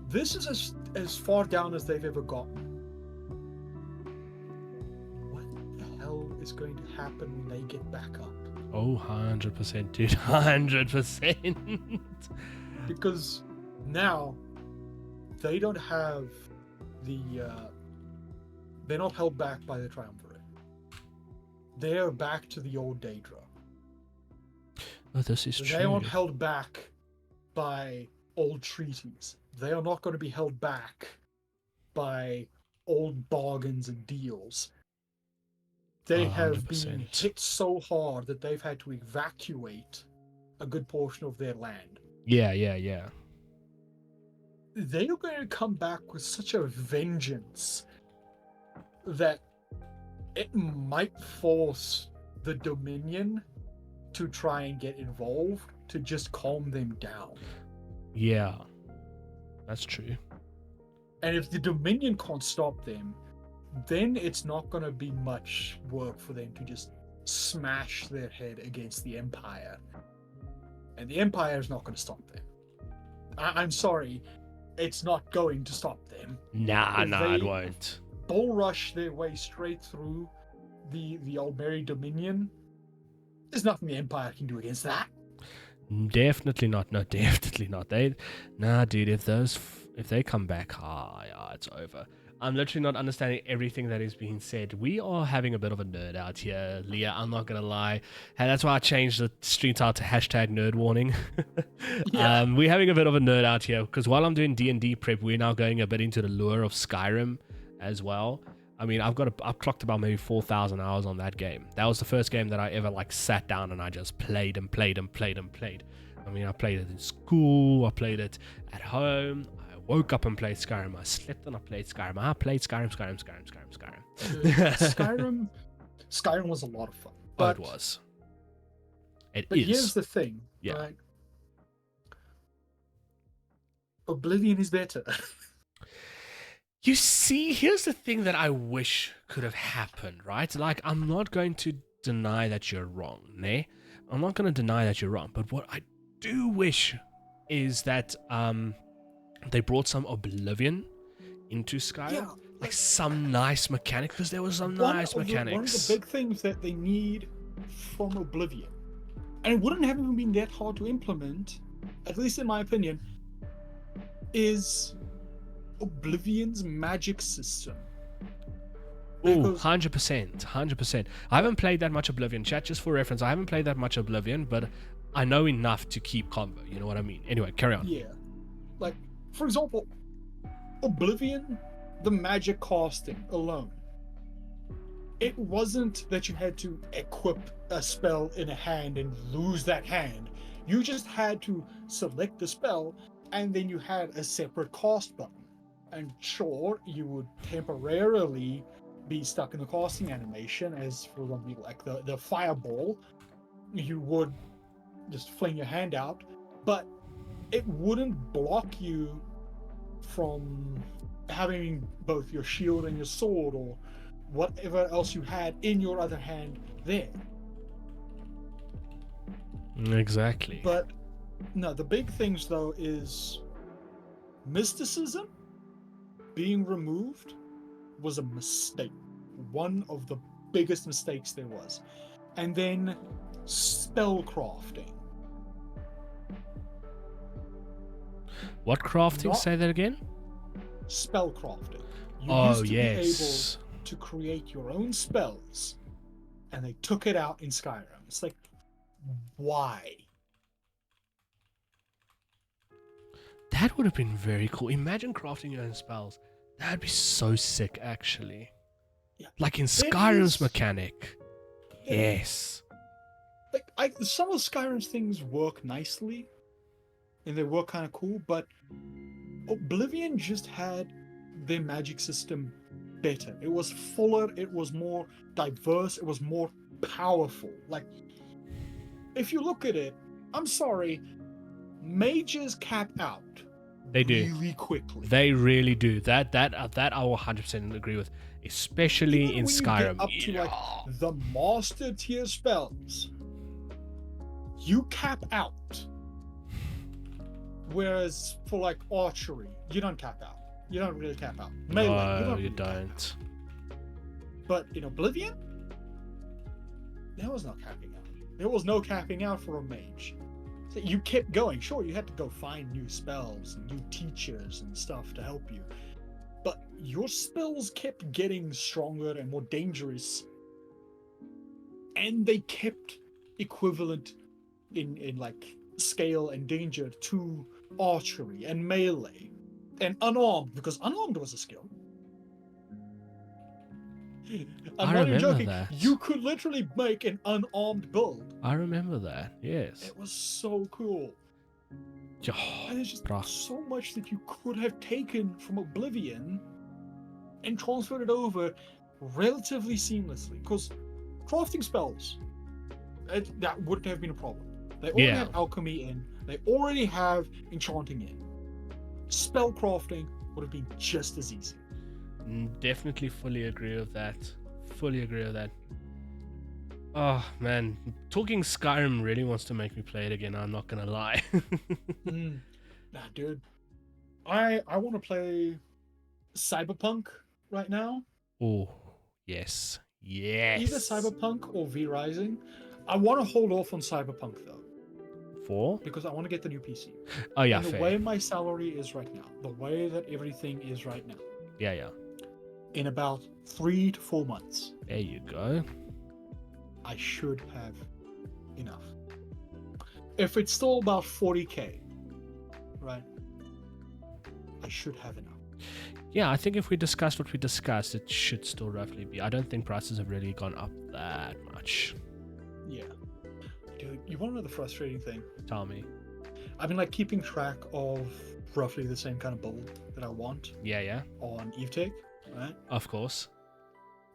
this is as far down as they've ever gotten. What the hell is going to happen when they get back up? Oh, 100%, dude. 100%. Because now they don't have they're not held back by the Triumvirate. They are back to the old Daedra. Oh, this is true. They aren't held back by old treaties. They are not going to be held back by old bargains and deals. They have been 100%. hit so hard that they've had to evacuate a good portion of their land. Yeah. They are going to come back with such a vengeance that it might force the Dominion to try and get involved to just calm them down. Yeah. That's true. And if the Dominion can't stop them, then it's not going to be much work for them to just smash their head against the Empire. And the Empire is not going to stop them. I'm sorry, it's not going to stop them. Nah, If it won't. bull rush their way straight through the Old Merry Dominion, there's nothing the Empire can do against that. Definitely not. No, definitely not. Dude, if they come back, yeah, it's over. I'm literally not understanding everything that is being said. We are having a bit of a nerd out here, Leah. I'm not gonna lie, and that's why I changed the stream title to hashtag nerd warning. Yeah. We're having a bit of a nerd out here because while I'm doing D&D prep, we're now going a bit into the lure of Skyrim as well. I mean, I've clocked about maybe 4,000 hours on that game. That was the first game that I ever like sat down and I just played and played and played and played. I mean, I played it in school, I played it at home, I woke up and played Skyrim, I slept and I played Skyrim, I played Skyrim. Skyrim was a lot of fun. But But it was. But here's the thing, Yeah. right? Oblivion is better. You see, here's the thing that I wish could have happened, right? Like, I'm not going to deny that you're wrong, ne? I'm not going to deny that you're wrong, but what I do wish is that they brought some Oblivion into Skyrim. Yeah, like some nice mechanic, because there was some nice mechanics. One of the big things that they need from Oblivion, and it wouldn't have even been that hard to implement, at least in my opinion, is Oblivion's magic system. Oh, 100%. I haven't played that much Oblivion. Chat, just for reference, I haven't played that much Oblivion, but I know enough to keep convo. You know what I mean? Anyway, carry on. Yeah. Like, for example, Oblivion, the magic casting alone. It wasn't that you had to equip a spell in a hand and lose that hand. You just had to select the spell, and then you had a separate cast button. And sure, you would temporarily be stuck in the casting animation, as for example, like the fireball, you would just fling your hand out, but it wouldn't block you from having both your shield and your sword or whatever else you had in your other hand there. Exactly. But no, the big things though is mysticism being removed was a mistake. One of the biggest mistakes there was. And then spellcrafting. What crafting? Say that again? Spellcrafting. You Oh, used to be yes. able to create your own spells, and they took it out in Skyrim. It's like, why? That would have been very cool. Imagine crafting your own spells. That'd be so sick, actually. Yeah. Like in It Skyrim's is- mechanic. Yeah. Yes. Like some of Skyrim's things work nicely, and they work kind of cool, but Oblivion just had their magic system better. It was fuller, it was more diverse, it was more powerful. Like, if you look at it, I'm sorry, mages cap out. They do. Really quickly. They really do. That I will 100% agree with. Especially Even in when Skyrim. You get up to like the master tier spells, you cap out. Whereas for like archery, you don't cap out. You don't really cap out. Melee, No, you you don't. But in Oblivion, there was no capping out. There was no capping out for a mage. So you kept going. Sure, you had to go find new spells and new teachers and stuff to help you. But your spells kept getting stronger and more dangerous. And they kept equivalent in like scale and danger to archery and melee and unarmed, because unarmed was a skill. I'm I not even remember joking. that. You could literally make an unarmed build. I remember that. Yes. It was so cool. And there's just bruh. so much that you could have taken from Oblivion and transferred it over relatively seamlessly. Because crafting spells, that wouldn't have been a problem. They already Yeah. have alchemy in. They already have enchanting in. Spell crafting would have been just as easy. Definitely fully agree with that. Fully agree with that. Oh man, talking Skyrim really wants to make me play it again. I'm not gonna lie. Nah, dude. I want to play Cyberpunk right now. Oh, yes. Yes. Either Cyberpunk or V Rising. I want to hold off on Cyberpunk though, For? because I want to get the new PC. Oh yeah, And the fair. way my salary is right now, the way that everything is right now, Yeah, yeah. in about 3 to 4 months, There you go. I should have enough. If it's still about 40k, right, I should have enough. Yeah, I think if we discussed what we discussed, it should still roughly be. I don't think prices have really gone up that much. Yeah. Dude, you want to know the frustrating thing? Tell me. I've been like keeping track of roughly the same kind of build that I want Yeah. on EveTech, right? Of course.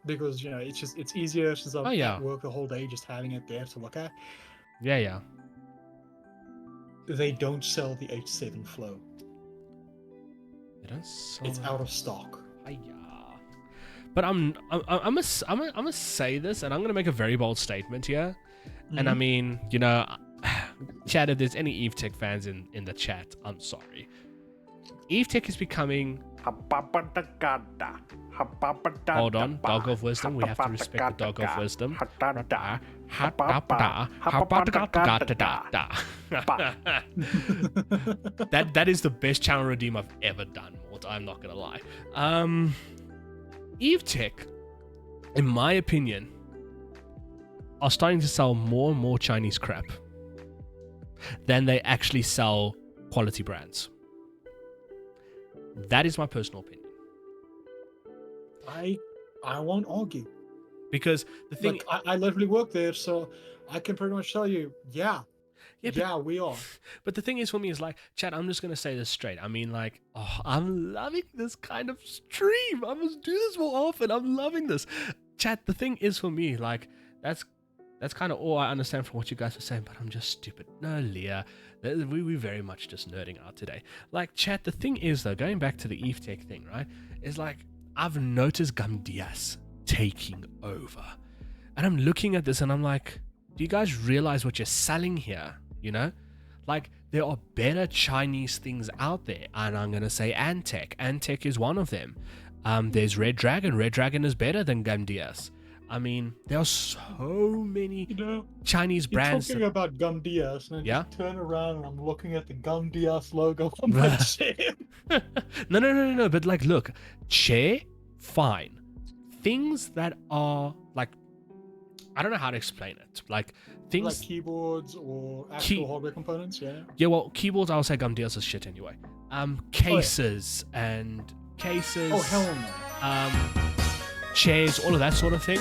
Because, it's easier since I'm yeah. at work the whole day just having it there to look at. Yeah. They don't sell the H7 Flow. They don't sell It's out of stock. But I'm gonna say this, and I'm gonna make a very bold statement here. And I mean, chat, if there's any EveTech fans in the chat, I'm sorry. EveTech is becoming... Hold on, Dog of Wisdom. We have to respect the Dog of Wisdom. That is the best channel redeem I've ever done, Mort. I'm not gonna lie. EveTech, in my opinion, are starting to sell more and more Chinese crap than they actually sell quality brands. That is my personal opinion. I won't argue. Because the thing... I literally work there, so I can pretty much tell you, yeah, we are. But the thing is, for me, is like, Chad, I'm just going to say this straight. I mean, like, I'm loving this kind of stream. I must do this more often. I'm loving this. Chad, the thing is, for me, like, that's kind of all I understand from what you guys are saying, but I'm just stupid. No, Leah, we very much just nerding out today. Like, chat, the thing is, though, going back to the EveTech thing, right, is like, I've noticed Gamdias taking over. And I'm looking at this and I'm like, do you guys realize what you're selling here? Like, there are better Chinese things out there. And I'm going to say Antec. Antec is one of them. There's Red Dragon. Red Dragon is better than Gamdias. I mean, there are so many Chinese brands. You're talking about Gum Diaz, and I just turn around and I'm looking at the Gum Diaz logo on my chair. No. But like, look, chair, fine. Things that are like, I don't know how to explain it. Like things like keyboards or actual hardware components. Yeah. Yeah. Well, keyboards, I'll say Gum Diaz is shit anyway. Cases and cases. Oh hell no. Chairs, all of that sort of thing.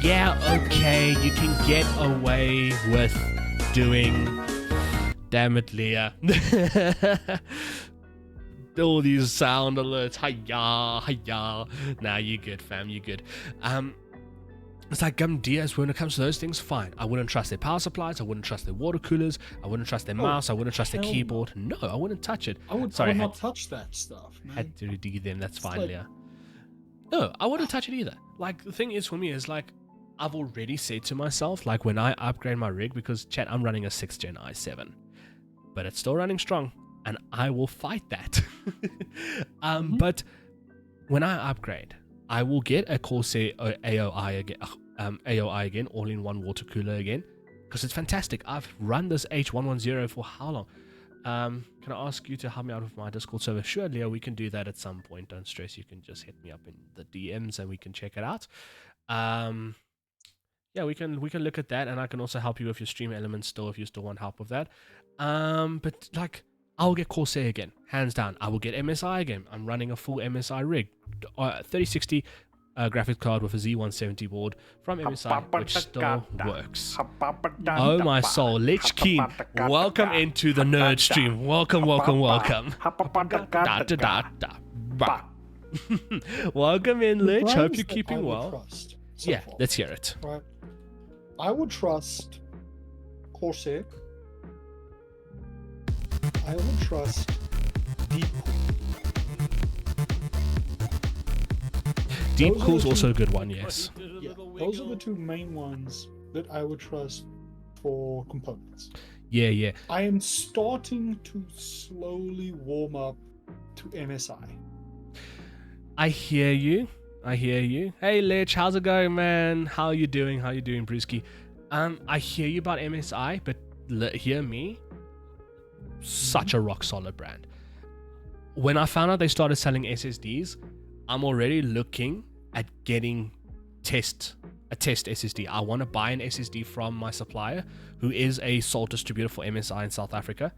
Yeah, okay, you can get away with doing... Damn it, Leah. All these sound alerts. Hiya. Nah, you good, fam, you good. It's like Gum Diaz, when it comes to those things, fine. I wouldn't trust their power supplies, I wouldn't trust their water coolers, I wouldn't trust their mouse, I wouldn't trust their keyboard. No, I wouldn't touch it. I would not touch that stuff, man. Had to dig them, that's fine, Leah. No, I wouldn't touch it either. Like, the thing is for me is like, I've already said to myself, like when I upgrade my rig, because chat, I'm running a 6th gen i7, but it's still running strong and I will fight that. But when I upgrade, I will get a Corsair AOI again, all-in-one water cooler again, because it's fantastic. I've run this H110 for how long? Can I ask you to help me out with my Discord server? Sure, Leo, we can do that at some point. Don't stress. You can just hit me up in the DMs and we can check it out. Yeah, we can look at that, and I can also help you with your stream elements still if you still want help with that. But like, I'll get Corsair again, hands down. I will get MSI again. I'm running a full MSI rig, 3060 graphics card with a Z170 board from MSI, which still works. Oh my soul, Lich Keen, welcome into the nerd stream. Welcome. Welcome in, Lich. Hope you're keeping well. Yeah, let's hear it. Right. I would trust Corsair. I would trust Deep Cool's also a good one, yes. Yeah, those are the two main ones that I would trust for components. Yeah. I am starting to slowly warm up to MSI. I hear you. Hey, Lich, how's it going, man? How you doing, Brewski? I hear you about MSI, but hear me. Such a rock solid brand. When I found out they started selling SSDs, I'm already looking at getting a test SSD. I want to buy an SSD from my supplier, who is a sole distributor for MSI in South Africa,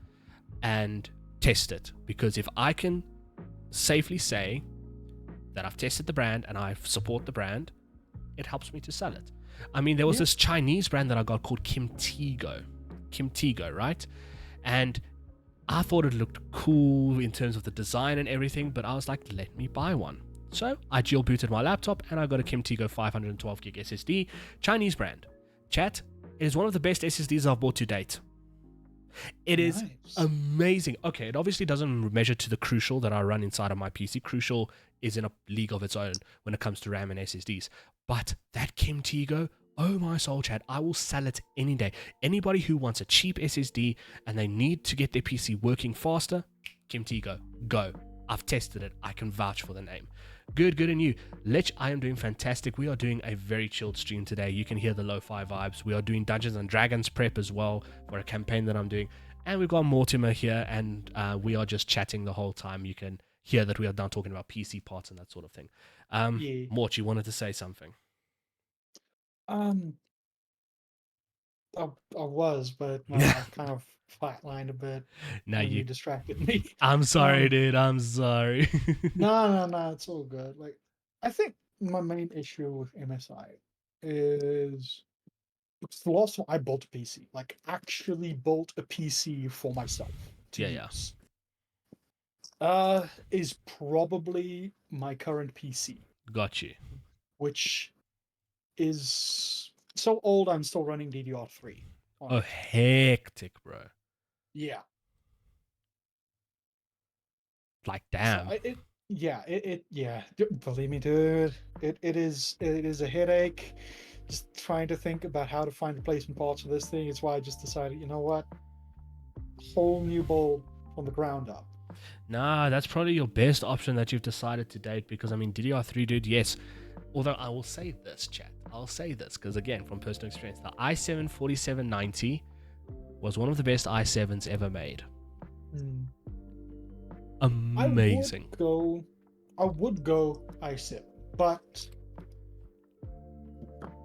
and test it. Because if I can safely say that I've tested the brand and I support the brand, it helps me to sell it. I mean, there was this Chinese brand that I got called Kimtigo, right? And I thought it looked cool in terms of the design and everything, but I was like, let me buy one. So I dual booted my laptop and I got a Kimtigo 512 gig SSD, Chinese brand. Chat, it is one of the best SSDs I've bought to date. It is amazing. Okay, it obviously doesn't measure to the Crucial that I run inside of my PC. Crucial is in a league of its own when it comes to RAM and SSDs. But that Kimtigo, oh my soul, chat, I will sell it any day. Anybody who wants a cheap SSD and they need to get their PC working faster, Kimtigo, go. I've tested it. I can vouch for the name. Good, and you. Lich, I am doing fantastic. We are doing a very chilled stream today. You can hear the lo-fi vibes. We are doing Dungeons and Dragons prep as well for a campaign that I'm doing. And we've got Mortimer here, and we are just chatting the whole time. You can hear that we are now talking about PC parts and that sort of thing. Mort, you wanted to say something? I was, but I kind of flatlined a bit. Now you distracted me. I'm sorry, dude. I'm sorry. No, it's all good. Like, I think my main issue with MSI is it's the last time I built a PC. Like, actually built a PC for myself to use. Is probably my current PC. Got you. Which is so old, I'm still running DDR3. Oh, hectic, bro. Yeah. Like, damn. So believe me, dude, it is a headache just trying to think about how to find replacement parts for this thing. It's why I just decided, you know what, whole new build from the ground up. Nah, that's probably your best option that you've decided to date, because I mean, DDR3, dude, yes. Although I will say this, chat. I'll say this because, again, from personal experience, the i7-4790 was one of the best i7s ever made. Amazing. I would go i7, but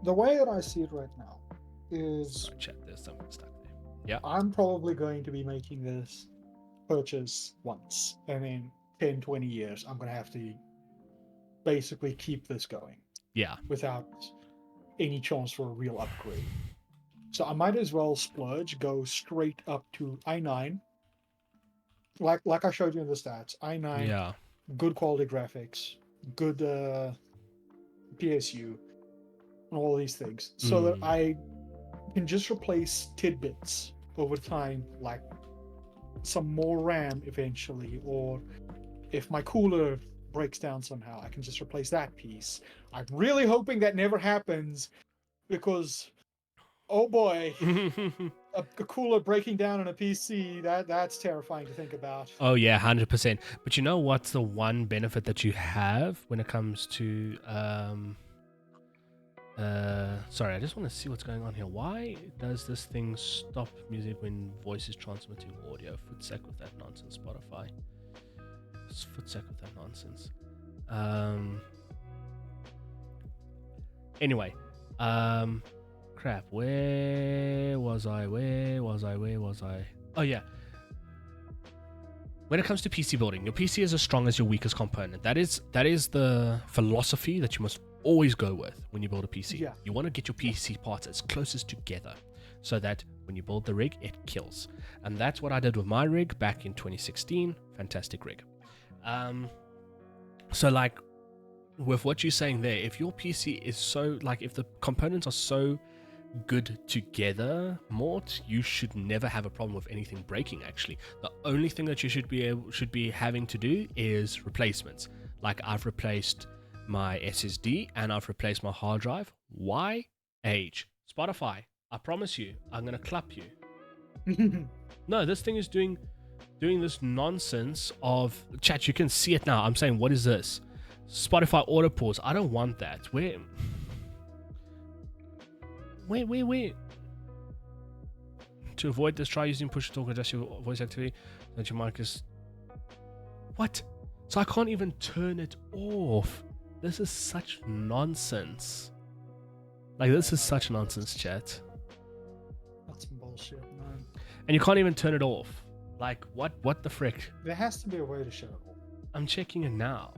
the way that I see it right now is... Chat, there's something stuck there. Yeah. I'm probably going to be making this purchase once, and in 10, 20 years, I'm going to have to basically keep this going. Yeah. Without any chance for a real upgrade. So I might as well splurge, go straight up to i9. Like I showed you in the stats. i9, yeah, good quality graphics, good PSU, and all these things. So that I can just replace tidbits over time, like some more RAM eventually, or if my cooler breaks down somehow, I can just replace that piece. I'm really hoping that never happens, because oh boy, a cooler breaking down on a PC, that's terrifying to think about. Oh yeah, 100%. But you know what's the one benefit that you have when it comes to sorry, I just want to see what's going on here. Why does this thing stop music when voice is transmitting audio? Footsack with that nonsense, Spotify. Footsack with that nonsense. Anyway, crap. Where was I? Oh yeah. When it comes to PC building, your PC is as strong as your weakest component. That is the philosophy that you must always go with when you build a PC. Yeah. You want to get your PC parts as close as together, so that when you build the rig, it kills. And that's what I did with my rig back in 2016. Fantastic rig. So like with what you're saying there, if your PC is so, like, if the components are so good together, Mort, you should never have a problem with anything breaking. Actually, the only thing that you should be having to do is replacements. Like, I've replaced my SSD and I've replaced my hard drive. Why? Age. Spotify, I promise you, I'm gonna clap you. No, this thing is doing this nonsense of chat. You can see it now. I'm saying, what is this? Spotify auto pause. I don't want that. Where? To avoid this, try using push to talk, adjust your voice activity. Let your mic is... What? So I can't even turn it off. This is such nonsense. Like, this is such nonsense, chat. That's some bullshit, man. And you can't even turn it off. Like, what the frick? There has to be a way to shut it off. I'm checking it now.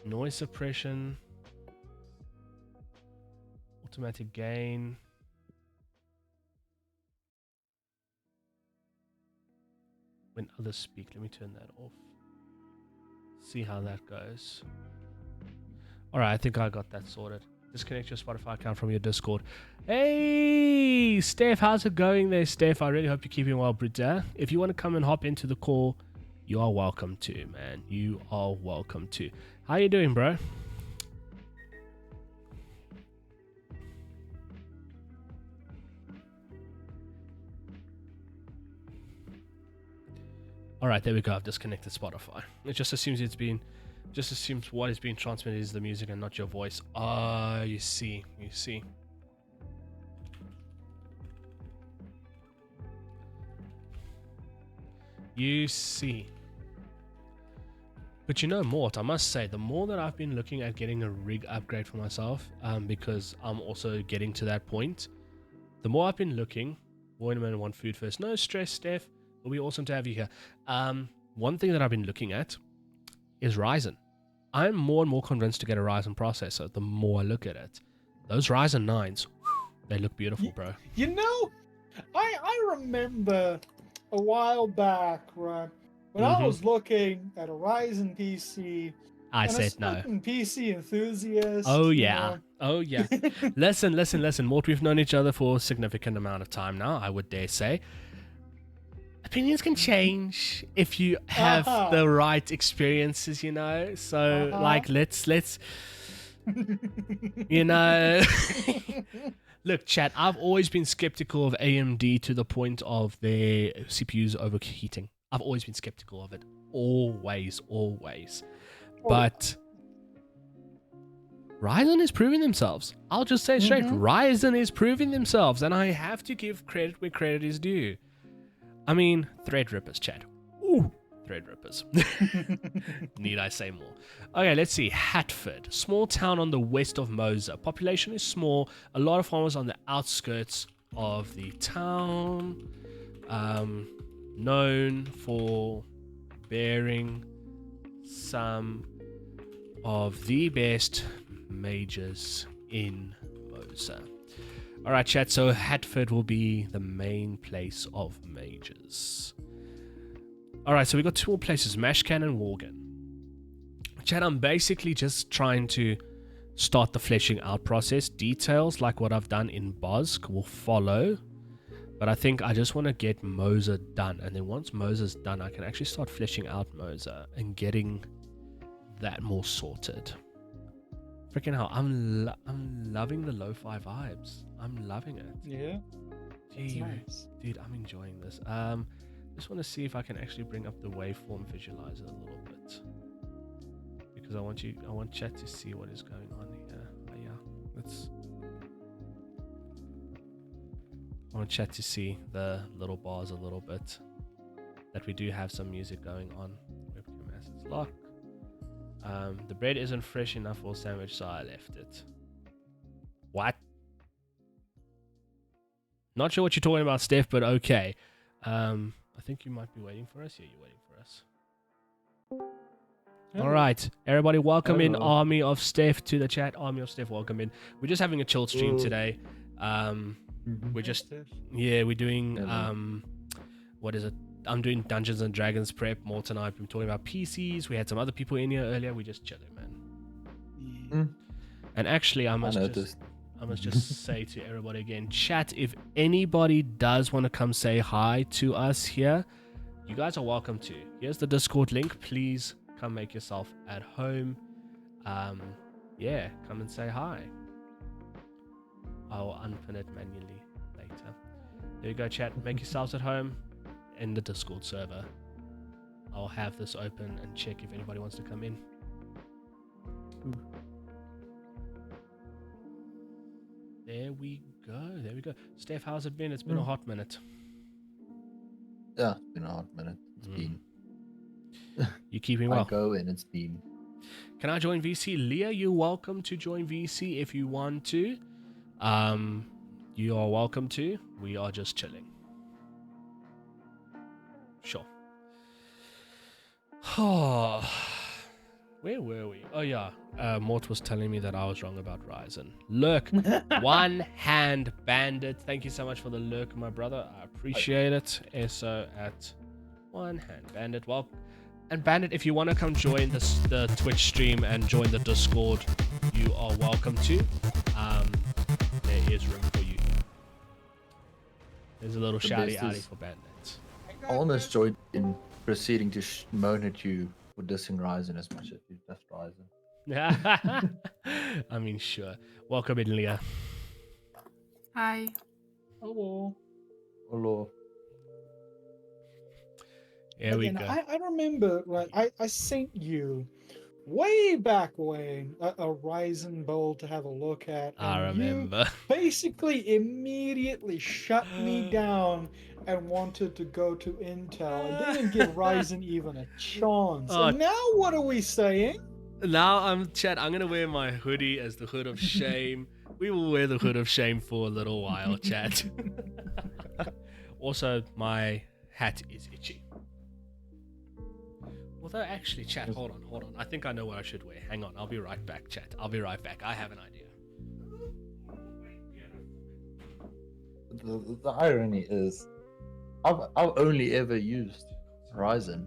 Noise suppression. Automatic gain. When others speak, let me turn that off. See how that goes. Alright, I think I got that sorted. Disconnect your Spotify account from your Discord. Hey, Steph, how's it going there, Steph? I really hope you're keeping well, Brita. If you want to come and hop into the call, you are welcome to, man. You are welcome to. How you doing, bro? Alright, there we go. I've disconnected Spotify. It just assumes what is being transmitted is the music and not your voice. Ah, you see. You see. But you know, Mort, I must say, the more that I've been looking at getting a rig upgrade for myself, because I'm also getting to that point, the more I've been looking, wait a minute, want food first. No stress, Steph. It'll be awesome to have you here. One thing that I've been looking at is Ryzen. I'm more and more convinced to get a Ryzen processor the more I look at it. Those Ryzen 9s, they look beautiful, bro. You know, I remember a while back, right, when I was looking at a Ryzen PC. I and said a no. certain PC enthusiast. Oh, you yeah. know. Oh, yeah. Listen. Mort, we've known each other for a significant amount of time now, I would dare say. Opinions can change if you have the right experiences, you know. So, like, let's, you know. Look, chat, I've always been skeptical of AMD to the point of their CPUs overheating. I've always been skeptical of it. Always. But Ryzen is proving themselves. I'll just say straight, Ryzen is proving themselves, and I have to give credit where credit is due. I mean, Threadrippers, chat. Ooh, Threadrippers. Need I say more? Okay, let's see. Hatford, small town on the west of Mosa. Population is small. A lot of farmers on the outskirts of the town. Known for bearing some of the best mages in Mosa. Alright, chat, so Hatford will be the main place of mages. Alright, so we got two more places, Mashcan and Worgen. Chat, I'm basically just trying to start the fleshing out process. Details, like what I've done in Bosk, will follow. But I think I just want to get Mosa done. And then once Mosa's done, I can actually start fleshing out Mosa and getting that more sorted. Freaking hell, I'm loving the lo-fi vibes. I'm loving it. Yeah. Gee, Nice. dude, I'm enjoying this. Just want to see if I can actually bring up the waveform visualizer a little bit, because I want chat to see what is going on here. But yeah, I want chat to see the little bars a little bit. That we do have some music going on. Webcam assets lock. The bread isn't fresh enough for a sandwich, so I left it. What? Not sure what you're talking about, Steph, but okay. I think you might be waiting for us. Yeah, you're waiting for us. Hello. All right, everybody, welcome in Army of Steph to the chat. Army of Steph, welcome in. We're just having a chill stream today. We're just, we're doing, what is it? I'm doing Dungeons and Dragons prep. Mort and I have been talking about PCs. We had some other people in here earlier. We just chilling, man. And actually, I must just say to everybody again, chat, if anybody does want to come say hi to us here, you guys are welcome to. Here's the Discord link. Please come make yourself at home. Yeah, come and say hi. I'll unpin it manually later. There you go, chat. Make yourselves at home in the Discord server. I'll have this open and check if anybody wants to come in. There we go. Steph, how's it been? It's been a hot minute. Yeah, it's been a hot minute. It's been. You keeping I well? go and it's been. Can I join VC? Leah, you're welcome to join VC if you want to. You are welcome to. We are just chilling. Sure. Oh, where were we? Oh yeah, Mort was telling me that I was wrong about Ryzen. Lurk, one hand bandit. Thank you so much for the lurk, my brother. I appreciate it. SO at one hand bandit. Well, and bandit, if you want to come join the Twitch stream and join the Discord, you are welcome to. There is room for you. There's a little shouty outy for bandits. I almost joined in proceeding to moan at you for dissing Ryzen as much as you dissed Ryzen. I mean, sure. Welcome in, Leah. Hi. Hello. Hello. Here we Again, go. I remember, like, I sent you way back when a Ryzen bowl to have a look at. And I remember. You basically immediately shut me down and wanted to go to Intel and didn't give Ryzen even a chance. And now what are we saying? Now I'm gonna wear my hoodie as the hood of shame. We will wear the hood of shame for a little while, chat. Also, my hat is itchy. Although, actually, chat, hold on. I think I know what I should wear. Hang on, I'll be right back, chat. I'll be right back. I have an idea. The irony is, I've only ever used Ryzen.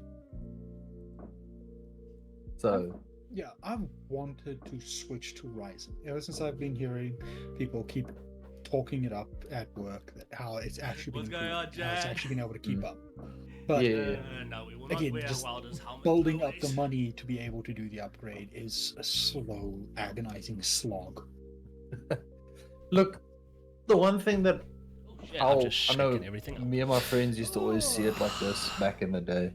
So. Yeah, I've wanted to switch to Ryzen ever since I've been hearing people keep talking it up at work that how it's actually been how it's actually been able to keep up. But no, we will again, not wear just Wilder's helmet building up always. the money to be able to do the upgrade is a slow, agonizing slog. Look, the one thing that I'm just I know shaking everything up. me and my friends used to always see it like this back in the day.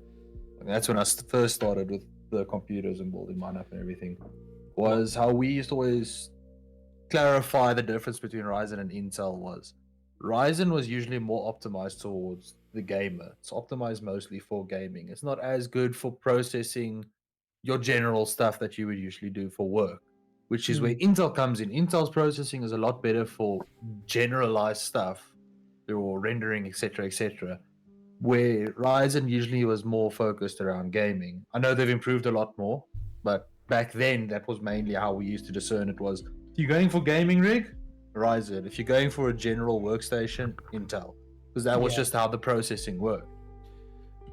I mean, that's when I first started with the computers and building mine up and everything, was how we used to always clarify the difference between Ryzen and Intel was. Ryzen was usually more optimized towards the gamer. It's optimized mostly for gaming. It's not as good for processing your general stuff that you would usually do for work, which is where Intel comes in. Intel's processing is a lot better for generalized stuff, or rendering, etc., etc., where Ryzen usually was more focused around gaming. I know they've improved a lot more, but back then that was mainly how we used to discern it was, if you're going for gaming rig, Ryzen. If you're going for a general workstation, Intel. Because that was just how the processing worked.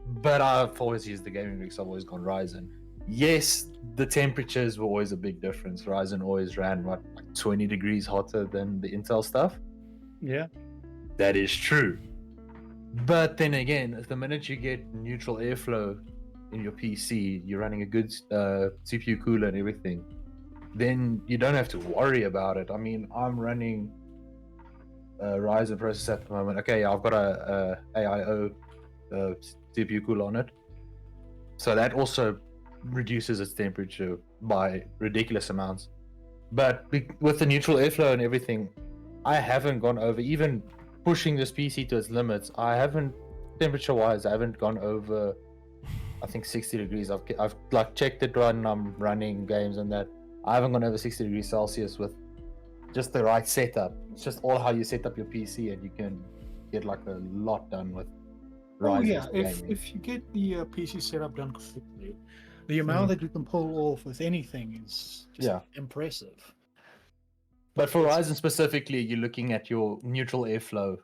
But I've always used the gaming rig, so I've always gone Ryzen. Yes, the temperatures were always a big difference. Ryzen always ran, like 20 degrees hotter than the Intel stuff? Yeah. That is true. But then again, the minute you get neutral airflow in your PC, you're running a good CPU cooler and everything, then you don't have to worry about it. I mean, I'm running a Ryzen processor at the moment. Okay, I've got a AIO CPU cooler on it. So that also reduces its temperature by ridiculous amounts. But with the neutral airflow and everything, I haven't gone over, even pushing this PC to its limits, I haven't, temperature-wise, I haven't gone over, I think 60 degrees. I've like checked it when I'm running games and that. I haven't gone over 60 degrees Celsius with just the right setup. It's just all how you set up your PC, and you can get like a lot done with Ryzen. Oh yeah, if you get the PC setup done completely, the amount that you can pull off with anything is just impressive. But for Ryzen specifically, you're looking at your neutral airflow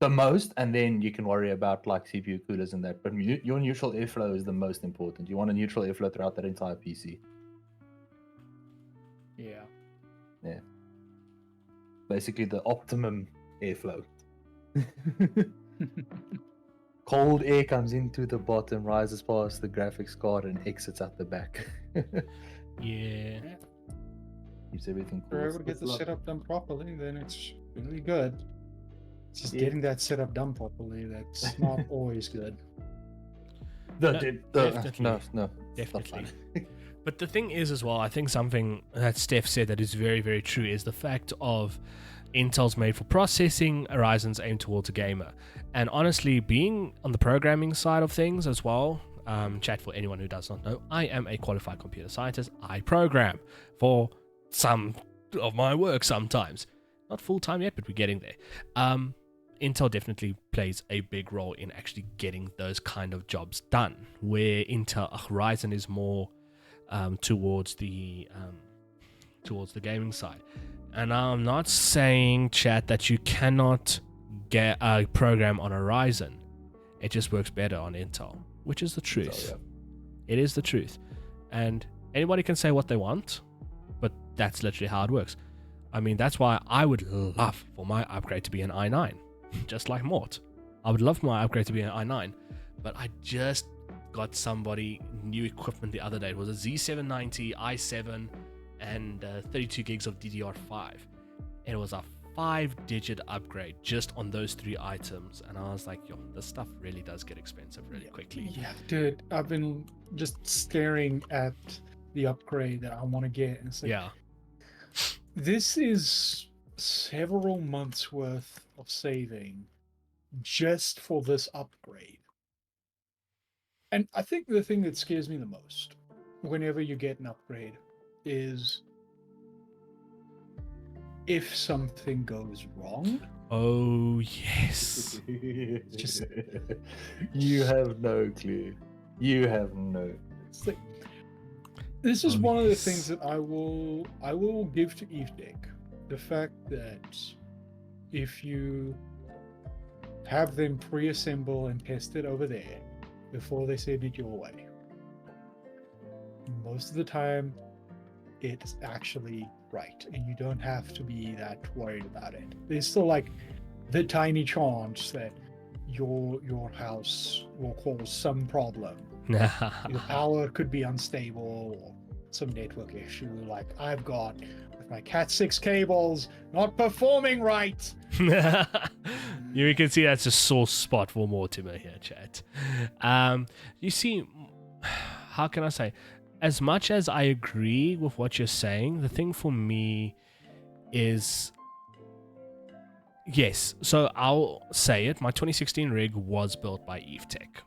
the most, and then you can worry about like CPU coolers and that. But your neutral airflow is the most important. You want a neutral airflow throughout that entire PC. Yeah. Yeah. Basically the optimum airflow. Cold air comes into the bottom, rises past the graphics card, and exits out the back. Yeah. Keeps everything If cool. you're able to get the setup done properly, then it's really good. It's just getting that setup done properly that's not always good. Definitely. No. Definitely. But the thing is as well, I think something that Steph said that is very, very true is the fact of Intel's made for processing, Ryzen's aimed towards a gamer. And honestly, being on the programming side of things as well, chat for anyone who does not know, I am a qualified computer scientist. I program for some of my work sometimes. Not full-time yet, but we're getting there. Intel definitely plays a big role in actually getting those kind of jobs done, where Ryzen is more towards the gaming side. And I'm not saying, chat, that you cannot get a program on a Ryzen. It just works better on Intel, which is the truth. So, It is the truth. And anybody can say what they want, but that's literally how it works. I mean, that's why I would love for my upgrade to be an i9, just like Mort. I would love my upgrade to be an i9, but I just got somebody new equipment the other day. It was a Z790, i7, and 32 gigs of DDR5. It was a 5-digit upgrade just on those 3 items, and I was like, yo, this stuff really does get expensive really quickly. Yeah, dude, I've been just staring at the upgrade that I want to get, and it's like, Yeah. This is several months worth of saving just for this upgrade. And I think the thing that scares me the most whenever you get an upgrade is if something goes wrong. Oh, yes. Just You have no clue. You have no. It's like, this is one of the things that I will give to EVTech. The fact that if you have them pre-assemble and test it over there before they send it your way, most of the time it's actually right, and you don't have to be that worried about it. There's still like the tiny chance that your house will cause some problem. Your power could be unstable or some network issue, like I've got with my Cat 6 cables not performing right. You can see that's a sore spot for Mortimer here, chat. You see, how can I say? As much as I agree with what you're saying, the thing for me is, yes, so I'll say it, my 2016 rig was built by EVTech.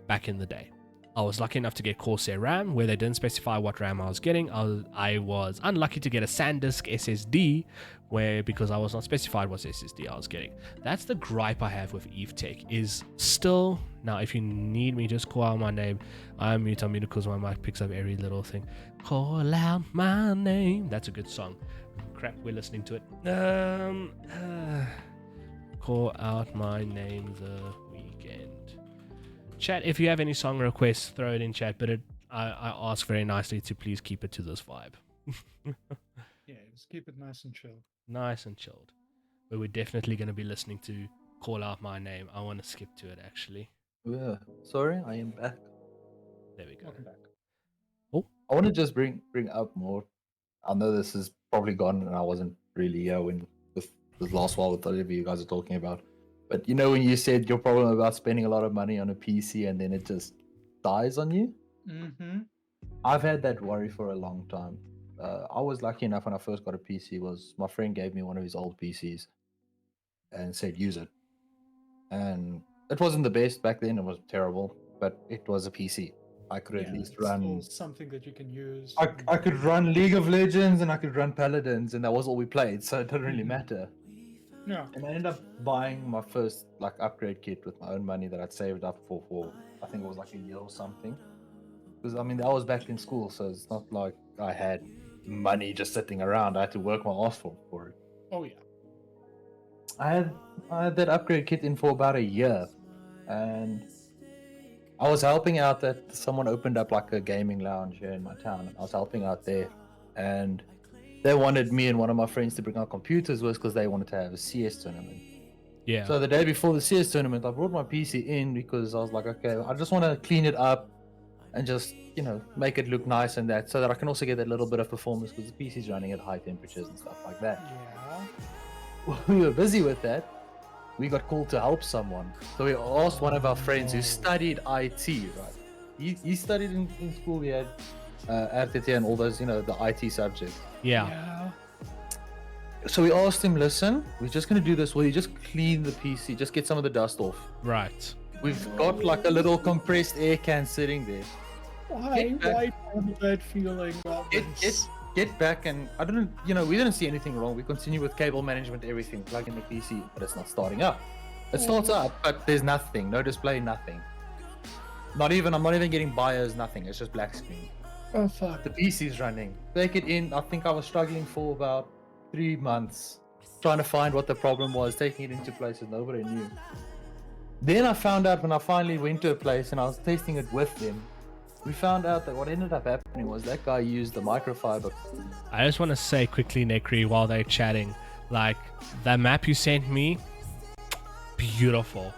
Back in the day. I was lucky enough to get Corsair RAM, where they didn't specify what RAM I was getting. I was unlucky to get a SanDisk SSD, where because I was not specified what SSD I was getting. That's the gripe I have with EVTech, is still, now if you need me, just call out my name. I'm mute because my mic picks up every little thing. Call out my name. That's a good song. Crap, we're listening to it. Call out my name the weekend. Chat, if you have any song requests, throw it in chat, but I ask very nicely to please keep it to this vibe. Yeah, just keep it nice and chill. Nice and chilled. But we're definitely going to be listening to Call Out My Name. I want to skip to it, actually. Yeah. Sorry, I am back. There we go. Welcome back. Oh, I want to just bring up more. I know this is probably gone, and I wasn't really here when with this last while with whatever you guys are talking about. But you know when you said your problem about spending a lot of money on a PC and then it just dies on you? Mm-hmm. I've had that worry for a long time. I was lucky enough when I first got a PC, was my friend gave me one of his old PCs and said use it. And it wasn't the best back then, it was terrible, but it was a PC. I could at least run something that you can use. I could run League of Legends and I could run Paladins, and that was all we played, so it didn't really matter. Yeah. And I ended up buying my first upgrade kit with my own money that I'd saved up for I think it was like a year or something. Because I mean I was back in school, so it's not like I had money just sitting around. I had to work my ass for it. Oh yeah. I had that upgrade kit in for about a year, and I was helping out that someone opened up like a gaming lounge here in my town. I was helping out there, and they wanted me and one of my friends to bring our computers with because they wanted to have a CS tournament. yeah. So the day before the CS tournament, I brought my PC in because I was like, okay, I just want to clean it up and just, make it look nice and that, so that I can also get that little bit of performance because the PC's running at high temperatures and stuff like that. Yeah. While we were busy with that, we got called to help someone. So we asked one of our friends who studied IT, right? He studied in school. He had RTT and all those, the IT subjects. Yeah. So we asked him, listen, we're just gonna do this. Will you just clean the PC? Just get some of the dust off. Right. We've got like a little compressed air can sitting there. Why have that feeling about this? Get back and I don't know, we didn't see anything wrong. We continue with cable management, everything, plug in the PC, but it's not starting up. It starts up, but there's nothing, no display, nothing. I'm not even getting BIOS, nothing. It's just black screen. Oh fuck. The PC's running. Take it in. I think I was struggling for about 3 months, trying to find what the problem was, taking it into places nobody knew. Then I found out when I finally went to a place and I was testing it with them. We found out that what ended up happening was that guy used the microfiber. I just want to say quickly, Nekri, while they're chatting, like, that map you sent me, beautiful.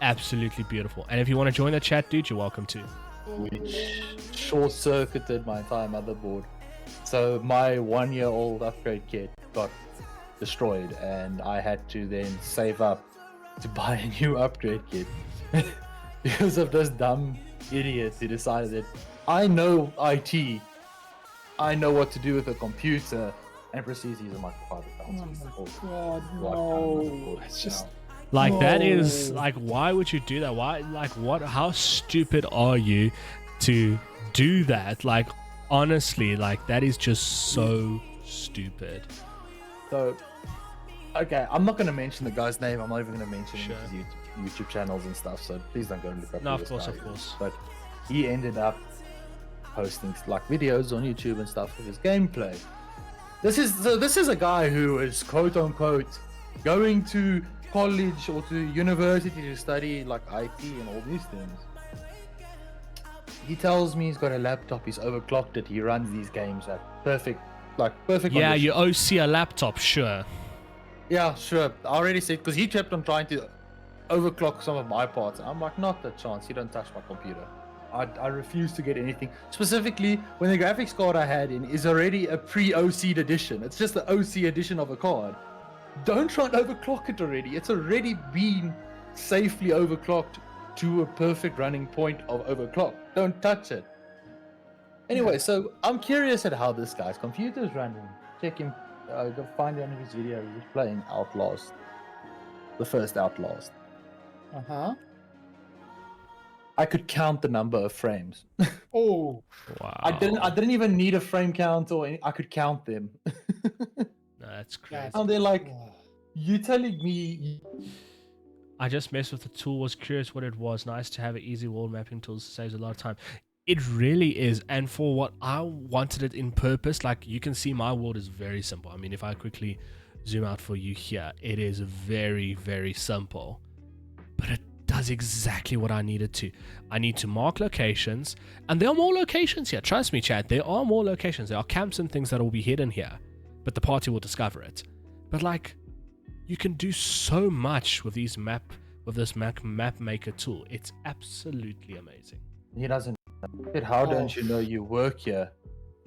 Absolutely beautiful. And if you want to join the chat, dude, you're welcome to. Which short-circuited my entire motherboard. So my 1-year-old upgrade kit got destroyed, and I had to then save up to buy a new upgrade kit because of this dumb idiot who decided that I know IT, I know what to do with a computer, and proceeds to use a microfiber bouncer. Oh my god, no. It's just... Like, that is, like, why would you do that? Why, like, what, how stupid are you to do that? Like, honestly, like, that is just so stupid. So, okay, I'm not going to mention the guy's name. I'm not even going to mention his YouTube channels and stuff, so please don't go and look up No, who of this course, guy of course. is. But he ended up posting like videos on YouTube and stuff of his gameplay. This is a guy who is quote unquote going to college or to university to study like IT and all these things. He tells me he's got a laptop, he's overclocked it, he runs these games at perfect Yeah, conditions. you OC a laptop, sure. Yeah, sure. I already said, because he kept on trying to overclock some of my parts. I'm like, not a chance. You don't touch my computer. I refuse to get anything. Specifically, when the graphics card I had in is already a pre-OC'd edition. It's just the OC edition of a card. Don't try and overclock it already. It's already been safely overclocked to a perfect running point of overclock. Don't touch it. Anyway, so I'm curious at how this guy's computer is running. Check him. Go find one of his videos. He's playing Outlast. The first Outlast. Uh-huh. I could count the number of frames. Oh. Wow. I didn't even need a frame count or I could count them. No, that's crazy. And they're like, you telling me... I just messed with the tool, was curious what it was. Nice to have an easy world mapping tool, saves a lot of time. It really is. And for what I wanted it in purpose, like you can see my world is very simple. I mean, if I quickly zoom out for you here, it is very, very simple. But it does exactly what I needed to. I need to mark locations, and there are more locations here. Trust me, chat, there are more locations. There are camps and things that will be hidden here, but the party will discover it. But like, you can do so much with this map maker tool. It's absolutely amazing. He doesn't. How don't you know you work here?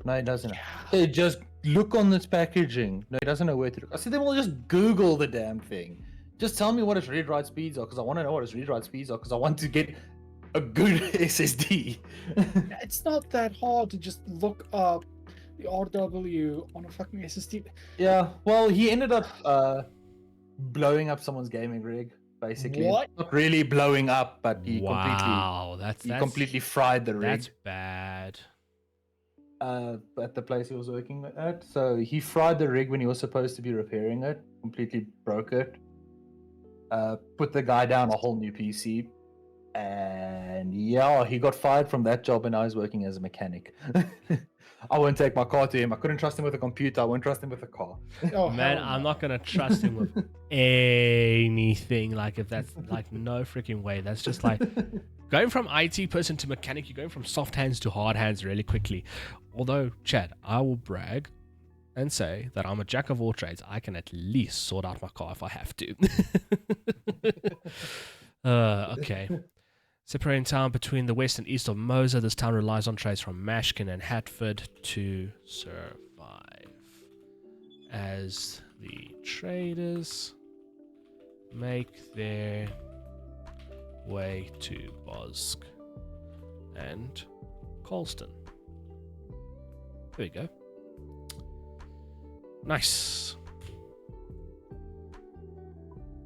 No, he doesn't. Hey, just look on this packaging. No, he doesn't know where to look. I said, then we'll just Google the damn thing. Just tell me what its read-write speeds are, because I want to know what its read-write speeds are, because I want to get a good SSD. It's not that hard to just look up the RW on a fucking SSD. Yeah, well, he ended up blowing up someone's gaming rig, basically. What? Not really blowing up, but he that's completely fried the rig. That's bad. At the place he was working at. So he fried the rig when he was supposed to be repairing it, completely broke it. Put the guy down a whole new PC, and yeah, he got fired from that job, and now he's working as a mechanic. I won't take my car to him. I couldn't trust him with a computer. I won't trust him with a car. Oh, man, I'm not gonna trust him with anything. Like, if that's like, no freaking way. That's just like going from IT person to mechanic. You're going from soft hands to hard hands really quickly. Although, Chad, I will brag and say that I'm a jack of all trades. I can at least sort out my car if I have to. Okay. Separating town between the west and east of Mosa, this town relies on trades from Mashkin and Hatford to survive. As the traders make their way to Bosk and Colston. There we go. Nice.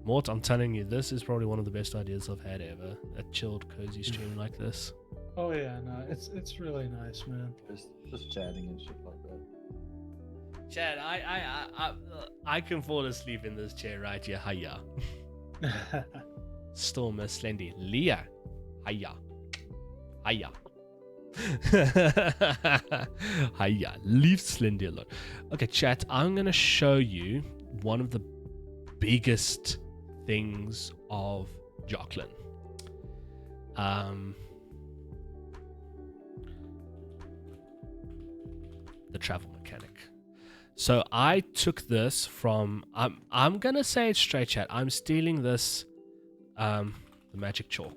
Mort, I'm telling you, this is probably one of the best ideas I've had ever. A chilled, cozy stream like this. Oh yeah, no, it's really nice, man. Just chatting and shit like that. Chad, I can fall asleep in this chair right here. Hiya. Storm Slendy. Leah. Hiya. Hiya. Hiya. Leave Slendy alone. Okay, chat, I'm going to show you one of the biggest things of Jocelyn. The travel mechanic. So I took this from I'm gonna say it straight, chat. I'm stealing this the magic chalk.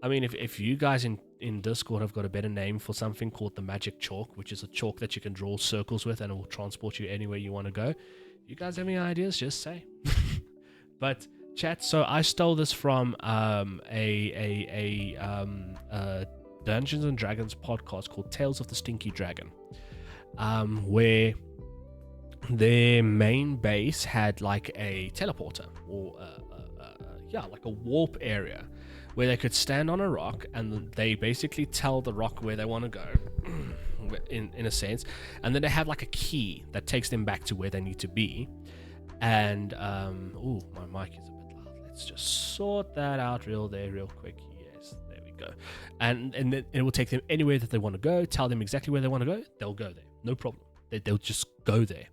I mean, if you guys in Discord have got a better name for something called the magic chalk, which is a chalk that you can draw circles with and it will transport you anywhere you want to go. If you guys have any ideas, just say. But chat, so I stole this from a Dungeons and Dragons podcast called Tales of the Stinky Dragon, where their main base had like a teleporter or like a warp area where they could stand on a rock and they basically tell the rock where they want to go in a sense, and then they have like a key that takes them back to where they need to be. And my mic is a bit loud. Let's just sort that out real quick. Yes, there we go. And then it will take them anywhere that they want to go. Tell them exactly where they want to go. They'll go there. No problem. They'll just go there.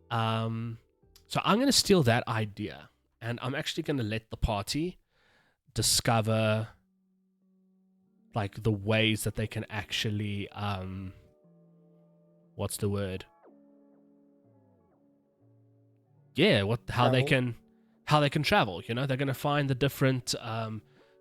So I'm going to steal that idea, and I'm actually going to let the party discover like the ways that they can actually what's the word? Yeah, how they can travel. You know, they're going to find the different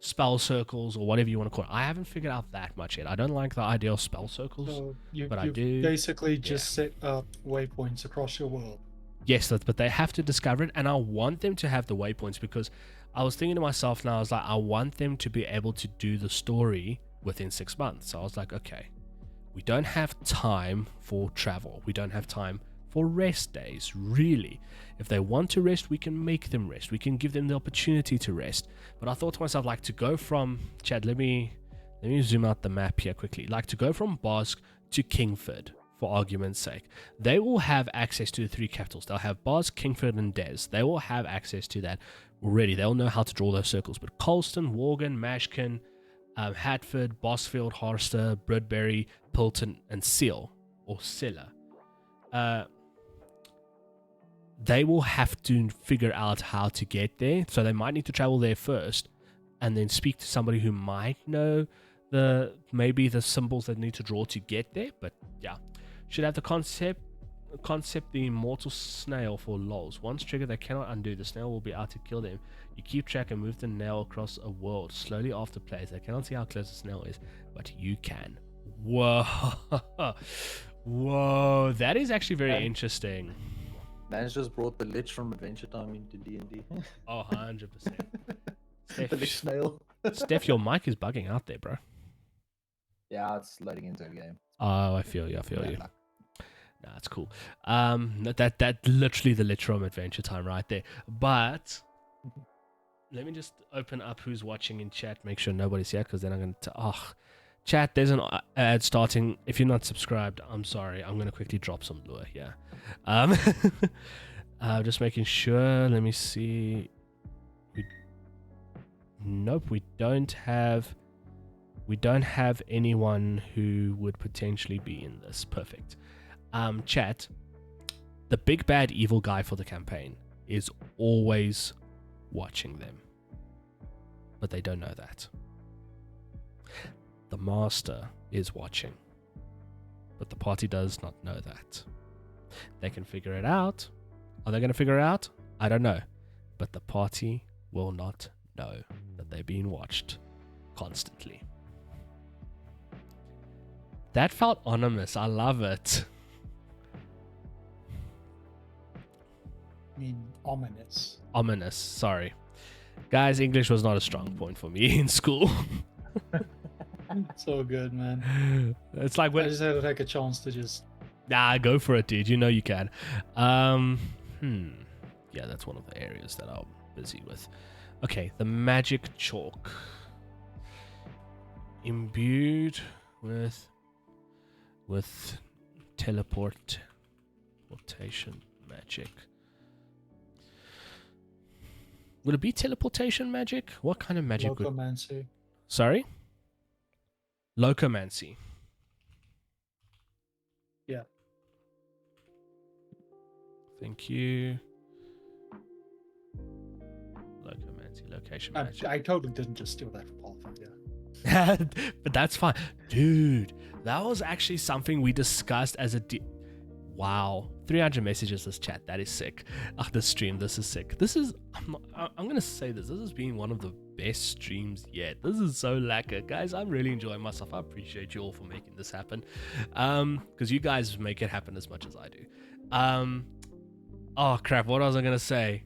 spell circles or whatever you want to call it. I haven't figured out that much yet. I don't like the idea of spell circles, So but I you do. basically just set up waypoints across your world. Yes, but they have to discover it, and I want them to have the waypoints because I was thinking to myself now, I was like, I want them to be able to do the story within 6 months. So I was like, okay, we don't have time for travel. We don't have time for rest days, really. If they want to rest, we can make them rest. We can give them the opportunity to rest. But I thought to myself, like, to go from, Chad, let me zoom out the map here quickly. Like, to go from Bosk to Kingford, for argument's sake, they will have access to the three capitals. They'll have Bosk, Kingford, and Des. They will have access to that already. They'll know how to draw those circles. But Colston, Worgan, Mashkin, Hatford, Bosfield, Harster, Bridbury, Pilton, and Seal, or Silla, they will have to figure out how to get there. So they might need to travel there first and then speak to somebody who might know maybe the symbols they need to draw to get there. But yeah, should have the concept the immortal snail for lols. Once triggered, they cannot undo. The snail will be out to kill them. You keep track and move the nail across a world slowly after plays. They cannot see how close the snail is, but you can. Whoa. Whoa, that is actually very interesting. Man's just brought the Lich from Adventure Time into D&D. Oh, 100%. The Lich snail. Steph, your mic is bugging out there, bro. Yeah, it's loading into a game. Oh, I feel you. Nah, that's cool. That literally the Lich from Adventure Time right there. But let me just open up who's watching in chat. Make sure nobody's here, because then I'm going to... chat, there's an ad starting. If you're not subscribed, I'm sorry. I'm going to quickly drop some lure here. Just making sure. Let me see. Nope, we don't have anyone who would potentially be in this. Perfect. Chat, the big bad evil guy for the campaign is always watching them, but they don't know that. The master is watching, but the party does not know that. They can figure it out. Are they going to figure it out? I don't know, but the party will not know that they're being watched constantly. That felt ominous. I love it. I mean, ominous. Ominous, sorry. Guys, English was not a strong point for me in school. So good, man. It's like when I just had to take a chance to just... Nah, go for it, dude. You know you can. Yeah, that's one of the areas that I'm busy with. Okay, the magic chalk. Imbued with teleportation magic. Would it be teleportation magic? What kind of magic would... Locomancy. Sorry? Locomancy. Yeah. Thank you. Locomancy, location magic. I totally didn't just steal that from Pathfinder. But that's fine. Dude, that was actually something we discussed as a... Wow. 300 messages this chat. That is sick. This stream, this is sick. This is... I'm going to say this. This has been one of the best streams yet. This is so lacquer. Guys, I'm really enjoying myself. I appreciate you all for making this happen. Because you guys make it happen as much as I do. Oh, crap. What was I going to say?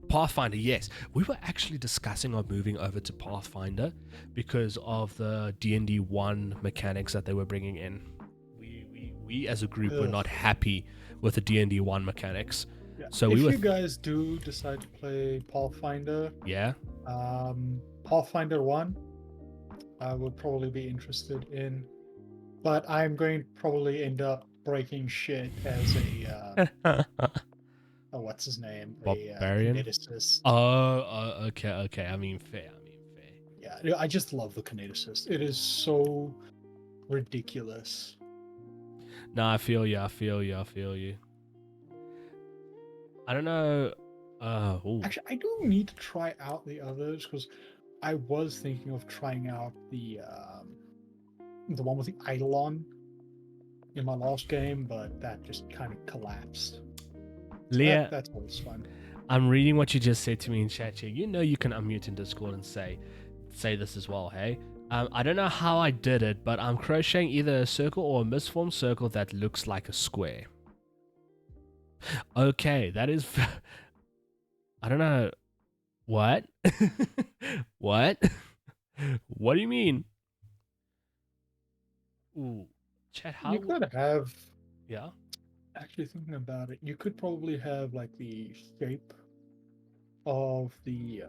Pathfinder, yes. We were actually discussing on moving over to Pathfinder because of the D&D 1 mechanics that they were bringing in. We as a group were not happy with the D&D 1 mechanics. Yeah. So if we were... you guys do decide to play Pathfinder, yeah, Pathfinder 1, I would probably be interested in, but I'm going to probably end up breaking shit as a what's his name? Barbarian? Kineticist. Okay. I mean, fair. Yeah, I just love the kineticist. It is so ridiculous. No, I feel you. I don't know. Actually, I do need to try out the others because I was thinking of trying out the one with the Eidolon in my last game, but that just kind of collapsed. So Leah, that's always fun. I'm reading what you just said to me in chat here. You know you can unmute in Discord and say this as well, hey? I don't know how I did it, but I'm crocheting either a circle or a misformed circle that looks like a square. Okay, that is... I don't know. What? What? What do you mean? Ooh, chat, how... You could have... Yeah? Actually thinking about it, you could probably have like the shape of the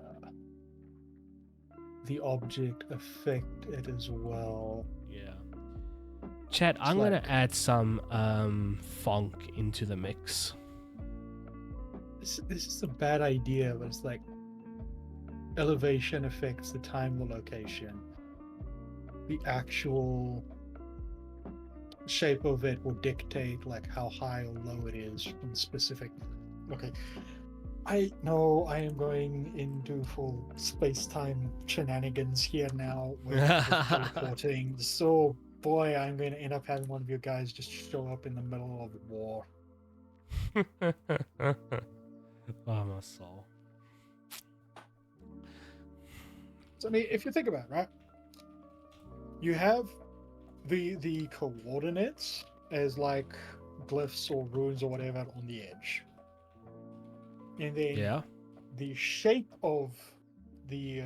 object affect it as well. Yeah. Chat, I'm gonna add some funk into the mix. This is a bad idea, but it's like elevation affects the time, the location. The actual shape of it will dictate like how high or low it is from specific. Okay, I know I am going into full space-time shenanigans here now with teleporting. So boy, I'm going to end up having one of you guys just show up in the middle of a war. Oh, my soul. So I mean, if you think about it, right, you have the coordinates as like glyphs or runes or whatever on the edge, and then the shape of the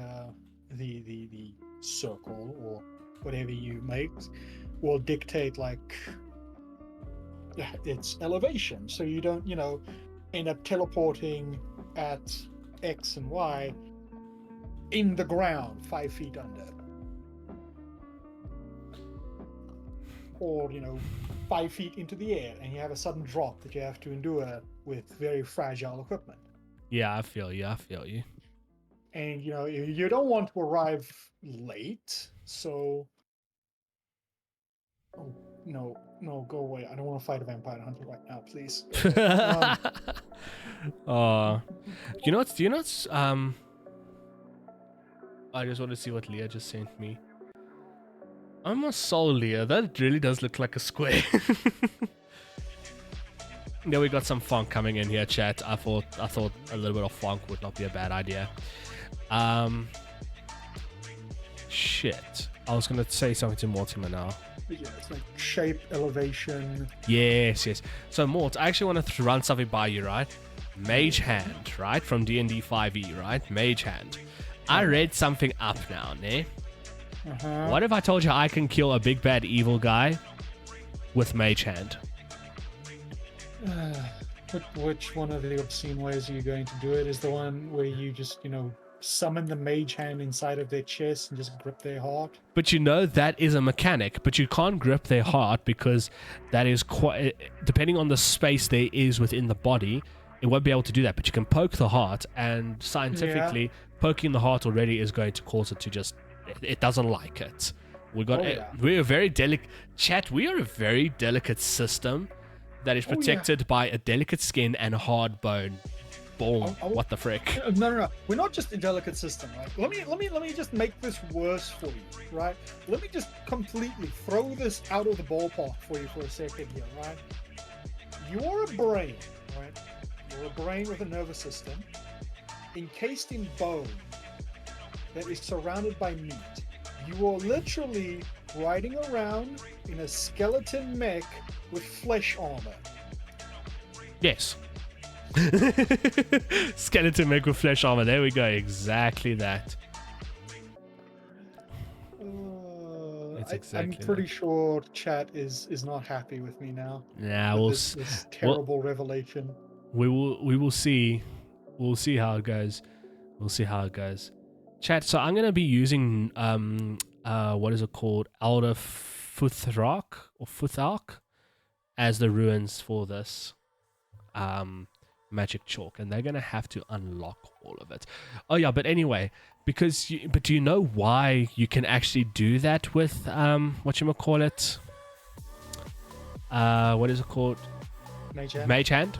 circle or whatever you make will dictate like its elevation, so you don't end up teleporting at X and Y in the ground 5 feet under, or 5 feet into the air, and you have a sudden drop that you have to endure with very fragile equipment. Yeah, I feel you. And you don't want to arrive late, so no, go away. I don't want to fight a vampire hunter right now, please. Do you know what's I just want to see what Leah just sent me. I'm a soul, Leah. That really does look like a square. Yeah, we got some funk coming in here, chat. I thought a little bit of funk would not be a bad idea. Shit. I was gonna say something to Mortimer now. Yeah, it's like shape, elevation. Yes. So Mort, I actually want to run something by you, right? Mage Hand, right? From D&D 5e, right? Mage Hand. I read something up now, ne? Uh-huh. What if I told you I can kill a big bad evil guy with Mage Hand? Which one of the obscene ways are you going to do it? Is the one where you just, summon the mage hand inside of their chest and just grip their heart? But that is a mechanic, but you can't grip their heart because that is quite, depending on the space there is within the body, it won't be able to do that. But you can poke the heart, and scientifically, poking the heart already is going to cause it to just, it doesn't like it. We're a very delicate, chat, we are a very delicate system that is protected by a delicate skin and a hard bone. Boom. What the frick? No. We're not just a delicate system, right? Let me just make this worse for you, right? Let me just completely throw this out of the ballpark for you for a second here, right? You're a brain, right? You're a brain with a nervous system encased in bone that is surrounded by meat. You are literally riding around in a skeleton mech with flesh armor. Yes. Skeleton mech with flesh armor. There we go. Exactly that. I'm pretty sure chat is not happy with me now. Yeah, this terrible revelation. We will see. We'll see how it goes. Chat. So I'm gonna be using what is it called? Elder Futhark as the ruins for this magic chalk, and they're gonna have to unlock all of it. Oh yeah, but anyway, but do you know why you can actually do that with whatchamacallit? What is it called? Mage Hand.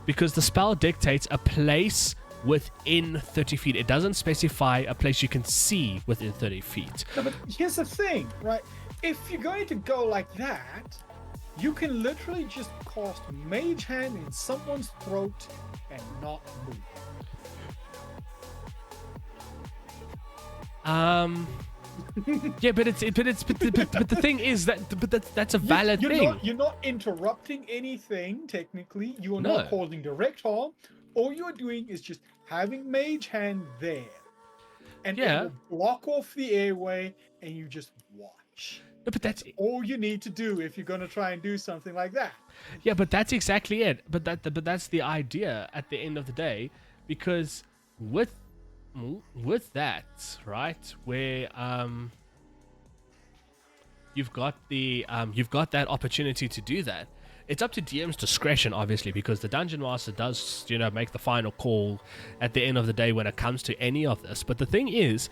Because the spell dictates a place within 30 feet. It doesn't specify a place you can see within 30 feet. No, but here's the thing, right? If you're going to go like that, you can literally just cast Mage Hand in someone's throat and not move. Yeah, but the thing is that's a valid thing. You're not interrupting anything technically. You are not causing direct harm. All you're doing is just having Mage Hand there, and it will block off the airway, and you just watch. No, but that's all you need to do if you're going to try and do something like that. Yeah, but that's exactly it. But that's the idea at the end of the day, because with that, right, where you've got that opportunity to do that. It's up to DM's discretion, obviously, because the Dungeon Master does, make the final call at the end of the day when it comes to any of this. But the thing is,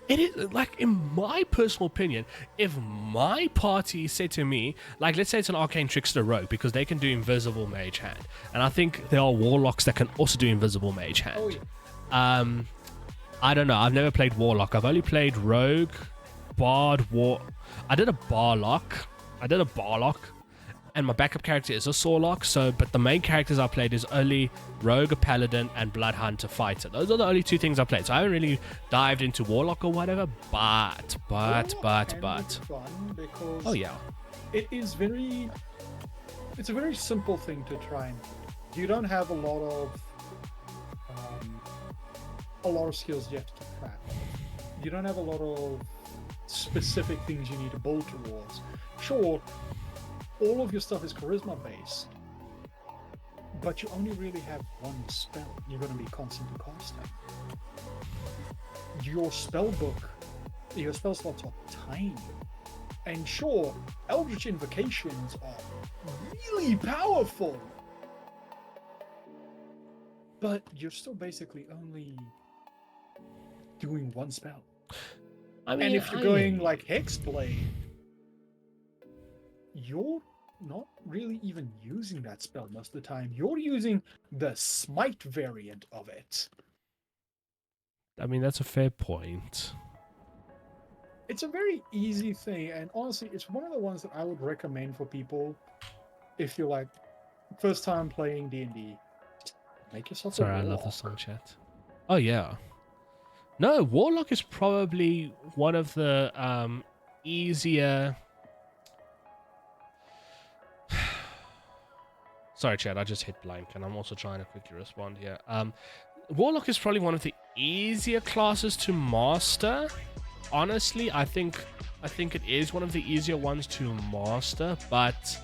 it is, in my personal opinion, if my party said to me, let's say it's an Arcane Trickster Rogue, because they can do Invisible Mage Hand. And I think there are Warlocks that can also do Invisible Mage Hand. Oh, yeah. I don't know. I've never played Warlock. I've only played Rogue, Bard, I did a Barlock, and my backup character is a Sawlock. But the main characters I played is only Rogue, a Paladin, and Bloodhunter Fighter. Those are the only two things I played. So I haven't really dived into Warlock or whatever. But. Fun because oh yeah, it is it's a very simple thing to try and. You don't have a lot of skills yet to craft. You don't have a lot of specific things you need to build towards. Sure, all of your stuff is charisma based, but you only really have one spell you're going to be constantly casting. Your spell slots are tiny, and sure, Eldritch Invocations are really powerful, but you're still basically only doing one spell. And if you're going like Hexblade, you're not really even using that spell most of the time. You're using the Smite variant of it. I mean, that's a fair point. It's a very easy thing, and honestly, it's one of the ones that I would recommend for people if you're first time playing D&D. Make yourself a Warlock. Sorry, I love the song chat. Oh yeah. No, Warlock is probably one of the easier. Sorry, chat, I just hit blank, and I'm also trying to quickly respond here. Warlock is probably one of the easier classes to master. Honestly, I think it is one of the easier ones to master, but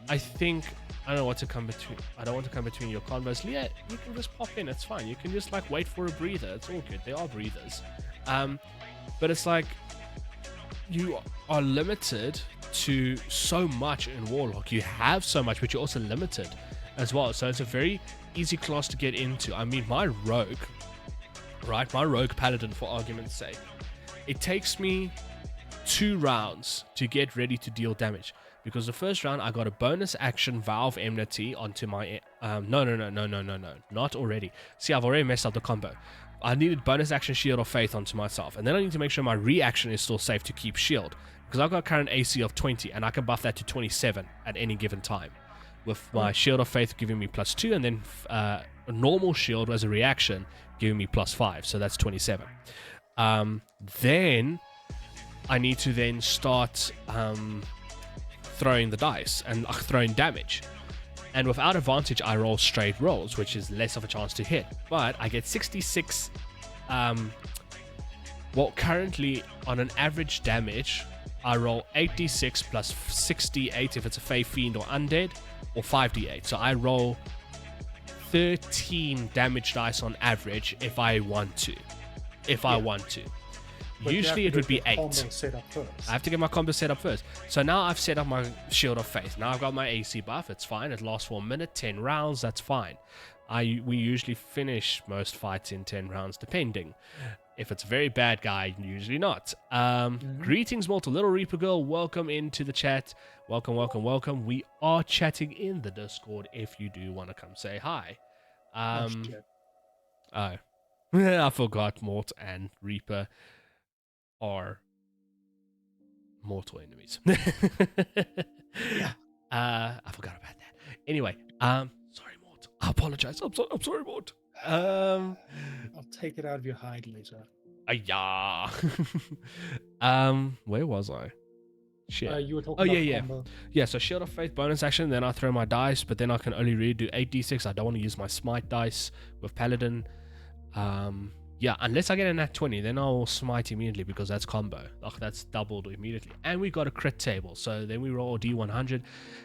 I think I don't want to come between. I don't want to come between your convos. Leah, you can just pop in. It's fine. You can just like wait for a breather. It's all good. There are breathers. But it's like you are limited to so much in Warlock. You have so much, but you're also limited as well. So it's a very easy class to get into. I mean, my rogue, right? My rogue paladin, for argument's sake, it takes me 2 rounds to get ready to deal damage. Because the first round, I got a bonus action Valve Enmity onto my... No. Not already. See, I've already messed up the combo. I needed bonus action Shield of Faith onto myself. And then I need to make sure my reaction is still safe to keep shield. Because I've got current AC of 20, and I can buff that to 27 at any given time. With my Shield of Faith giving me +2, and then a normal shield as a reaction giving me +5. So that's 27. Then I need to then start... throwing the dice and throwing damage, and without advantage I roll straight rolls, which is less of a chance to hit, but I get 66 currently on an average damage I roll 8d6 plus 68 if it's a Fey Fiend or Undead, or 5d8, so I roll 13 damage dice on average if I want to. But Usually it would be 8. I have to get my combo set up first. So now I've set up my Shield of Faith. Now I've got my AC buff. It's fine. It lasts for a minute, 10 rounds. That's fine. We usually finish most fights in 10 rounds, depending. If it's a very bad guy, usually not. Greetings, Mortal Little Reaper Girl. Welcome into the chat. Welcome. We are chatting in the Discord if you do want to come say hi. I forgot Mort and Reaper are mortal enemies. Yeah. I forgot about that. Anyway, sorry, Mort. I apologize. I'm sorry, Mort. I'll take it out of your hide later. Yeah. Where was I? Shit. You were talking about combo. Yeah, so Shield of Faith bonus action, then I throw my dice, but then I can only really do 8d6. I don't want to use my smite dice with Paladin. Yeah, unless I get a nat 20, then I'll smite immediately because that's combo. Like, that's doubled immediately. And we got a crit table, so then we roll a d100, and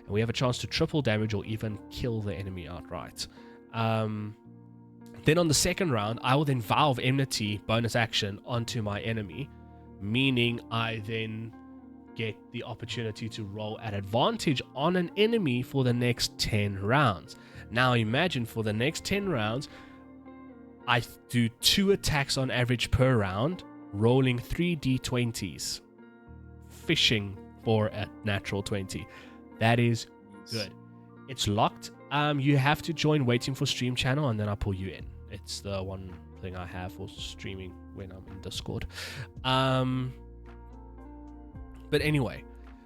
we have a chance to triple damage or even kill the enemy outright. Then on the second round, I will then Valve Enmity bonus action onto my enemy, meaning I then get the opportunity to roll at advantage on an enemy for the next 10 rounds. Now imagine for the next 10 rounds, I do 2 attacks on average per round, rolling 3 d20s, fishing for a natural 20. That is good. It's locked. You have to join Waiting for Stream channel, and then I'll pull you in. It's the one thing I have for streaming when I'm in Discord. But anyway,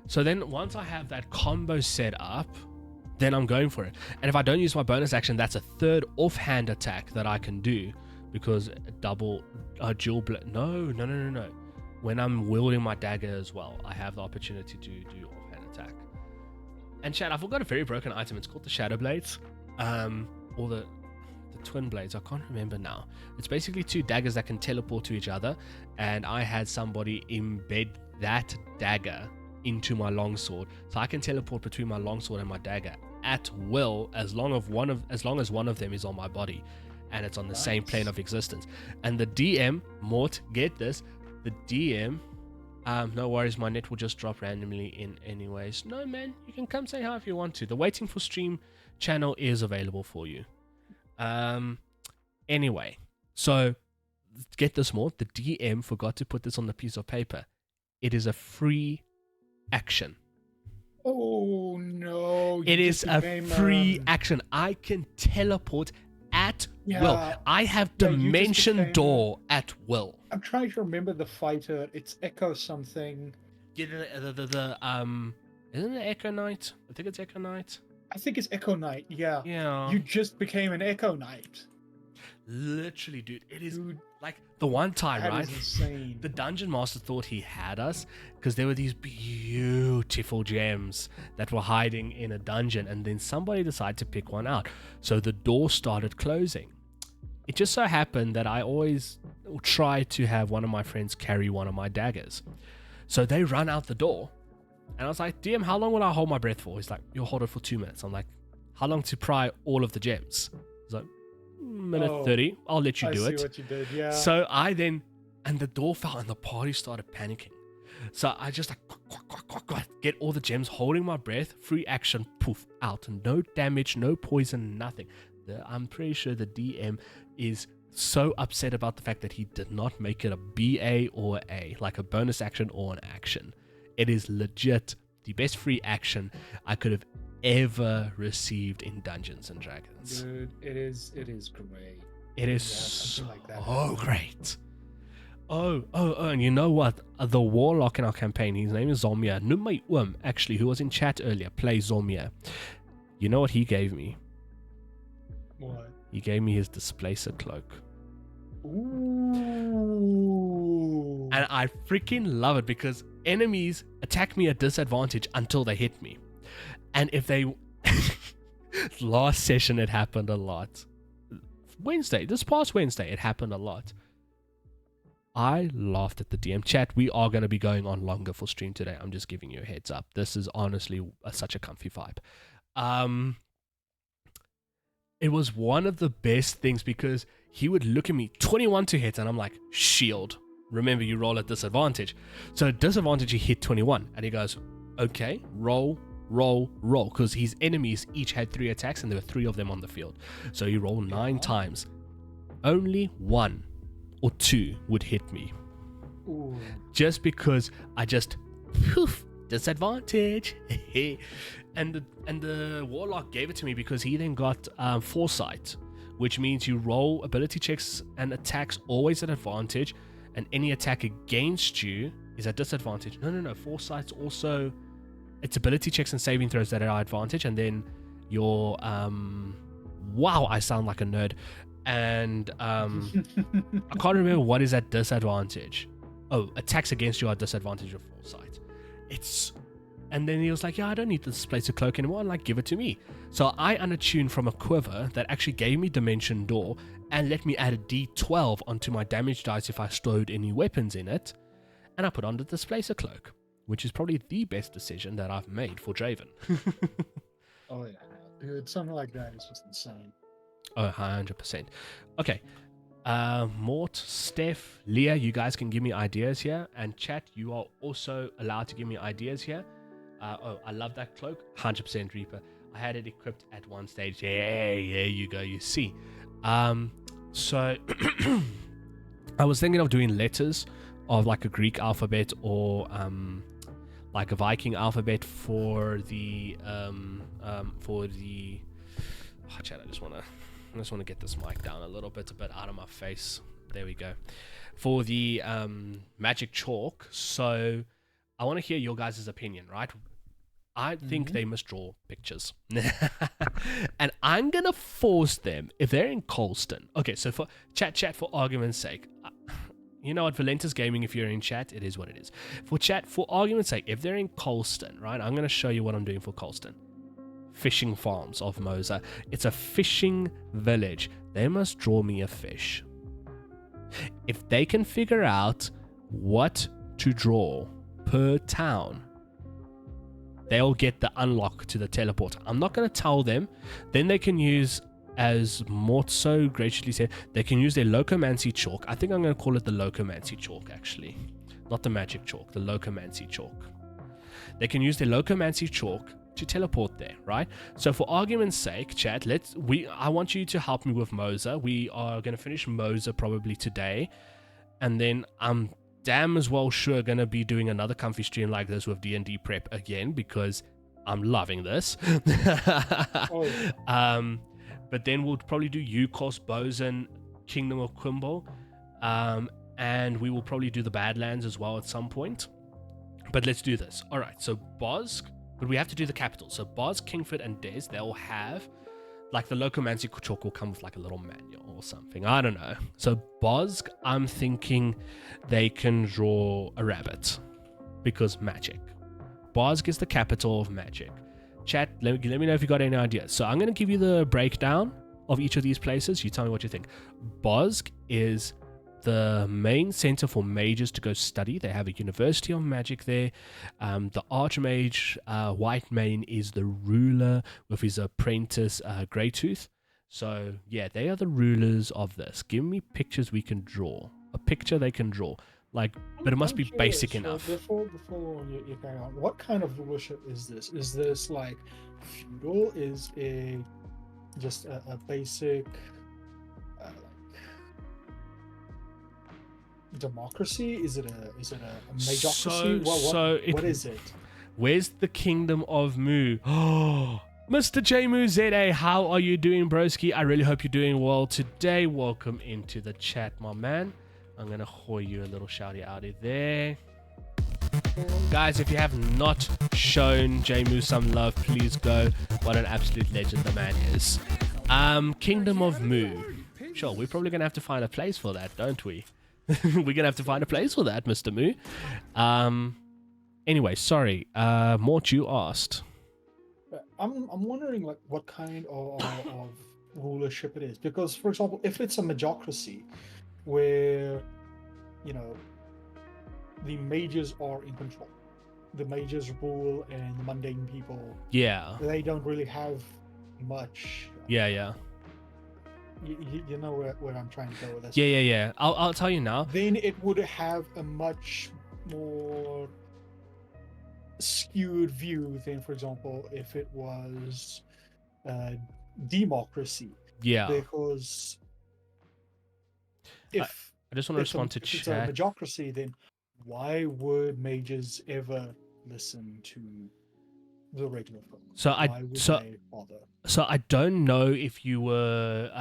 so then once I have that combo set up, then I'm going for it. And if I don't use my bonus action, that's a third offhand attack that I can do, because dual no. When I'm wielding my dagger as well, I have the opportunity to do offhand attack. And chat, I forgot a very broken item. It's called the Shadow Blades, or the Twin Blades. I can't remember now. It's basically 2 daggers that can teleport to each other, and I had somebody embed that dagger into my longsword, so I can teleport between my longsword and my dagger at will, as long as one of them is on my body and it's on the same plane of existence. And the DM, Mort, get this, the DM, no worries, my net will just drop randomly in anyways. No man, you can come say hi if you want to. The Waiting for Stream channel is available for you. Anyway, so get this, Mort, the DM forgot to put this on the piece of paper. It is a free action. Oh no! It is a free action. I can teleport at will. I have dimension door at will. I'm trying to remember the fighter. It's Echo something. Yeah, isn't it Echo Knight? I think it's Echo Knight. I think it's Echo Knight. Yeah. Yeah. You just became an Echo Knight. Literally, dude. It is like the one time, that right? Is insane. The Dungeon Master thought he had us because there were these beautiful gems that were hiding in a dungeon, and then somebody decided to pick one out. So the door started closing. It just so happened that I always try to have one of my friends carry one of my daggers. So they run out the door, and I was like, DM, how long will I hold my breath for? He's like, you'll hold it for 2 minutes. I'm like, how long to pry all of the gems? He's like, minute 30. I'll let you do it. I see what you did, yeah. So I then, and the door fell and the party started panicking. So I just like quack, get all the gems, holding my breath, free action, poof, out. No damage, no poison, nothing. I'm pretty sure the DM is so upset about the fact that he did not make it a BA or A, like a bonus action or an action. It is legit the best free action I could have ever received in Dungeons and Dragons. Dude, it is great. It is so like that. Great. Oh, and you know what? The warlock in our campaign, his name is Zomia. My actually, who was in chat earlier, plays Zomia. You know what he gave me? What? He gave me his Displacer cloak. Ooh. And I freaking love it because enemies attack me at disadvantage until they hit me. And if they... Last session, it happened a lot. This past Wednesday, it happened a lot. I laughed at the DM. Chat, we are going to be going on longer for stream today. I'm just giving you a heads up. This is honestly such a comfy vibe. It was one of the best things because he would look at me, 21 to hit, and I'm like, shield. Remember, you roll at disadvantage. So at disadvantage, he hit 21. And he goes, okay, roll, because his enemies each had 3 attacks, and there were 3 of them on the field. So he rolled 9 times. Only 1 or 2 would hit me. Ooh. Just because I just poof, disadvantage. and the warlock gave it to me because he then got foresight, which means you roll ability checks and attacks always at advantage, and any attack against you is at disadvantage. No, foresight's also, it's ability checks and saving throws that are advantage, and then your wow, I sound like a nerd. And I can't remember what is at disadvantage. Oh, attacks against you are disadvantage of foresight. And then he was like, yeah, I don't need this Displacer cloak anymore. I'm like, give it to me. So I unattuned from a quiver that actually gave me Dimension Door and let me add a D12 onto my damage dice if I stowed any weapons in it. And I put on the Displacer cloak, which is probably the best decision that I've made for Draven. Oh yeah, dude, something like that is just insane. Oh, 100%. Okay. Mort, Steph, Leah, you guys can give me ideas here. And chat, you are also allowed to give me ideas here. I love that cloak. 100% Reaper. I had it equipped at one stage. Yeah, you go. You see. So I was thinking of doing letters of like a Greek alphabet or like a Viking alphabet for the chat, I just want to get this mic down a little bit, a bit out of my face. There we go. For the magic chalk. So I want to hear your guys' opinion, right? I think they must draw pictures. And I'm going to force them, if they're in Colston. Okay, so for chat, for argument's sake. You know what, Valenta's Gaming, if you're in chat, it is what it is. For chat, for argument's sake, if they're in Colston, right? I'm going to show you what I'm doing for Colston. Fishing farms of Mosa. It's a fishing village. They must draw me a fish. If they can figure out what to draw per town, they'll get the unlock to the teleporter. I'm not going to tell them. Then they can use, as Mort so graciously said, they can use their Locomancy chalk. I think I'm going to call it the Locomancy chalk, actually. Not the magic chalk, the Locomancy chalk. They can use their Locomancy chalk to teleport there, right? So for argument's sake, chat, I want you to help me with Mosa. We are going to finish Mosa probably today, and then I'm damn as well sure going to be doing another comfy stream like this with D&D prep again, because I'm loving this. But then we'll probably do Yukos, Bosun, Kingdom of Quimble, and we will probably do the Badlands as well at some point. But let's do this. All right, so Bosk. But we have to do the capital. So Boz, Kingford, and Des, they'll have, like the Locomancy chalk will come with like a little manual or something. I don't know. So Bosk, I'm thinking they can draw a rabbit because magic. Bosk is the capital of magic. Chat, let me know if you got any ideas. So I'm going to give you the breakdown of each of these places. You tell me what you think. Bosk is the main center for mages to go study. They have a University of Magic there. The Archmage White Mane is the ruler with his apprentice Greytooth. So yeah, they are the rulers of this. Give me pictures we can draw. A picture they can draw. Like, but it must be basic enough. Before you carry on, what kind of rulership is this? Is this like feudal? Is it just a basic democracy? Is it a magocracy? What is it? Where's the Kingdom of Mu? Oh, Mr. J-Mu ZA, how are you doing, broski? I really hope you're doing well today. Welcome into the chat, my man. I'm gonna hoy you a little shouty outy there. Guys, if you have not shown J-Mu some love, please go. What an absolute legend the man is. Kingdom of Mu. Sure, we're probably gonna have to find a place for that, don't we? We're gonna have to find a place for that, Mr. Mu. Anyway, sorry. Mort, you asked. I'm wondering like what kind of rulership it is, because for example, if it's a magocracy where the mages are in control, the mages rule and the mundane people, they don't really have much. You know where I'm trying to go with this. Yeah. I'll tell you now. Then it would have a much more skewed view than, for example, if it was democracy. Yeah. Because I just want to respond to if it's chat. a magocracy, then why would mages ever listen to the regular folk? So I don't know if you were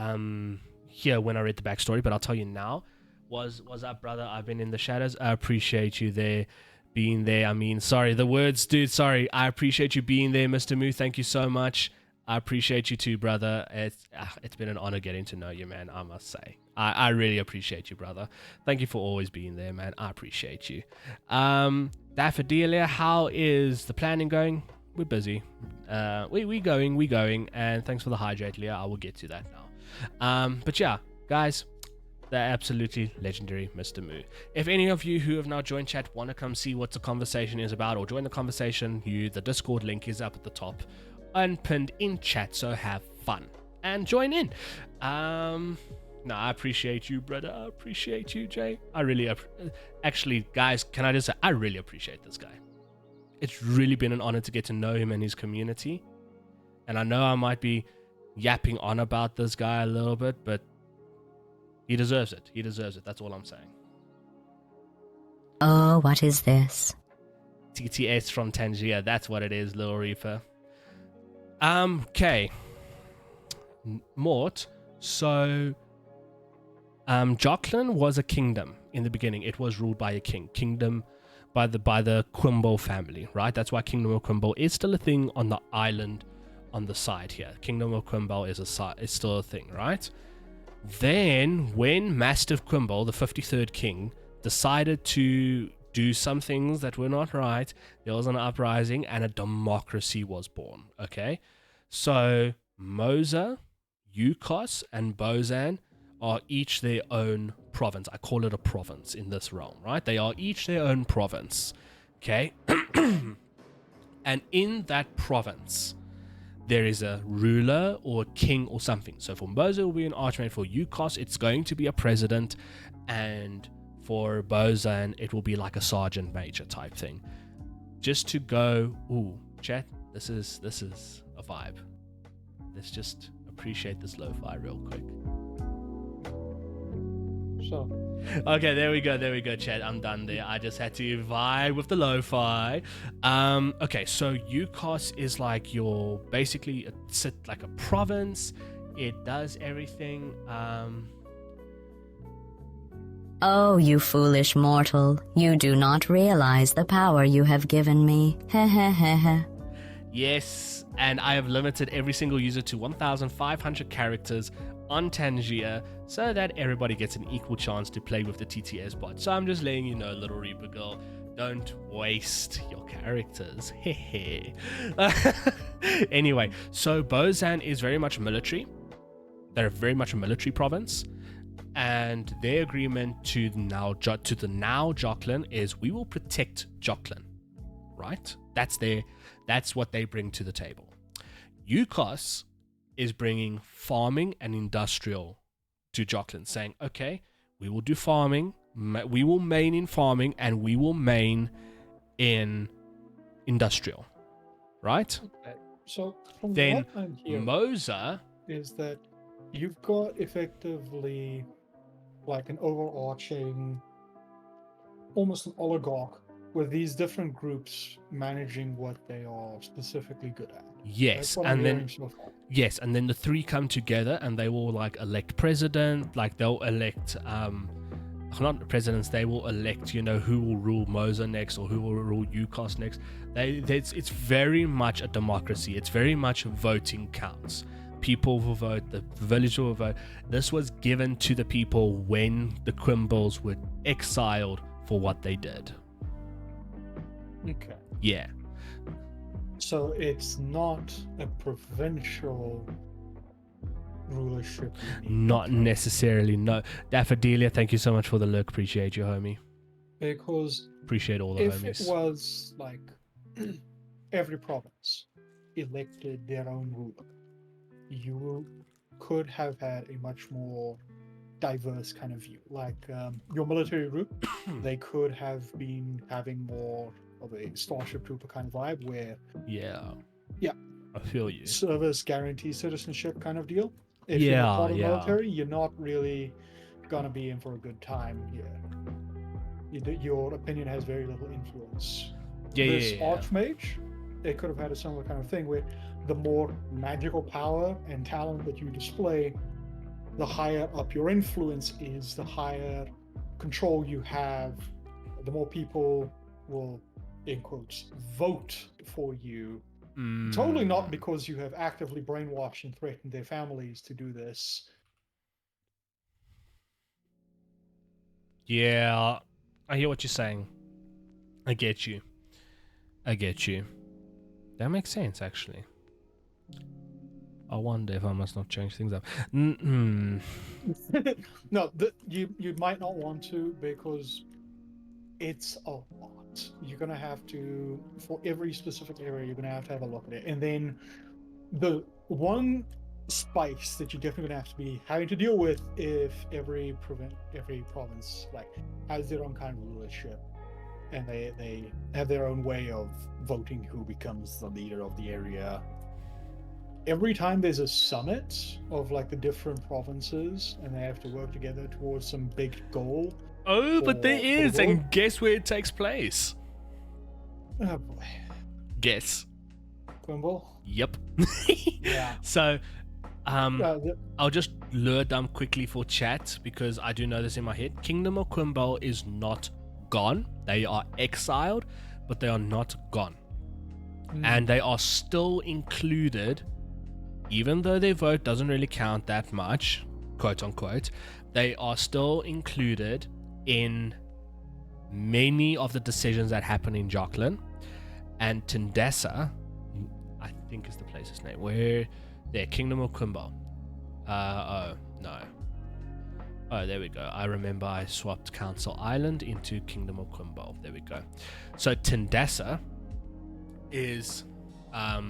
here when I read the backstory, but I'll tell you now. Was up, brother? I've been in the shadows. I appreciate you there, being there. I mean, sorry, the words, dude. Sorry. I appreciate you being there, Mr. Mu. Thank you so much. I appreciate you too, brother. It's been an honor getting to know you, man. I must say, I really appreciate you, brother. Thank you for always being there, man. I appreciate you. Daffodillia, how is the planning going? We're busy. We going, and thanks for the hydrate, Leah. I will get to that now. But yeah, guys, they're absolutely legendary, Mr. Mu. If any of you who have now joined chat want to come see what the conversation is about or join the conversation, the Discord link is up at the top, unpinned in chat, so have fun and join in. No, I appreciate you, brother. I appreciate you, Jay. I really actually, guys, can I just say, I really appreciate this guy. It's really been an honor to get to know him and his community. And I know I might be yapping on about this guy a little bit, but he deserves it. He deserves it. That's all I'm saying. Oh, what is this? TTS from Tangier. That's what it is, Lil Reaper. Okay. Mort. So, Jocelyn was a kingdom in the beginning. It was ruled by a king. Kingdom by the Quimbo family, right? That's why Kingdom of Quimbo is still a thing on the island on the side here. Kingdom of Quimbo is still a thing, right? Then, when Mastiff Quimbo, the 53rd king, decided to do some things that were not right, there was an uprising and a democracy was born, okay? So, Moza, Yukos, and Bozan are each their own province. I call it a province in this realm, right? They are each their own province, okay? And in that province, there is a ruler or a king or something. So for Moza, it will be an archmage. For Yukos, it's going to be a president. And for Bozan, it will be like a sergeant major type thing. Just to go, ooh, chat, this is a vibe. Let's just appreciate this lo-fi real quick. Sure. Okay, there we go, chat. I'm done there. I just had to vibe with the lo-fi. Okay, so Yukos is like your basically like a province. It does everything. Oh, you foolish mortal. You do not realize the power you have given me. Heh. Yes, and I have limited every single user to 1,500 characters on Tangier so that everybody gets an equal chance to play with the TTS bot. So I'm just letting you know, little Reaper girl, don't waste your characters. Hehe. Anyway, so Bozan is very much military. They're very much a military province. And their agreement to the now Jocelyn is we will protect Jocelyn, right? That's what they bring to the table. UCOS is bringing farming and industrial to Jocelyn, saying, okay, we will do farming, we will main in farming, and we will main in industrial, right? Okay. So from Then what I'm hearing Moza is that you've got effectively like an overarching, almost an oligarch, with these different groups managing what they are specifically good at. yes, That's what and I'm then hearing so far. yes, and then the three come together and they will like elect president, like they'll elect not the presidents, they will elect, you know, who will rule Moza next or who will rule UCOS next. It's very much a democracy. It's very much voting counts. People will vote, the village will vote. This was given to the people when the Quimbles were exiled for what they did. Okay. Yeah. So it's not a provincial rulership. Not necessarily, no. Daffodillia, thank you so much for the look. Appreciate you, homie. Because Appreciate all the if homies. it was like every province elected their own ruler, you could have had a much more diverse kind of view. Like your military route, they could have been having more of a Starship Trooper kind of vibe where Yeah, I feel you. service guarantees citizenship kind of deal. If you're not part of the military, you're not really gonna be in for a good time here. Your opinion has very little influence. This Archmage, they could have had a similar kind of thing where the more magical power and talent that you display, the higher up your influence is, the higher control you have, the more people will, in quotes, vote for you. Totally not because you have actively brainwashed and threatened their families to do this. Yeah, I hear what you're saying. I get you. That makes sense, actually. I wonder if I must not change things up. No, you might not want to, because it's a lot. You're gonna have to, for every specific area, you're gonna have a look at it. And then the one spice that you're definitely gonna have to be having to deal with if every province like has their own kind of rulership, and they have their own way of voting who becomes the leader of the area. Every time there's a summit of like the different provinces and they have to work together towards some big goal. Oh, but there is, and guess where it takes place? Oh boy. Guess. Quimble? Yep. Yeah. So, I'll just lure them quickly for chat because I do know this in my head. Kingdom of Quimble is not gone. They are exiled, but they are not gone. And they are still included, even though their vote doesn't really count that much, quote unquote, they are still included in many of the decisions that happen in Jocelyn. And Tindessa, I think is the place's name, where there, Kingdom of Quimble. Oh there we go. I remember I swapped Council Island into Kingdom of Quimble. There we go. So Tindessa is I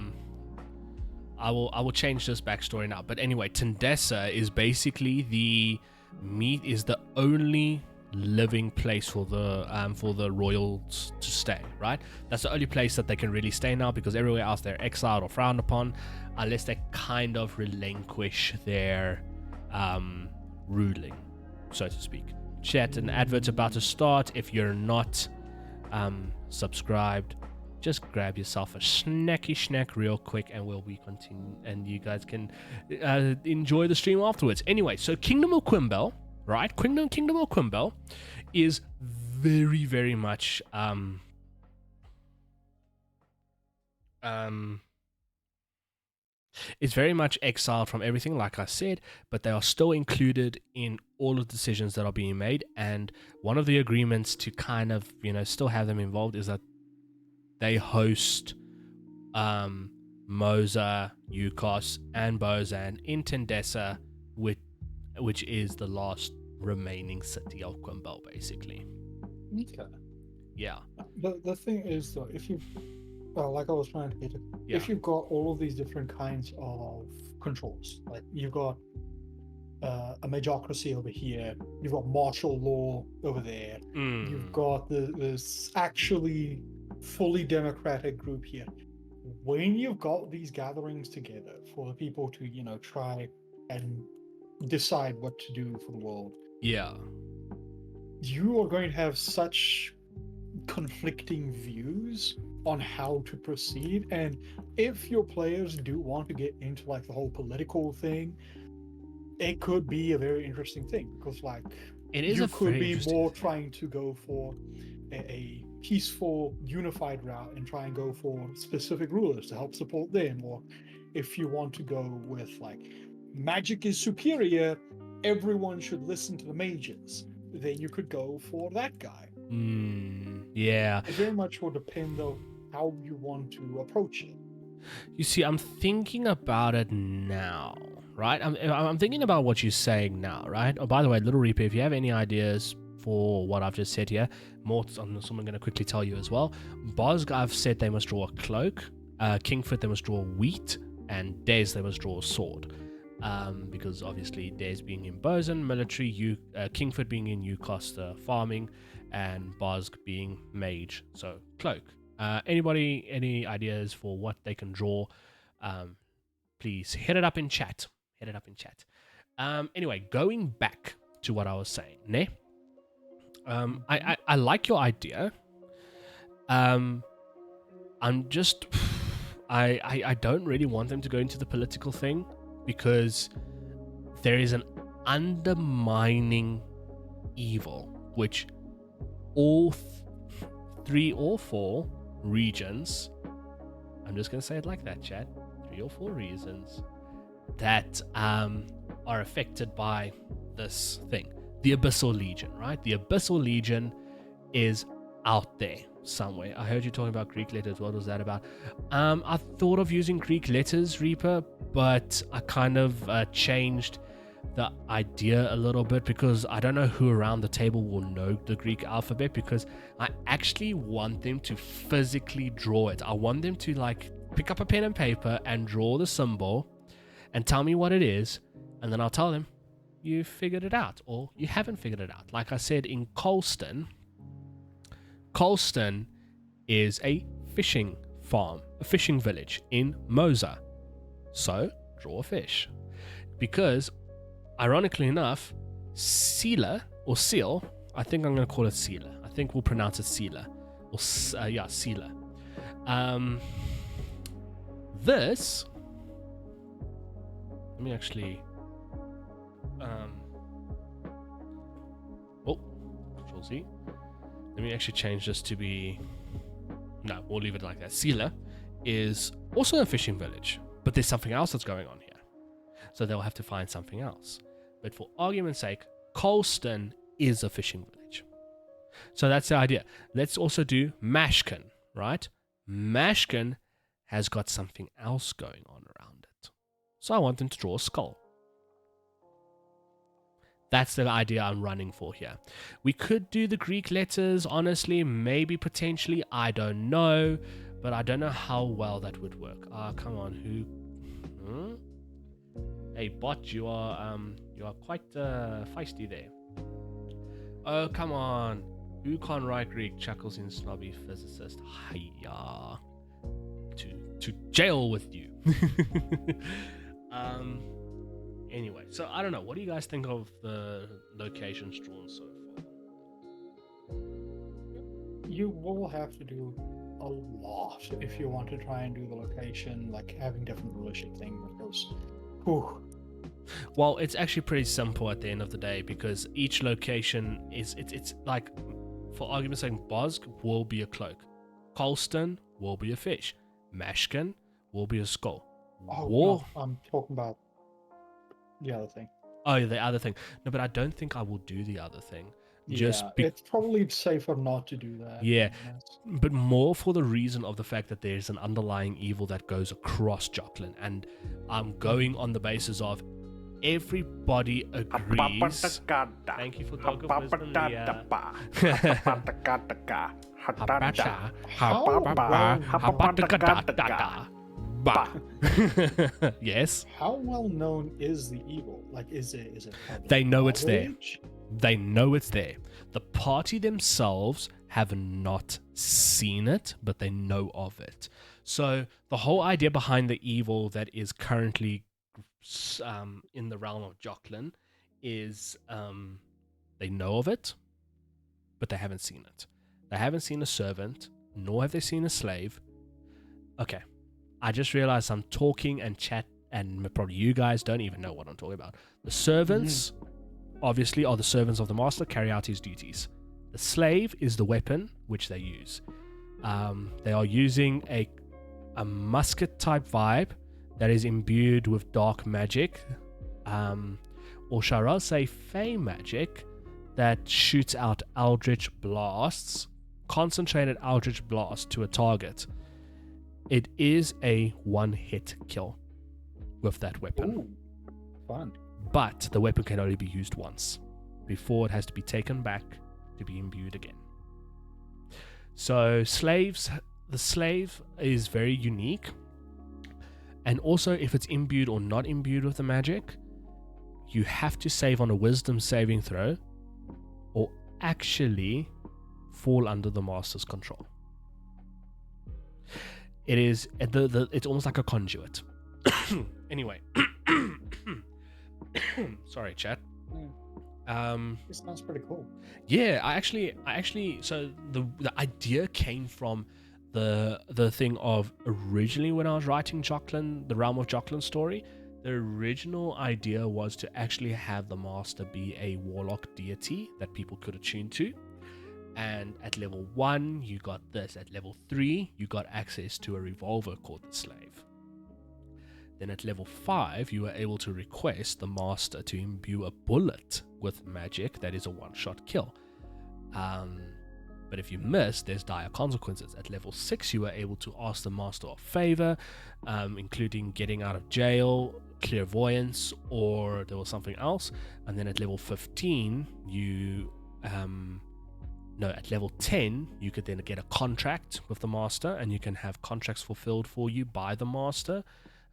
will change this backstory now, but anyway, Tindessa is basically the only living place for the royals to stay, right? That's the only place that they can really stay now, because everywhere else they're exiled or frowned upon, unless they kind of relinquish their ruling, so to speak. Chat, an advert's about to start. If you're not subscribed, just grab yourself a snacky snack real quick and we'll be continue, and you guys can enjoy the stream afterwards. Anyway, so Kingdom of Quimble, right? Kingdom of Quimble is very, very much it's very much exiled from everything, like I said, but they are still included in all of the decisions that are being made. And one of the agreements to kind of, still have them involved is that they host Moza, UCOS, and Bozan in Tindessa, which is the last remaining city of Quimbel, basically. Okay. Yeah. The thing is, though, if you, well, like I was trying to get it, Yeah. if you've got all of these different kinds of controls, like you've got a majocracy over here, you've got martial law over there, you've got this actually fully democratic group here. When you've got these gatherings together for the people to, try and decide what to do for the world, Yeah. you are going to have such conflicting views on how to proceed. And if your players do want to get into like the whole political thing, it could be a very interesting thing, because like It is you a could very be interesting more trying to go for a peaceful, unified route and try and go for specific rulers to help support them. Or if you want to go with like magic is superior, everyone should listen to the mages, then you could go for that guy. Yeah. It very much will depend on how you want to approach it. You see, I'm thinking about it now, right? I'm thinking about what you're saying now, right? Oh, by the way, Little Reaper, if you have any ideas for what I've just said here, I'm going to quickly tell you as well. Bosg, I've said they must draw a cloak. Kingfoot, they must draw wheat. And Des, they must draw a sword. Because obviously Des being in Bosun, military, Kingfoot being in Ucosta, farming, and Bosg being mage, so cloak. Anybody, any ideas for what they can draw? Please hit it up in chat. Anyway, going back to what I was saying, ne? I like your idea. I'm just, I don't really want them to go into the political thing, because there is an undermining evil which all 3 or 4 regions, I'm just going to say it like that, chat, 3 or 4 reasons that are affected by this thing. The Abyssal Legion, right? The Abyssal Legion is out there somewhere. I heard you talking about Greek letters. What was that about? I thought of using Greek letters, Reaper, but I kind of changed the idea a little bit, because I don't know who around the table will know the Greek alphabet, because I actually want them to physically draw it. I want them to like pick up a pen and paper and draw the symbol and tell me what it is, and then I'll tell them you figured it out or you haven't figured it out. Like I said, in Colston is a fishing farm, a fishing village in Mosa. So draw a fish, because ironically enough, Sealer or Seal, I think I'm going to call it Sealer. I think we'll pronounce it Sealer. Or Sealer. This, let me actually, Control Z. Let me actually change this to be, no, we'll leave it like that. Sealer is also a fishing village, but there's something else that's going on here. So they'll have to find something else. But for argument's sake, Colston is a fishing village. So that's the idea. Let's also do Mashkin, right? Mashkin has got something else going on around it. So I want them to draw a skull. That's the idea I'm running for here. We could do the Greek letters, honestly, maybe potentially, I don't know. But I don't know how well that would work. Come on, who? Hey, bot, you are quite feisty there. Oh, come on. Who can't write Greek? Chuckles in snobby physicist. Hiya. To jail with you. Anyway, so I don't know. What do you guys think of the locations drawn so far? You will have to do a lot if you want to try and do the location, like having different rulership thing, because well, it's actually pretty simple at the end of the day, because each location is it's like, for argument's sake, Bosg will be a cloak, Colston will be a fish, Mashkin will be a skull. No, I'm talking about the other thing. Oh, the other thing. No, but I don't think I will do the other thing. It's probably safer not to do that. Yeah, but more for the reason of the fact that there's an underlying evil that goes across Jocelyn, and I'm going on the basis of everybody agrees. Thank you for Dog of Wisdom, Leah. Yes. How well known is the evil? Like, is it? They know it's there. knowledge? They know it's there. The party themselves have not seen it, but they know of it. So the whole idea behind the evil that is currently in the realm of Jocelyn is they know of it, but they haven't seen it. They haven't seen a servant, nor have they seen a slave. Okay, I just realized I'm talking and chat, and probably you guys don't even know what I'm talking about. The servants, obviously, are the servants of the master, carry out his duties. The slave is the weapon which they use. They are using a musket type vibe that is imbued with dark magic, or shall I say fey magic, that shoots out eldritch blasts, concentrated eldritch blast to a target. It is a one-hit kill with that weapon. Ooh, fun. But the weapon can only be used once before it has to be taken back to be imbued again. So the slave is very unique. And also, if it's imbued or not imbued with the magic, you have to save on a wisdom saving throw or actually fall under the master's control. It is it's almost like a conduit. Anyway. Sorry, chat. This sounds pretty cool. Yeah, I actually so the idea came from the thing of originally when I was writing Jocelyn, the Realm of Jocelyn story, the original idea was to actually have the master be a warlock deity that people could attune to. And at level 1, you got this. At level 3, you got access to a revolver called the Slave. Then at level 5, you were able to request the master to imbue a bullet with magic that is a one-shot kill. But if you miss, there's dire consequences. At level 6, you were able to ask the master a favor, including getting out of jail, clairvoyance, or there was something else. And then at level 15, at level 10, you could then get a contract with the master, and you can have contracts fulfilled for you by the master.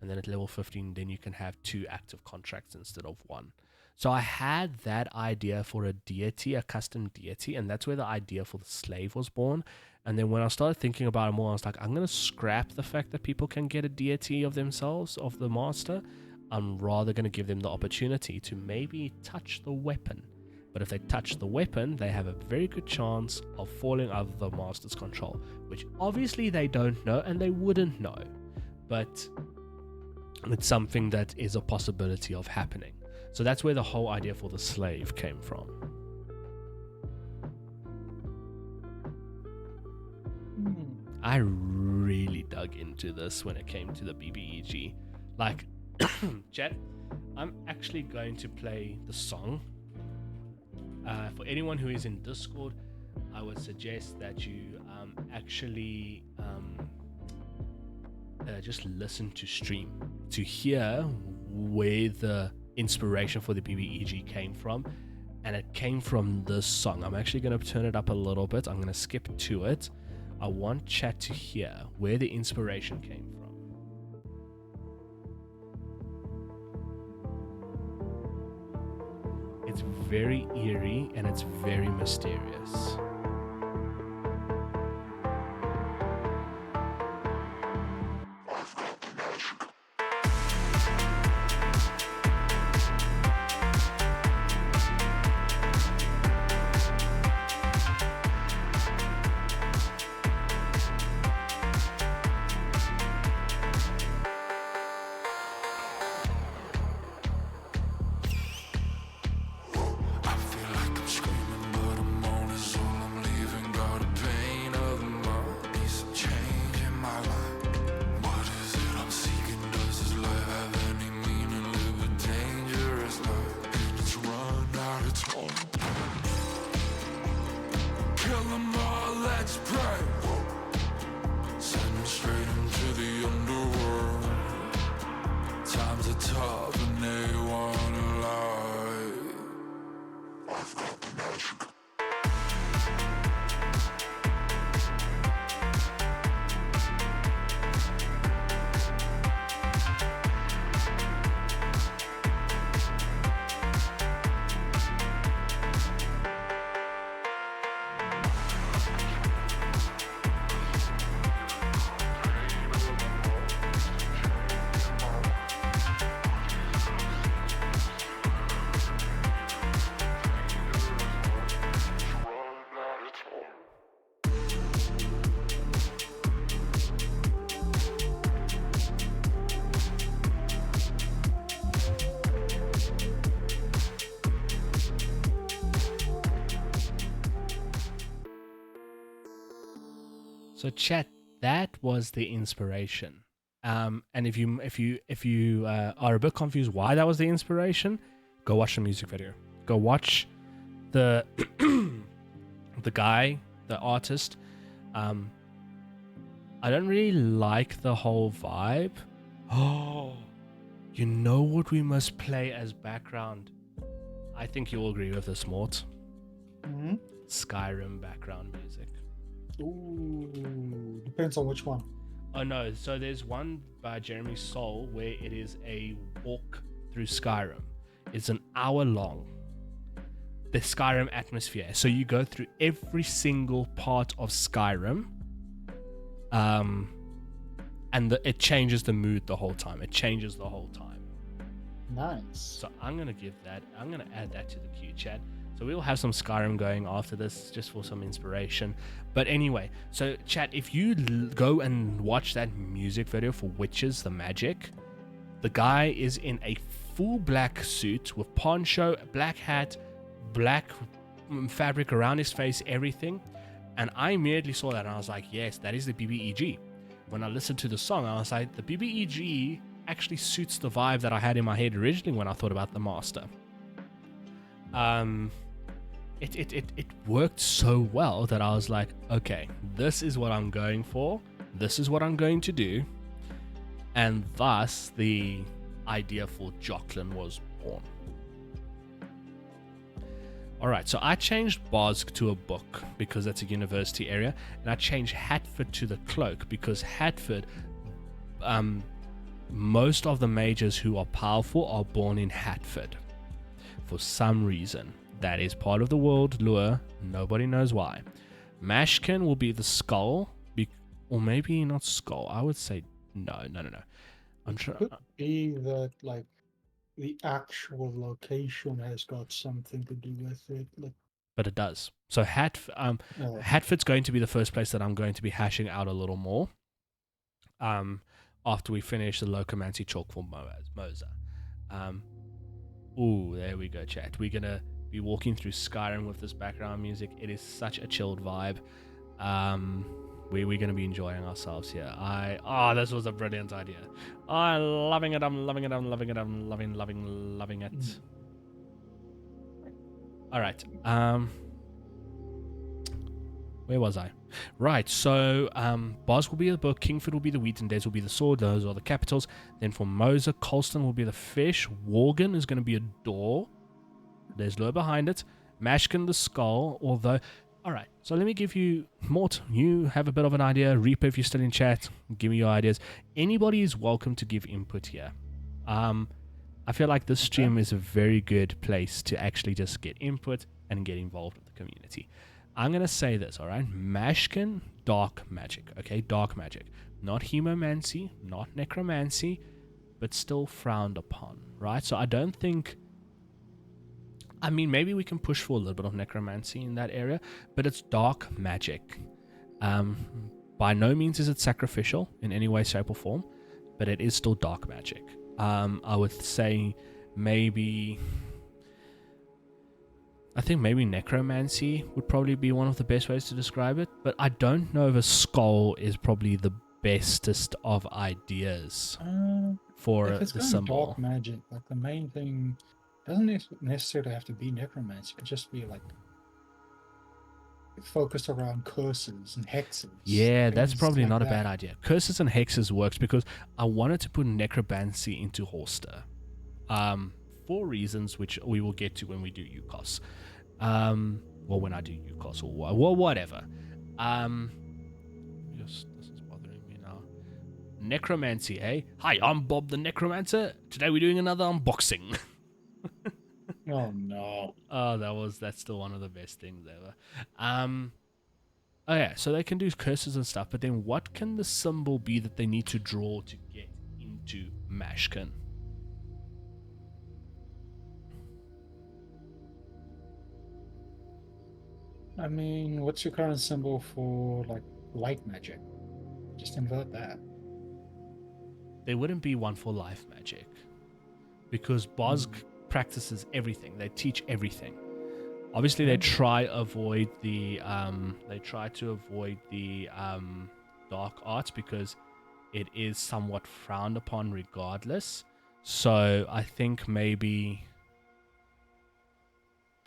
And then at level 15, then you can have 2 active contracts instead of 1. So I had that idea for a deity, a custom deity, and that's where the idea for the slave was born. And then when I started thinking about it more, I was like, I'm going to scrap the fact that people can get a deity of themselves, of the master. I'm rather going to give them the opportunity to maybe touch the weapon. But if they touch the weapon, they have a very good chance of falling out of the master's control, which obviously they don't know and they wouldn't know. But it's something that is a possibility of happening. So that's where the whole idea for the slave came from. I really dug into this when it came to the BBEG. Like, chat, I'm actually going to play the song. For anyone who is in Discord, I would suggest that you actually just listen to stream to hear where the inspiration for the BBEG came from, and it came from this song. I'm actually going to turn it up a little bit. I'm going to skip to it. I want chat to hear where the inspiration came from. It's very eerie and it's very mysterious. Kill them all, let's pray. Send them straight into the underworld. Times are tough and they wanna So chat, that was the inspiration. And if you are a bit confused why that was the inspiration, go watch the music video. Go watch the the guy, the artist. I don't really like the whole vibe. Oh, you know what we must play as background? I think you'll agree with this, Mort. Mm-hmm. Skyrim background music. Ooh, depends on which one. Oh no, so there's one by Jeremy Soule where it is a walk through Skyrim. It's an hour long. The Skyrim atmosphere. So you go through every single part of Skyrim. And it changes the mood the whole time. It changes the whole time. Nice. So I'm going to add that to the queue, chat. So we'll have some Skyrim going after this just for some inspiration. But anyway, so chat, if you go and watch that music video for Witches, the Magic, the guy is in a full black suit with poncho, black hat, black fabric around his face, everything. And I immediately saw that and I was like, yes, that is the BBEG. When I listened to the song, I was like, the BBEG actually suits the vibe that I had in my head originally when I thought about the master. It worked so well that I was like, okay, this is what I'm going for. This is what I'm going to do. And thus the idea for Jocelyn was born. Alright, so I changed Bosk to a book because that's a university area, and I changed Hatford to the cloak because Hatford, most of the mages who are powerful are born in Hatford. For some reason. That is part of the world lore. Nobody knows why. Mashkin will be the skull, or maybe not skull. I would say no. I'm sure. Could be that like the actual location has got something to do with it. But it does. So Hatford's going to be the first place that I'm going to be hashing out a little more. After we finish the Locomancy chalk for Moza. Ooh, there we go, chat. We're gonna be walking through Skyrim with this background music. It is such a chilled vibe. We're gonna be enjoying ourselves here. This was a brilliant idea. I'm loving it. I'm loving it. All right. Where was I? Right, so Boz will be the book, Kingford will be the wheat, and Des will be the sword. Those are the capitals. Then for Moza, Colston will be the fish. Worgen is going to be a door. There's Lure behind it. Mashkin the skull, although... Alright, so let me give you... Mort, you have a bit of an idea. Reaper, if you're still in chat, give me your ideas. Anybody is welcome to give input here. I feel like this stream is a very good place to actually just get input and get involved with the community. I'm going to say this, alright? Mashkin, dark magic, okay? Dark magic. Not hemomancy, not necromancy, but still frowned upon, right? So I don't think... I mean, maybe we can push for a little bit of necromancy in that area, but it's dark magic. By no means is it sacrificial in any way, shape, or form, but it is still dark magic. I would say maybe... I think maybe necromancy would probably be one of the best ways to describe it, but I don't know if a skull is probably the bestest of ideas for if it's the going symbol. Dark magic, like the main thing doesn't necessarily have to be necromancy. It could just be like focused around curses and hexes. Yeah, that's things probably like not a that. bad idea. Curses and hexes works because I wanted to put necromancy into Holster. For reasons which we will get to when we do UCOS. Well, when I do UCOS or whatever. Yes, this is bothering me now. Necromancy, eh? Hi, I'm Bob the Necromancer. Today we're doing another unboxing. Oh no. Oh, that's still one of the best things ever. Oh yeah, so they can do curses and stuff, but then what can the symbol be that they need to draw to get into Mashkin? I mean, what's your current symbol for like light magic? Just invert that. There wouldn't be one for life magic because Bosk practices everything. They teach everything. Obviously, they try to avoid the dark arts because it is somewhat frowned upon regardless. So I think maybe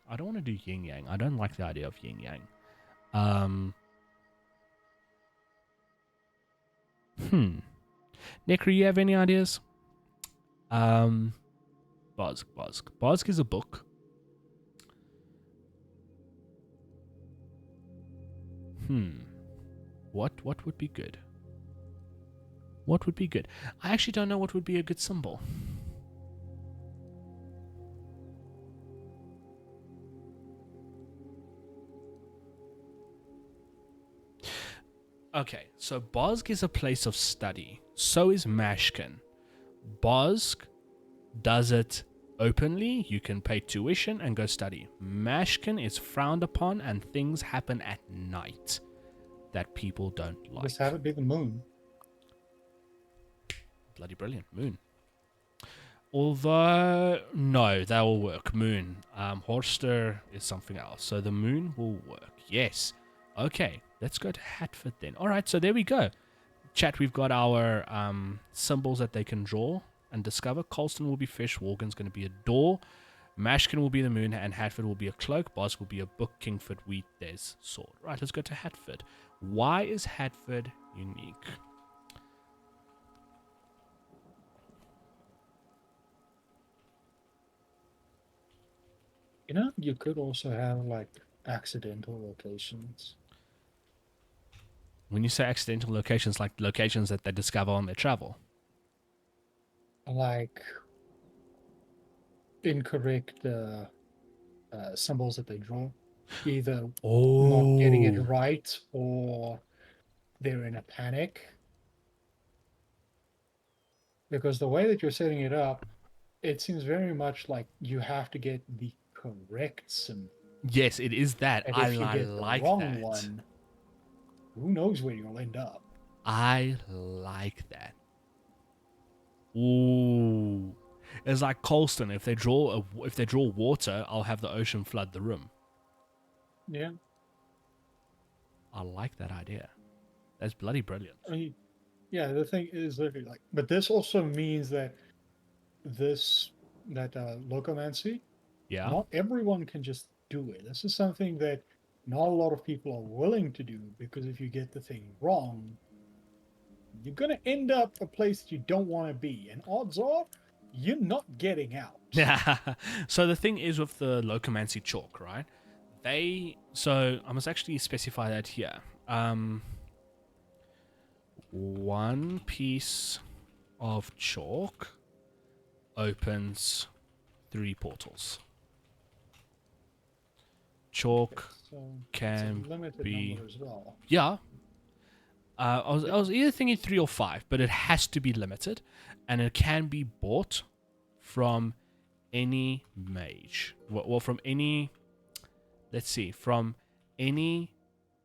I don't want to do yin yang. I don't like the idea of yin yang. Necro, you have any ideas? Bozk. Bozk is a book. What would be good? What would be good? I actually don't know what would be a good symbol. Okay, so Bozk is a place of study. So is Mashkin. Bozk does it openly. You can pay tuition and go study. Mashkin is frowned upon and things happen at night that people don't like. Let's have it be the moon. Bloody brilliant. Moon. Although, no, that will work. Moon. Horster is something else. So the moon will work. Yes. Okay, let's go to Hatford then. All right, so there we go. Chat, we've got our symbols that they can draw and discover. Colston will be fish. Worgan's going to be a door. Mashkin will be the moon. And Hatford will be a cloak. Bozk will be a book. Kingford, wheat, there's sword. Right, let's go to Hatford. Why is Hatford unique? You know, you could also have like accidental locations. When you say accidental locations, like locations that they discover on their travel. Like incorrect symbols that they draw. Either not getting it right or they're in a panic. Because the way that you're setting it up, it seems very much like you have to get the correct symbol. Yes, it is that. And I if you get the like wrong that. one, who knows where you'll end up. I like that. Ooh. It's like Colston. If they draw water, I'll have the ocean flood the room. Yeah. I like that idea. That's bloody brilliant. I mean, yeah, the thing is literally like, but this also means that locomancy, Yeah. not everyone can just do it. This is something that not a lot of people are willing to do, because if you get the thing wrong, you're going to end up a place that you don't want to be. And odds are, you're not getting out. Yeah. So the thing is with the locomancy chalk, right? So I must actually specify that here. One piece of chalk opens 3 portals. Chalk can be as well. Yeah. I was either thinking 3 or 5, but it has to be limited, and it can be bought from any mage. Well, from any. Let's see, from any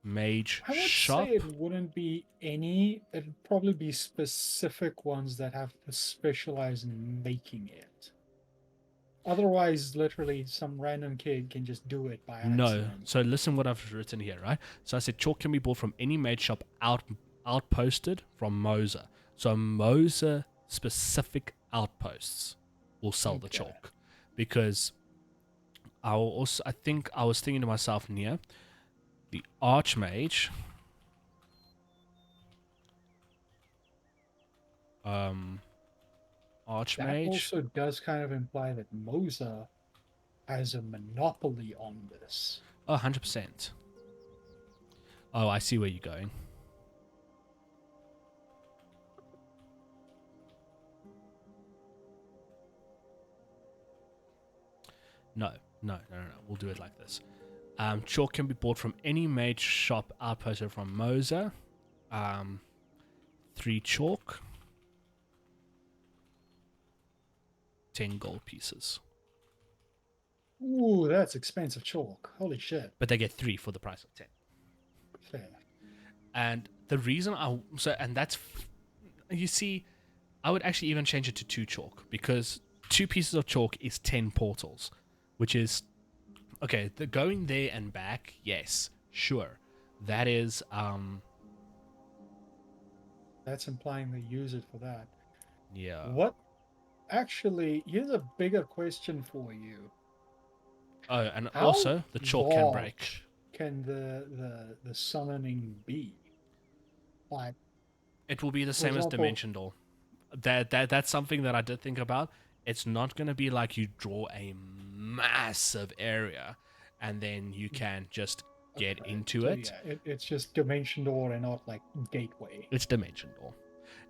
mage I would shop. say it wouldn't be any. It'd probably be specific ones that have to specialize in making it. Otherwise, literally, some random kid can just do it by accident. No. So listen what I've written here, right? So I said chalk can be bought from any mage shop outposted from Moser. So Moser specific outposts will sell the chalk. Because I think I was thinking to myself near the Archmage. Archmage. That also does kind of imply that Moser has a monopoly on this. Oh, 100%. Oh, I see where you're going. No. We'll do it like this. Chalk can be bought from any mage shop outposted from Moser. 3 chalk. 10 gold pieces. Ooh, that's expensive chalk. Holy shit. But they get 3 for the price of 10. Fair. And the reason you see, I would actually even change it to 2 chalk, because 2 pieces of chalk is 10 portals, which is okay. The going there and back, yes, sure, that is That's implying they use it for that. Yeah. What? Actually, here's a bigger question for you. Oh, and How also the chalk can break. large can the summoning be? Like, It will be the for same as example, Dimension Door. That's something that I did think about. It's not going to be like you draw a massive area and then you can just get into so it. yeah, it's just Dimension Door and not like Gateway. It's Dimension Door.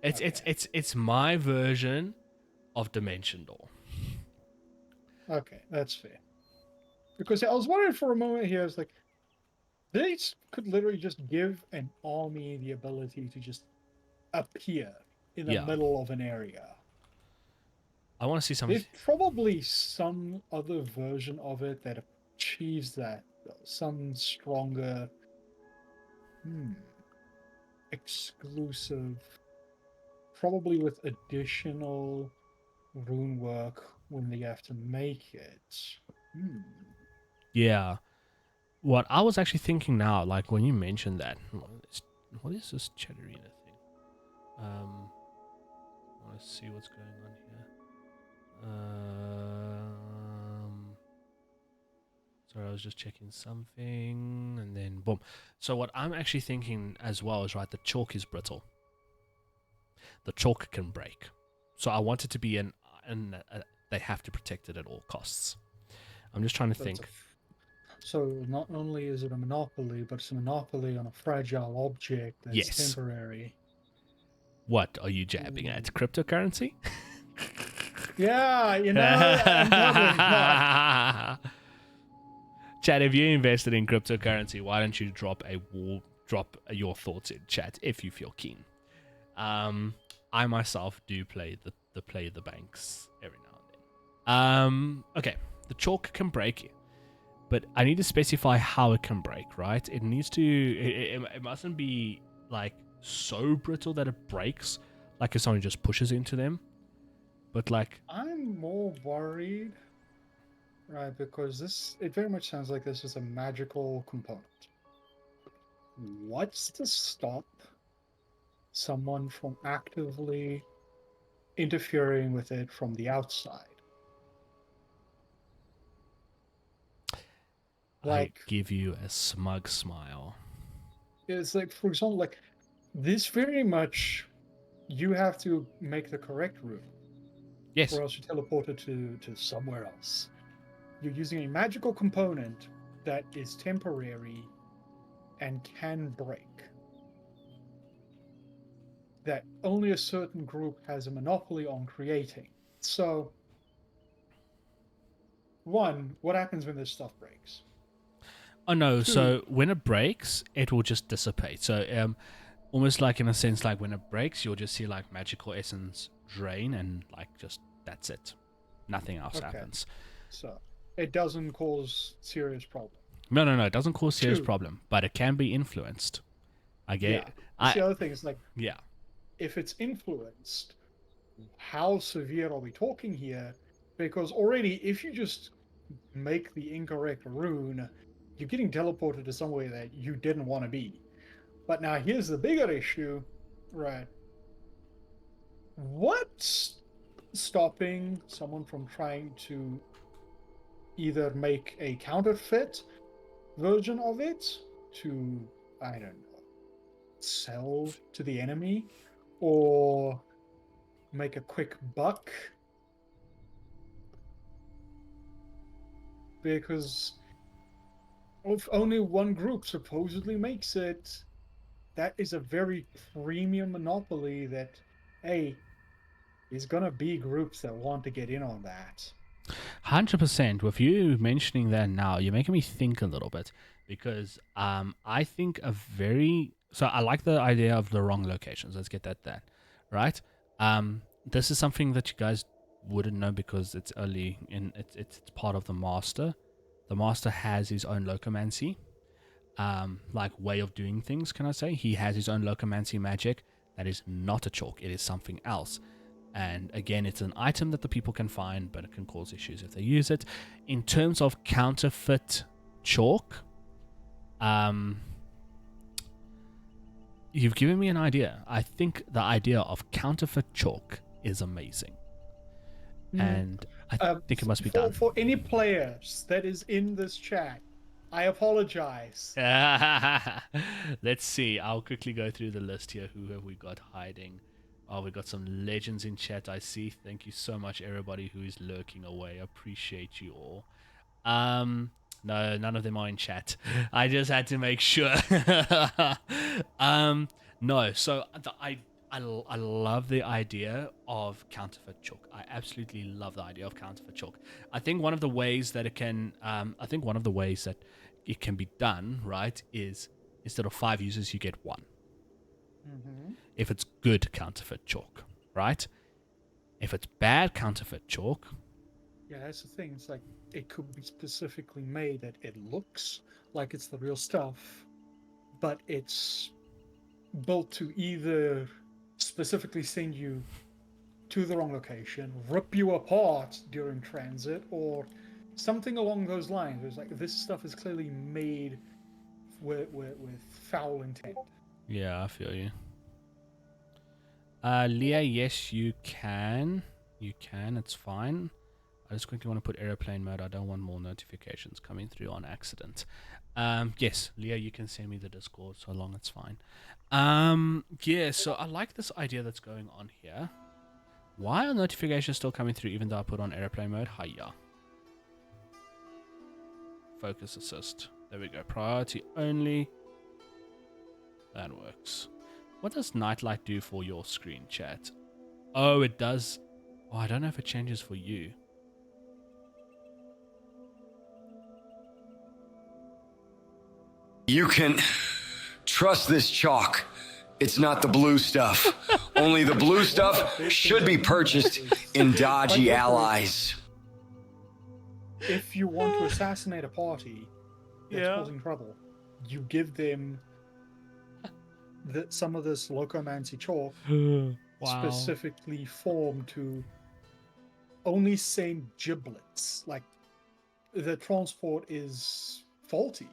It's Okay. it's my version of Dimension Door. Okay, that's fair. Because I was wondering for a moment here, I was like, they could literally just give an army the ability to just appear in the Yeah. middle of an area. I want to see something. There's probably some other version of it that achieves that, though. Some stronger, exclusive, probably with additional rune work when they have to make it. Yeah. What I was actually thinking now, like when you mentioned that, what is this Chatterina thing? I want to see what's going on here. Sorry, I was just checking something, and then boom. So what I'm actually thinking as well is, right, the chalk is brittle. The chalk can break. So I want it to be they have to protect it at all costs. I'm just trying to think. So not only is it a monopoly, but it's a monopoly on a fragile object that's Yes. temporary. What are you jabbing at? Cryptocurrency? Yeah, I'm doubling that. Chat, if you invested in cryptocurrency, why don't you drop your thoughts in chat if you feel keen. I myself do play the banks every now and then. Okay, the chalk can break, but I need to specify how it can break, right? It needs to. It mustn't be like so brittle that it breaks, like if someone just pushes into them. But like, I'm more worried, right? Because it very much sounds like this is a magical component. What's to stop someone from actively interfering with it from the outside? Like, I give you a smug smile. it's like, for example, like this very much, you have to make the correct route. Yes. Or else you teleport it to somewhere else. You're using a magical component that is temporary and can break. That only a certain group has a monopoly on creating. So, one, what happens when this stuff breaks? Oh no, 2, so when it breaks, it will just dissipate. So almost like in a sense, like when it breaks, you'll just see like magical essence drain and like just that's it. Nothing else happens. So it doesn't cause serious problem. No, it doesn't cause serious problem, but it can be influenced. I get it. The other thing is like, yeah, if it's influenced, how severe are we talking here? Because already, if you just make the incorrect rune, you're getting teleported to somewhere that you didn't want to be. But now here's the bigger issue, right? What's stopping someone from trying to either make a counterfeit version of it to, I don't know, sell to the enemy, or make a quick buck? Because if only one group supposedly makes it, that is a very premium monopoly that, hey, there's gonna be groups that want to get in on that. 100%. With you mentioning that now, you're making me think a little bit because I think so I like the idea of the wrong locations. Let's get that right. This is something that you guys wouldn't know because it's early in it's part of the master. The master has his own locomancy, like way of doing things. Can I say he has his own locomancy magic that is not a chalk? It is something else. And again, it's an item that the people can find, but it can cause issues if they use it. In terms of counterfeit chalk, you've given me an idea. I think the idea of counterfeit chalk is amazing. And I think it must be done. For any players that is in this chat, I apologize. Let's see. I'll quickly go through the list here. Who have we got hiding? Oh, we got some legends in chat, I see. Thank you so much, everybody who is lurking away. I appreciate you all. No, none of them are in chat. I just had to make sure. No, so I love the idea of counterfeit chalk. I absolutely love the idea of counterfeit chalk. I think one of the ways that it can be done, right, is instead of 5 users, you get 1. Mm-hmm. If it's good counterfeit chalk, right? If it's bad counterfeit chalk, yeah, that's the thing. It's like it could be specifically made that it looks like it's the real stuff, but it's built to either specifically send you to the wrong location, rip you apart during transit, or something along those lines. It's like this stuff is clearly made with foul intent. yeah, I feel you. Leah, yes, you can. You can, it's fine. I just quickly want to put airplane mode. I don't want more notifications coming through on accident. Yes, Leah, you can send me the Discord so long it's fine. Yeah, so I like this idea that's going on here. Why are notifications still coming through even though I put on airplane mode? Hiya. Focus assist. There we go. Priority only. That works. What does nightlight do for your screen, chat? Oh, it does. Oh, I don't know if it changes for you. You can trust this chalk. It's not the blue stuff. Only the blue stuff should be purchased in dodgy allies. If you want to assassinate a party that's causing trouble, you give them some of this locomancy chalk specifically formed to only send giblets. Like, the transport is faulty.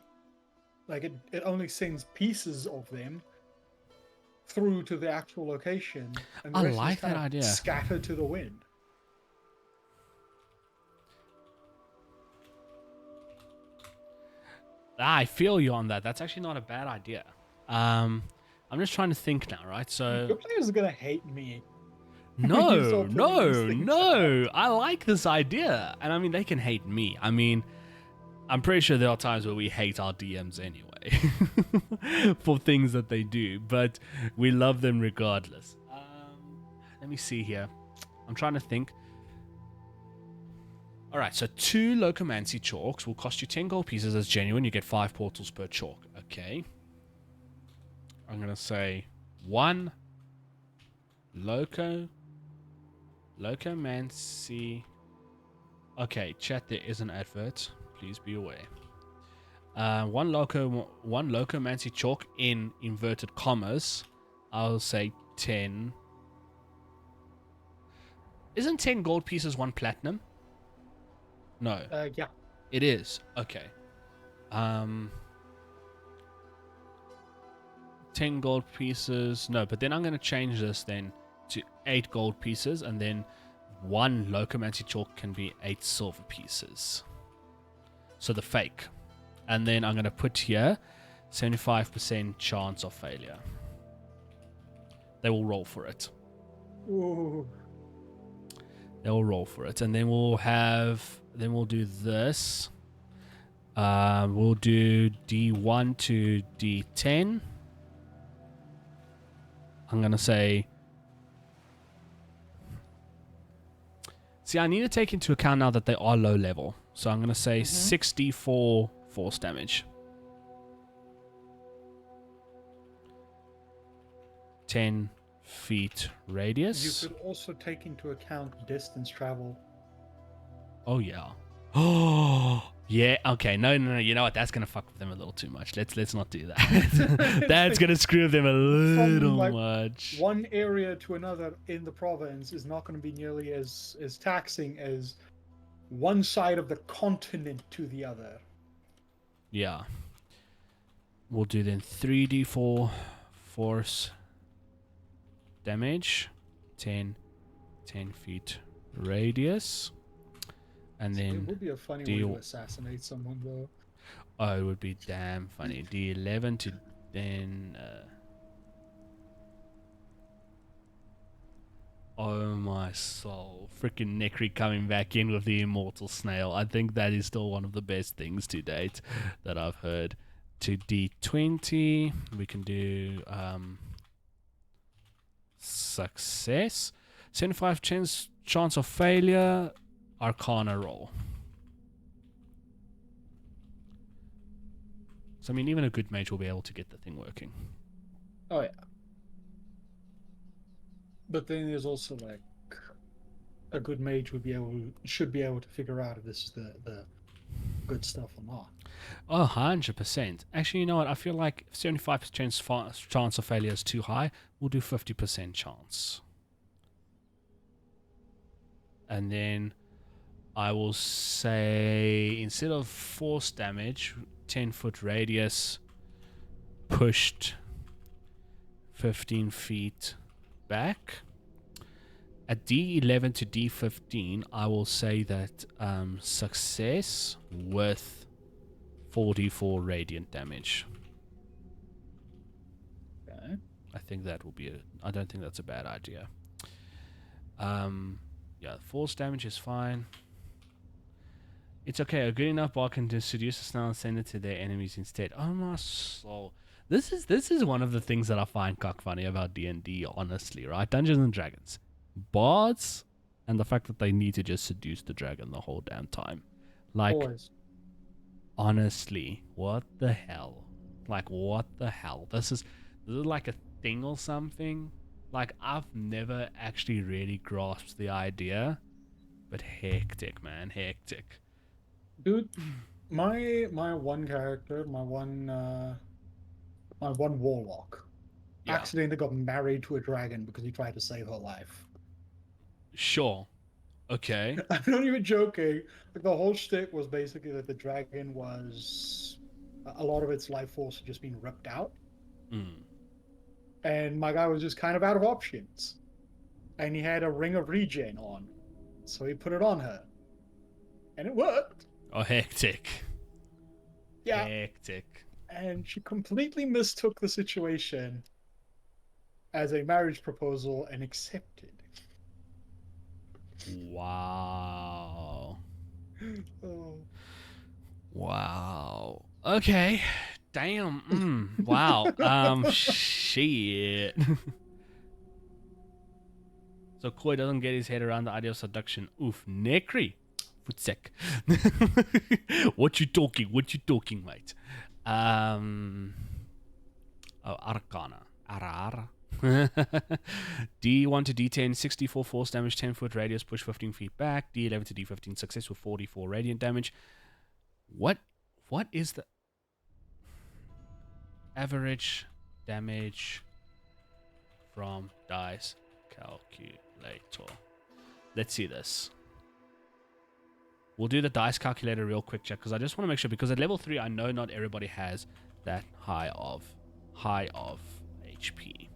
Like, it only sends pieces of them through to the actual location, and the I rest like is kind that of idea. scattered to the wind. I feel you on that. That's actually not a bad idea. I'm just trying to think now, right? So Your players are gonna hate me. no, I like this idea, and I mean they can hate me. I mean, I'm pretty sure there are times where we hate our DMs anyway for things that they do, but we love them regardless. Let me see here. I'm trying to think. All right, so 2 Locomancy chalks will cost you 10 gold pieces as genuine. You get 5 portals per chalk. Okay. I'm going to say 1 Locomancy. Okay, chat, there is an advert. Please be aware. 1 Locomancy chalk in inverted commas. I'll say 10. Isn't 10 gold pieces 1 platinum? No. Yeah. It is. Okay. 10 gold pieces. No, but then I'm going to change this then to 8 gold pieces, and then 1 Locomancy chalk can be 8 silver pieces. So the fake. And then I'm going to put here 75% chance of failure. They will roll for it. Ooh. They will roll for it. And then we'll do this. We'll do D1 to D10. I'm going to say... See, I need to take into account now that they are low level. So I'm going to say 64 force damage. 10 feet radius. You could also take into account distance travel. Oh, yeah. Oh, yeah. Okay. No. You know what? That's gonna fuck with them a little too much. Let's not do that. That's gonna screw them a little much. One area to another in the province is not going to be nearly as taxing as one side of the continent to the other. Yeah. We'll do then 3d4 force damage, 10 feet radius, and then It would be a funny way to assassinate someone, though. Oh, it would be damn funny. D11 to then. Oh my soul. Freaking Necri coming back in with the Immortal Snail. I think that is still one of the best things to date that I've heard. To D20, we can do success. 75 chance of failure. Arcana roll. So, I mean, even a good mage will be able to get the thing working. Oh, yeah. But then there's also, like, a good mage should be able to figure out if this is the good stuff or not. Oh, 100%. Actually, you know what? I feel like 75% chance of failure is too high. We'll do 50% chance. And then I will say, instead of force damage, 10-foot radius, pushed 15 feet back. At D11 to D15, I will say that success with 44 radiant damage. Okay. I think that will be I don't think that's a bad idea. Yeah, force damage is fine. It's okay. A good enough bot can just seduce a snail and send it to their enemies instead. Oh my soul. This is one of the things that I find cock funny about D&D, honestly, right? Dungeons and Dragons. Bards and the fact that they need to just seduce the dragon the whole damn time. Like, Always. Honestly, what the hell? Like, what the hell? This is like a thing or something? Like, I've never actually really grasped the idea. But hectic, man. Hectic. Dude, my one character, my one warlock, accidentally got married to a dragon because he tried to save her life. Sure. Okay. I'm not even joking. Like, the whole shtick was basically that the dragon was a lot of its life force had just been ripped out. And my guy was just kind of out of options. And he had a ring of regen on. So he put it on her. And it worked. Oh, hectic. Yeah. Hectic. And she completely mistook the situation as a marriage proposal and accepted. Wow. Oh. Wow. Okay. Damn. Wow. Shit. So Koi doesn't get his head around the idea of seduction. Oof. Necri. Footsec. What you talking, mate? Oh, Arcana. Arar. D1 to D10, 64 force damage, 10-foot radius, push 15 feet back. D11 to D15, success with 44 radiant damage. What is the average damage from dice calculator? Let's see this. We'll do the dice calculator real quick, check, because I just want to make sure, because at level 3 I know not everybody has that high of HP.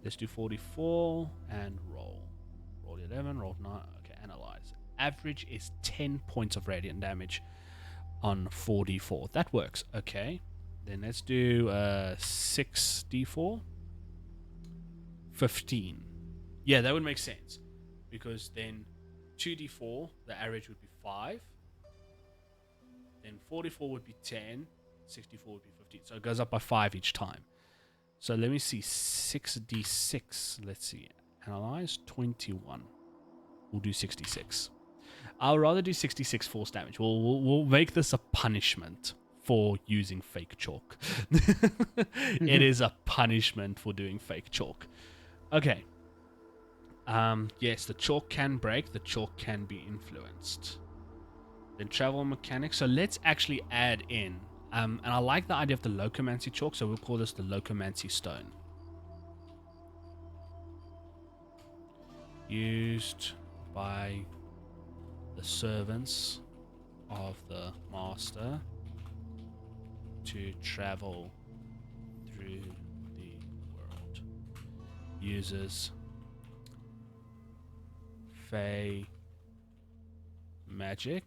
Let's do 44 and roll. Roll 11, roll 9. Okay, analyze. Average is 10 points of radiant damage on 4d4. That works. Okay. Then let's do 6d4. 15. Yeah, that would make sense. Because then 2d4, the average would be 5. Then 44 would be 10. 64 would be 15. So it goes up by 5 each time. So let me see, 6d6, let's see, analyze, 21, we'll do 66. I'll rather do 66 force damage. We'll make this a punishment for using fake chalk. It is a punishment for doing fake chalk. Okay. Yes, the chalk can break, the chalk can be influenced. Then travel mechanics, so let's actually add in and I like the idea of the Locomancy chalk, so we'll call this the Locomancy stone. Used by the servants of the master to travel through the world. uses Fey magic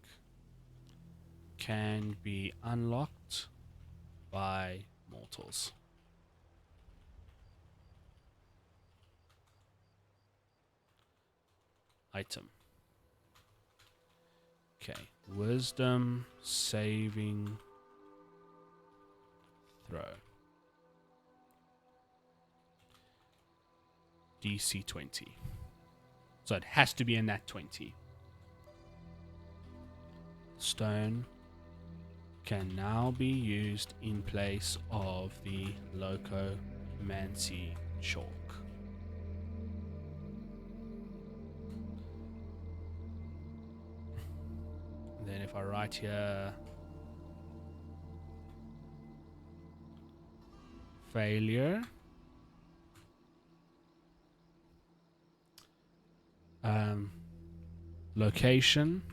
can be unlocked by mortals. Item. Okay, wisdom saving throw. DC 20. So it has to be a nat 20. Stone can now be used in place of the Locomancy chalk. Then if I write here failure, location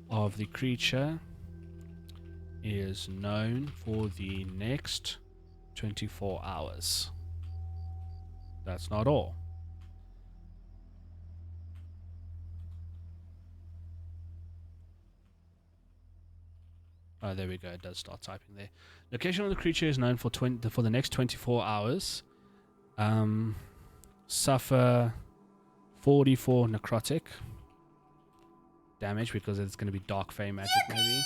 of the creature is known for the next 24 hours. That's not all. Oh, there we go. It does start typing there. Location of the creature is known for the next 24 hours. Suffer 44 necrotic damage because it's going to be dark fey magic maybe.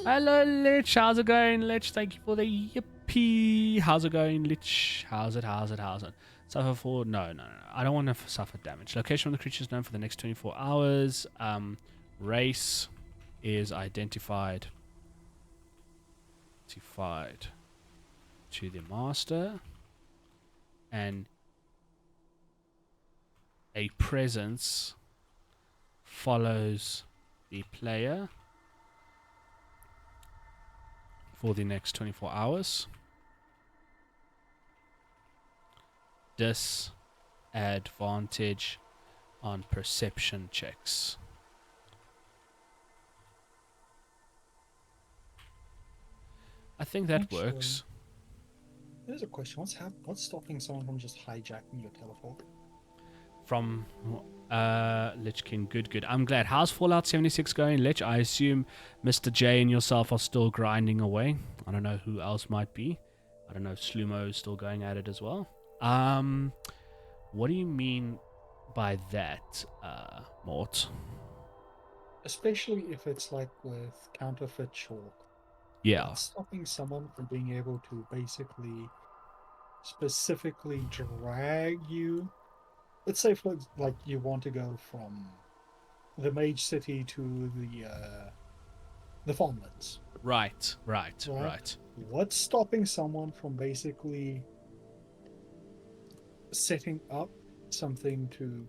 Hello Lich, how's it going Lich? Thank you for the yippee. How's it going Lich? How's it? Suffer for... No. I don't want to suffer damage. Location of the creature is known for the next 24 hours. Race is identified to the master. And a presence follows the player for the next 24 hours. Disadvantage on perception checks. I think that works. There's a question. What's stopping someone from just hijacking your teleport? From Lich King. Good. I'm glad. How's Fallout 76 going, Lich? I assume Mr. J and yourself are still grinding away. I don't know who else might be. I don't know if Slumo is still going at it as well. What do you mean by that, Mort? Especially if it's like with counterfeit chalk. Yeah. What's stopping someone from being able to basically specifically drag you? Let's say, for like, you want to go from the Mage City to the Farmlands. Right. What's stopping someone from basically setting up something to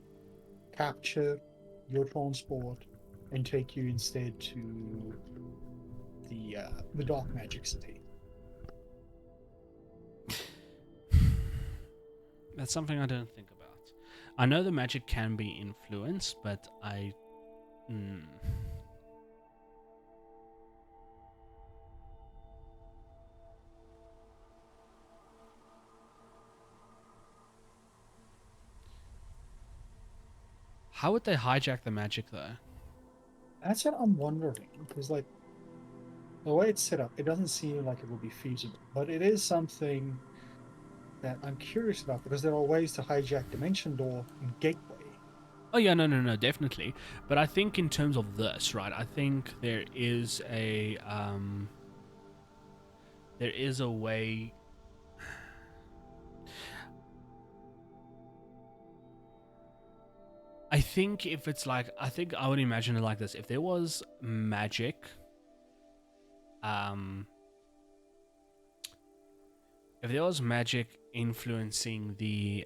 capture your transport and take you instead to the Dark Magic City? That's something I don't think about. I know the magic can be influenced, but how would they hijack the magic, though? That's what I'm wondering, because, like, the way it's set up, it doesn't seem like it will be feasible. But it is something that I'm curious about, because there are ways to hijack Dimension Door and Gateway. Oh yeah, no, definitely. But I think in terms of this, right? I think there is a way. I think if it's like, I think I would imagine it like this: if there was magic, if there was magic influencing the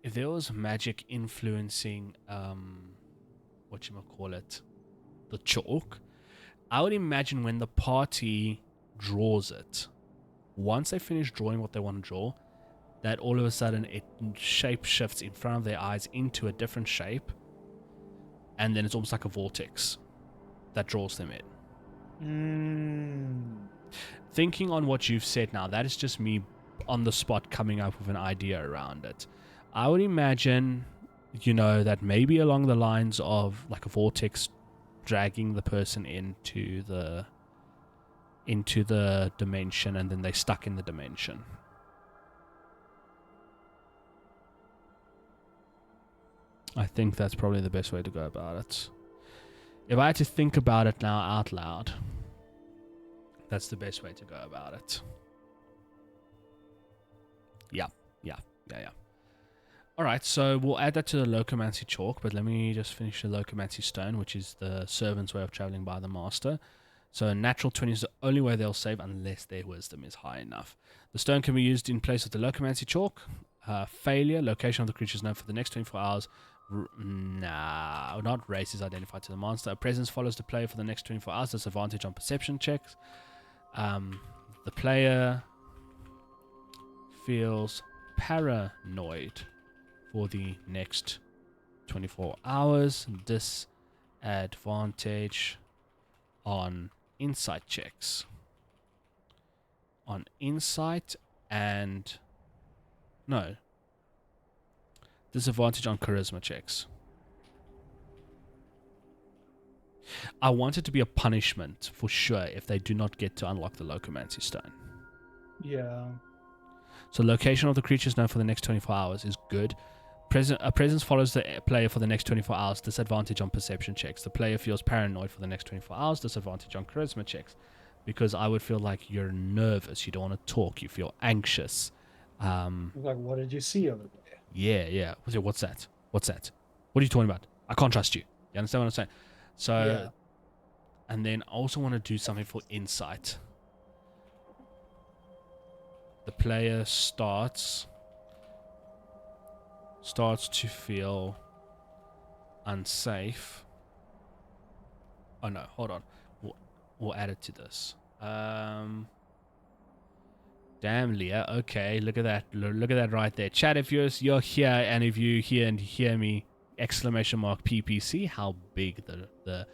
if there was magic influencing whatchamacallit, the chalk, I would imagine when the party draws it, once they finish drawing what they want to draw, that all of a sudden it shape shifts in front of their eyes into a different shape, and then it's almost like a vortex that draws them in. Thinking on what you've said now, that is just me on the spot coming up with an idea around it. I would imagine, that maybe along the lines of like a vortex dragging the person into the dimension, and then they're stuck in the dimension. I think that's probably the best way to go about it. If I had to think about it now out loud, that's the best way to go about it. Yeah. Alright, so we'll add that to the Locomancy chalk, but let me just finish the Locomancy stone, which is the servant's way of traveling by the master. So a natural 20 is the only way they'll save unless their wisdom is high enough. The stone can be used in place of the Locomancy chalk. Failure, location of the creatures known for the next 24 hours. Not race is identified to the monster. A presence follows the player for the next 24 hours. Disadvantage on perception checks. The player feels paranoid for the next 24 hours. Disadvantage on insight checks. On insight and... No. Disadvantage on charisma checks. I want it to be a punishment for sure if they do not get to unlock the Locomancy stone. Yeah. So location of the creatures known for the next 24 hours is good. A presence follows the player for the next 24 hours. Disadvantage on perception checks. The player feels paranoid for the next 24 hours. Disadvantage on charisma checks. Because I would feel like you're nervous. You don't want to talk. You feel anxious. Like, what did you see over there? Yeah. What's that? What are you talking about? I can't trust you. You understand what I'm saying? So, Yeah. And then I also want to do something for insight. The player starts to feel unsafe. Oh no, hold on. We'll add it to this. Damn, Leah. Okay, look at that. Look at that right there. Chat, if you're here, and if you hear me, exclamation mark PPC, how big the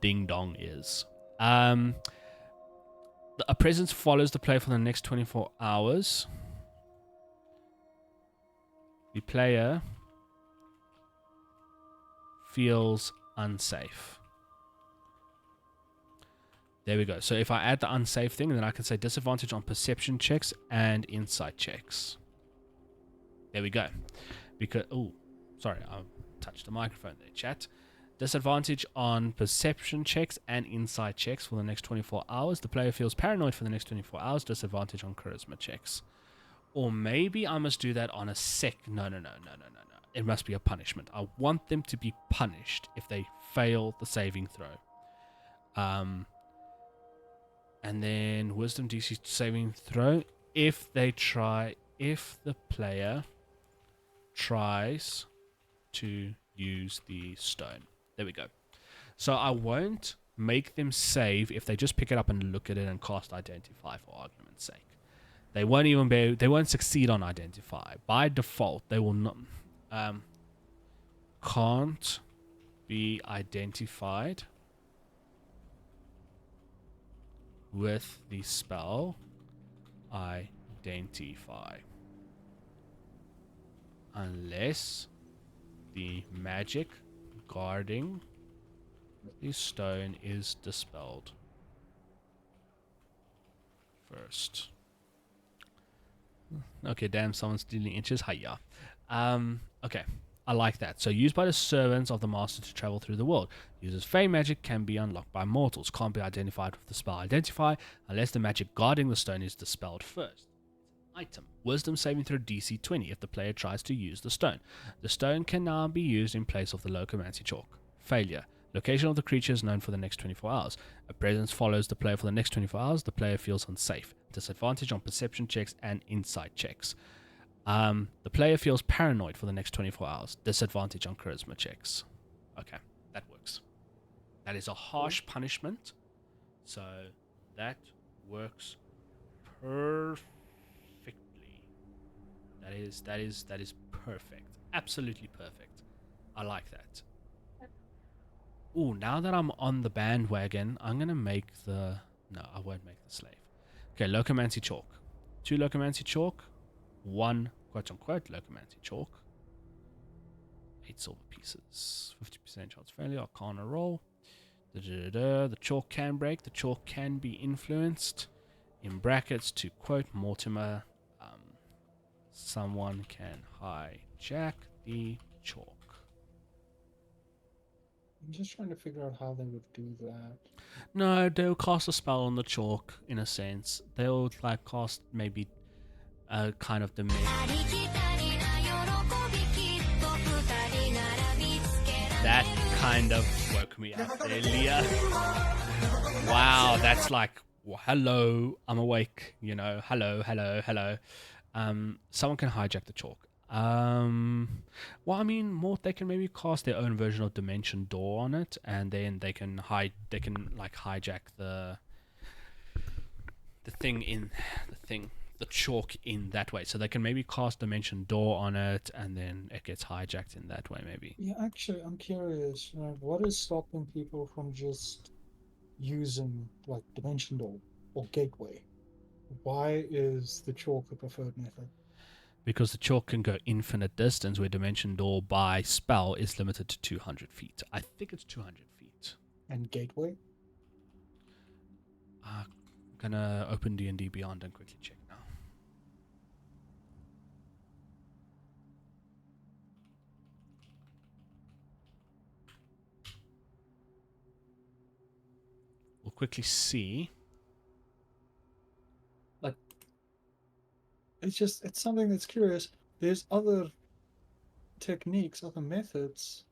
ding dong is. A presence follows the player for the next 24 hours. The player feels unsafe. There we go. So if I add the unsafe thing, then I can say disadvantage on perception checks and insight checks. There we go. Because, sorry, I touched the microphone there, chat. Disadvantage on perception checks and insight checks for the next 24 hours. The player feels paranoid for the next 24 hours. Disadvantage on charisma checks. Or maybe I must do that on a No. It must be a punishment. I want them to be punished if they fail the saving throw. And then wisdom DC saving throw. If the player tries to use the stone. There we go. So I won't make them save if they just pick it up and look at it and cast identify for argument's sake. They won't succeed on identify. By default, they will not can't be identified with the spell identify unless the magic guarding the stone is dispelled first. Okay, damn, someone's stealing inches. Hiya. Okay, I like that. So used by the servants of the master to travel through the world. Uses fey magic can be unlocked by mortals. Can't be identified with the spell identify unless the magic guarding the stone is dispelled first. Item. Wisdom saving throw DC 20 if the player tries to use the stone. The stone can now be used in place of the Locomancy chalk. Failure. Location of the creature is known for the next 24 hours. A presence follows the player for the next 24 hours. The player feels unsafe. Disadvantage on perception checks and insight checks. The player feels paranoid for the next 24 hours. Disadvantage on charisma checks. Okay, that works. That is a harsh punishment. So that works perfectly. That is perfect. Absolutely perfect. I like that. Ooh, now that I'm on the bandwagon, I'm gonna make the... No, I won't make the slave. Okay, Locomancy Chalk. 2 Locomancy Chalk. 1 quote-unquote Locomancy Chalk. 8 silver pieces. 50% chance failure. Arcana roll. The chalk can break. The chalk can be influenced. In brackets, to quote Mortimer, someone can hijack the chalk. I'm just trying to figure out how they would do that. No, they'll cast a spell on the chalk, in a sense. They'll like cast maybe a kind of dimension. That kind of woke me up there, Leah. Wow, that's like, well, hello, I'm awake, you know, hello. Someone can hijack the chalk. Well, I mean, they can maybe cast their own version of Dimension Door on it, and then they can hijack the chalk in that way. So they can maybe cast Dimension Door on it, and then it gets hijacked in that way, maybe. Yeah, actually, I'm curious. What is stopping people from just using like Dimension Door or Gateway? Why is the chalk the preferred method? Because the chalk can go infinite distance, where Dimension Door by spell is limited to 200 feet. I think it's 200 feet. And Gateway? I'm gonna open D&D Beyond and quickly check now. We'll quickly see. Like, it's something that's curious. There's other techniques, other methods.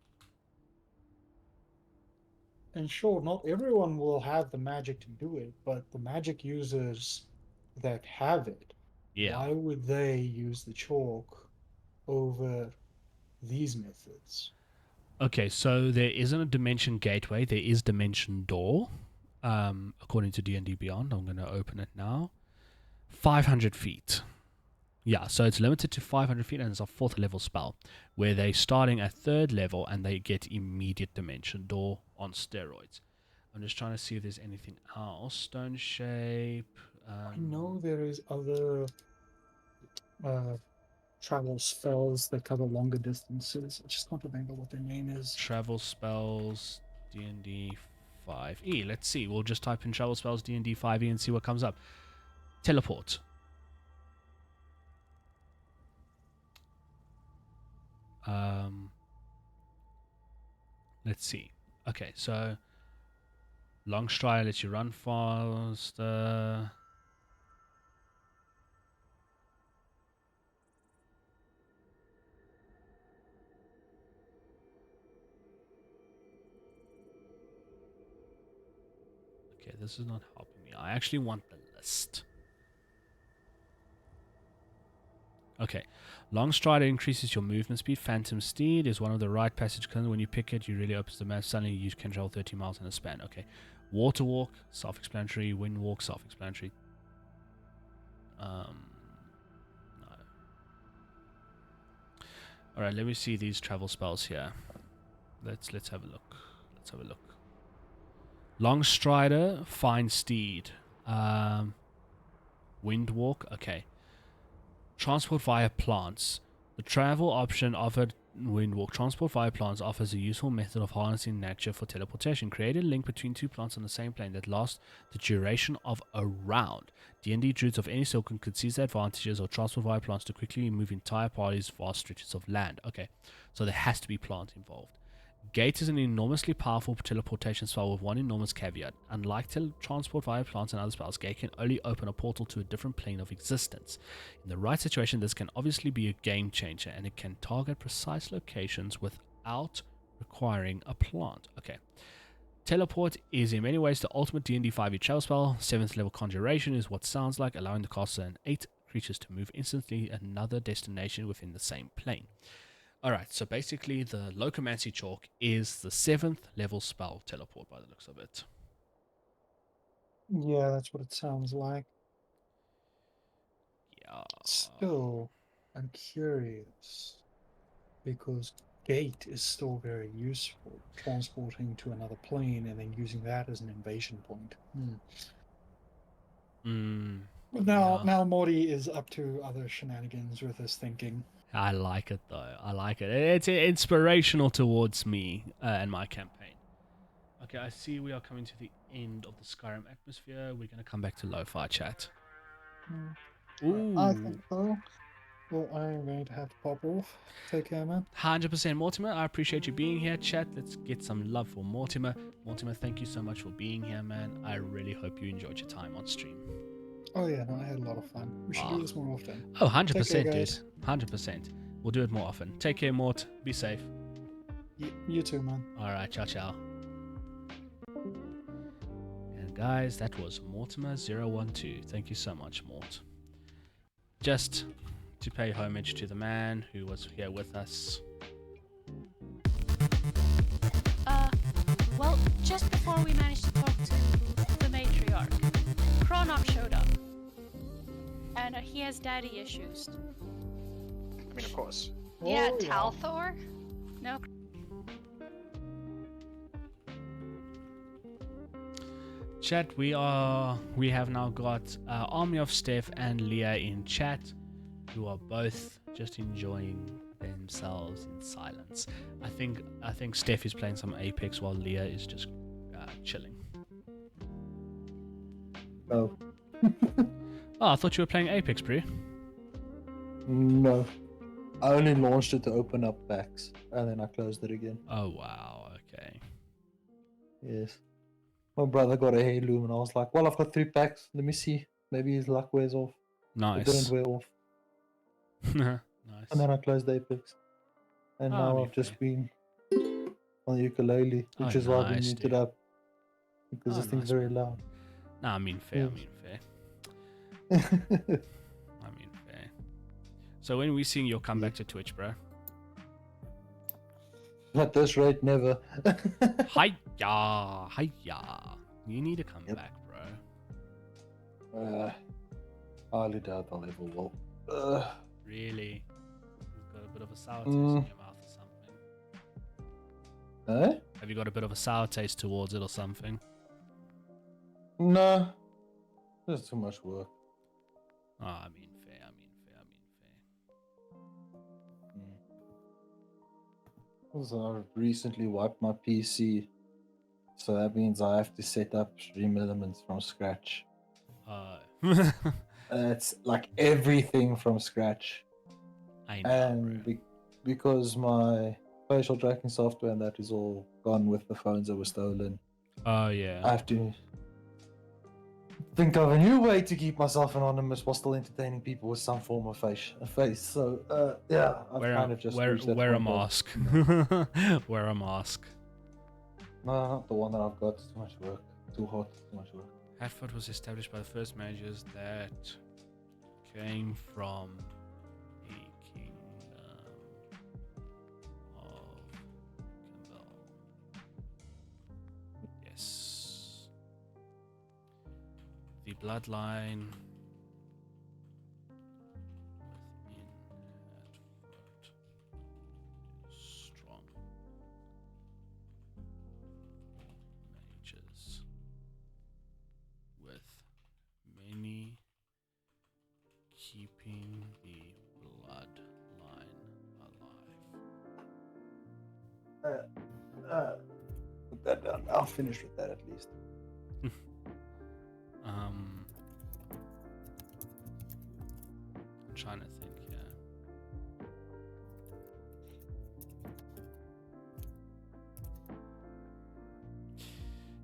And sure, not everyone will have the magic to do it, but the magic users that have it, why would they use the chalk over these methods? Okay, so there isn't a Dimension Gateway. There is Dimension Door, according to D&D Beyond. I'm going to open it now. 500 feet. Yeah, so it's limited to 500 feet, and it's a 4th level spell, where they're starting at 3rd level, and they get immediate Dimension Door on steroids. I'm just trying to see if there's anything else. Stone Shape. I know there is other travel spells that cover longer distances. I just can't remember what their name is. Travel spells, D&D 5e. Let's see. We'll just type in travel spells, D&D 5e, and see what comes up. Teleport. Let's see. Okay, so long stride lets you run faster. Okay, this is not helping me. I actually want the list. Okay, long strider increases your movement speed. Phantom Steed is one of the rite passage. When you pick it, you really opens the map. Suddenly you can travel 30 miles in a span. Okay, Water Walk, self-explanatory. Wind Walk, self-explanatory. No. All right, let me see these travel spells here. Let's have a look. Let's have a look. Long Strider, Fine Steed. Wind Walk, okay. Transport via plants. The travel option offered Windwalk. Transport via plants offers a useful method of harnessing nature for teleportation. Create a link between 2 plants on the same plane that lasts the duration of a round. D&D druids of any sort could seize the advantages of transport via plants to quickly move entire parties vast stretches of land. Okay, so there has to be plant involved. Gate is an enormously powerful teleportation spell with one enormous caveat. Unlike transport via plants and other spells, Gate can only open a portal to a different plane of existence. In the right situation, this can obviously be a game changer, and it can target precise locations without requiring a plant. Okay. Teleport is in many ways the ultimate D&D 5e travel spell. 7th level conjuration is what sounds like, allowing the caster and 8 creatures to move instantly another destination within the same plane. Alright, so basically the Locomancy Chalk is the 7th level spell teleport by the looks of it. Yeah, that's what it sounds like. Yeah. Still, I'm curious, because Gate is still very useful, transporting to another plane and then using that as an invasion point. Now Morty is up to other shenanigans with his thinking. I like it though. I like it. It's inspirational towards me and my campaign. Okay, I see we are coming to the end of the Skyrim atmosphere. We're gonna come back to lo-fi chat. Ooh. I think so. Well, I'm going to have to pop off. Take care, man. 100% Mortimer, I appreciate you being here, chat. Let's get some love for Mortimer. Mortimer, thank you so much for being here, man. I really hope you enjoyed your time on stream. Oh yeah, no, I had a lot of fun. We should do this more often. Oh, 100%, Take care, dude. 100%. We'll do it more often. Take care, Mort. Be safe. You too, man. Alright, ciao, ciao. And guys, that was Mortimer012. Thank you so much, Mort. Just to pay homage to the man who was here with us. Well, just before we managed to talk to the matriarch, Kronop showed up. And he has daddy issues. I mean, of course. Yeah, Talthor? No. Chat, we have now got Army of Steph and Leah in chat, who are both just enjoying themselves in silence. I think Steph is playing some Apex while Leah is just chilling. No. Oh, I thought you were playing Apex, Brie. No. I only launched it to open up packs, and then I closed it again. Oh, wow. Okay. Yes. My brother got a heirloom, and I was like, well, I've got 3 packs. Let me see. Maybe his luck wears off. Nice. It didn't wear off. Nice. And then I closed Apex. And now I've just been on the ukulele, which is why I've been muted up. Because this thing's very loud. Nah, I mean fair, Yes. I mean fair. So when we seeing your comeback to Twitch, bro? At this rate, never. Hiya. You need to come back, bro. I highly doubt I'll ever will. Really? You've got a bit of a sour taste in your mouth or something? Have you got a bit of a sour taste towards it or something? No. There's too much work. Oh, I mean fair. Also, I've recently wiped my PC, so that means I have to set up stream elements from scratch. It's like everything from scratch. I know, and because my facial tracking software and that is all gone with the phones that were stolen. Oh yeah. I have to think of a new way to keep myself anonymous while still entertaining people with some form of face. So yeah, I've kind of just wear reached that a point of- mask. Wear a mask. No, not the one that I've got. It's too much work. Too hot. Too much work. Hatford was established by the first mages that came from the kingdom of Kimball. Yes. The bloodline within Hatford is strong. Mages with many keeping the bloodline alive. Put that down. I'll finish with that at least. I'm trying to think here.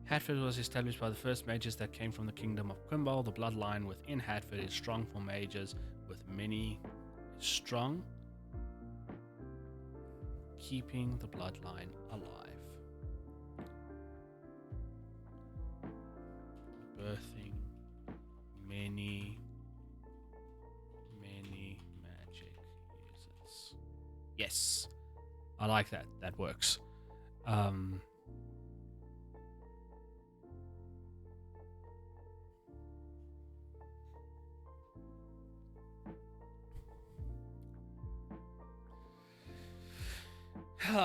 Hatford was established by the first mages that came from the kingdom of Quimbal. The bloodline within Hatford is strong for mages, with many strong, keeping the bloodline alive. Birthing many magic users. Yes, I like that. That works.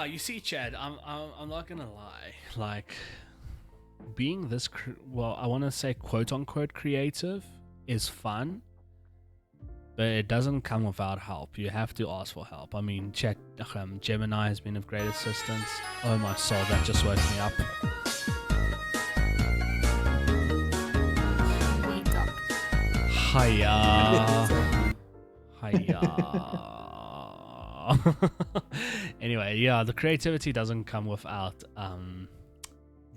You see, Chad, I'm not gonna lie. Like, being this, I want to say quote unquote creative, is fun, but it doesn't come without help. You have to ask for help. I mean, chat, Gemini has been of great assistance. Oh my soul, that just woke me up. Wake up. Hiya. Hiya. Anyway, yeah, the creativity doesn't come without,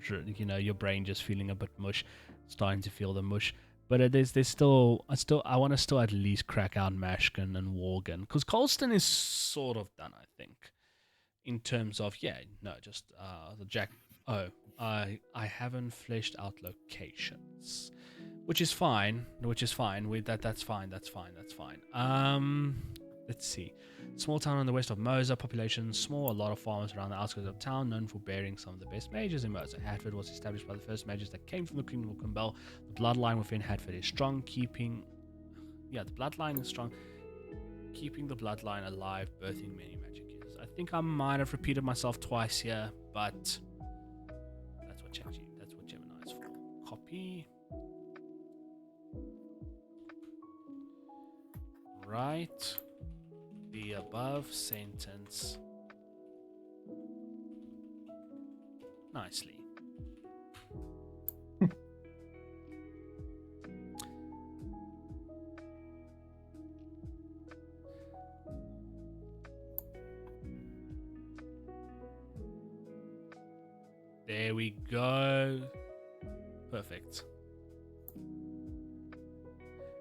your brain just feeling a bit mush, starting to feel the mush. But I want to still at least crack out Mashkin and Worgen, because Colston is sort of done, I think, in terms of the Jack. Oh, I haven't fleshed out locations, which is fine. That's fine. Let's see. Small town on the west of Mosa, population small, a lot of farmers around the outskirts of town, known for bearing some of the best mages in Mosa. Hatford was established by the first mages that came from the Kingdom of Kumbel. The bloodline within Hatford is strong, keeping the bloodline alive, birthing many magic users. I think I might have repeated myself twice here, but that's what Gemini is for. Copy. Write the above sentence nicely. There we go. Perfect.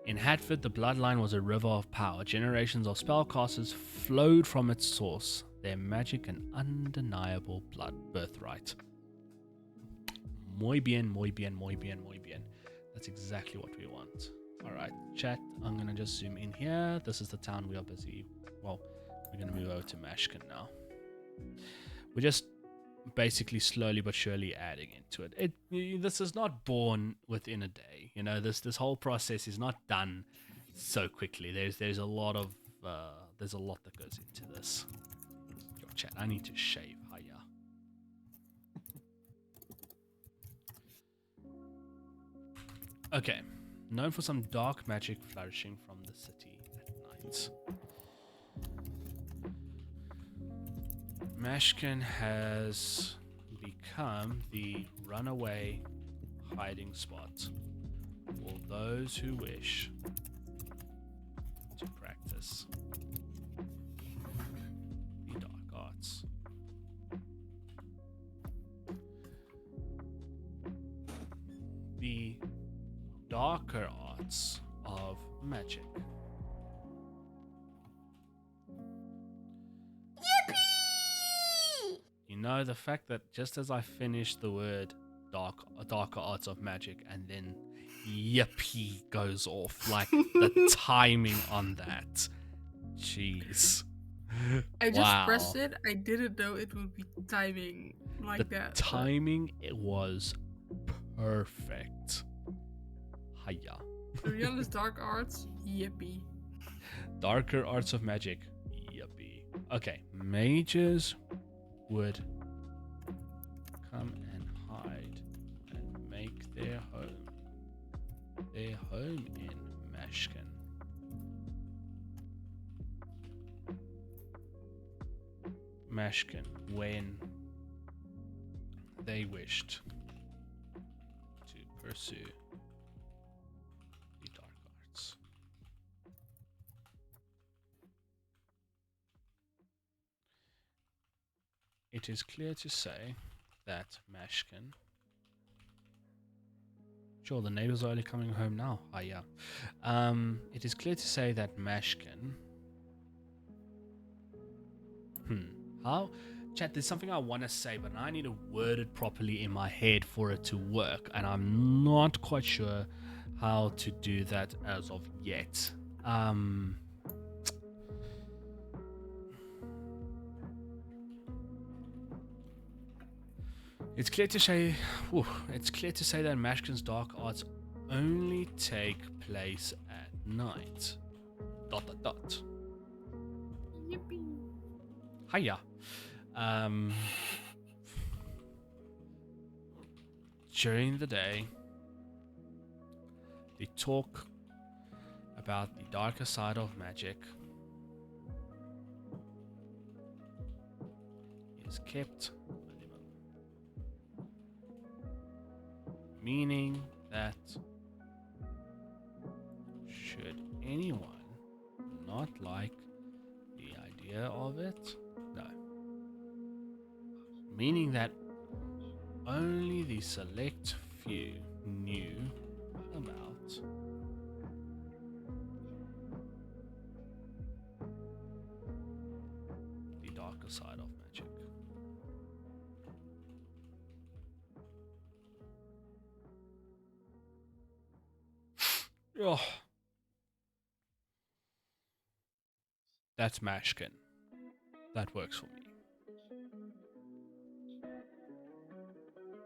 In Hatford, the bloodline was a river of power. Generations of spellcasters flowed from its source, their magic an undeniable birthright. Muy bien, muy bien, muy bien, muy bien. That's exactly what we want. Alright, chat, I'm going to just zoom in here. This is the town we are busy. Well, we're going to move over to Mashkin now. We're just basically slowly but surely adding into it. This is not born within a day. This whole process is not done so quickly. There's a lot of that goes into this. Yo, chat, I need to shave. Hiya. Okay, known for some dark magic flourishing from the city at night. Mashkin has become the runaway hiding spot for those who wish to practice the dark arts. The darker arts of magic. The fact that just as I finished the word darker arts of magic and then yippee goes off, like the timing on that. Jeez. I just pressed it. I didn't know it would be timing like that. Timing, it was perfect. Hiya. To be honest, dark arts, yippee. Darker arts of magic, yippee. Okay, mages would come and hide and make their home in Mashkin. Mashkin, when they wished to pursue the dark arts. It is clear to say that Mashkin... Sure, the neighbors are only coming home now. Yeah. It is clear to say that Mashkin... How? Chat, there's something I want to say, but I need to word it properly in my head for it to work, and I'm not quite sure how to do that as of yet. It's clear to say that Mashkin's dark arts only take place at night. ... Yippee. Hiya. During the day, the talk about the darker side of magic is kept minimum, meaning that should anyone not like the idea of it, no, meaning that only the select few knew about the darker side of magic. Oh, that's Mashkin. That works for me.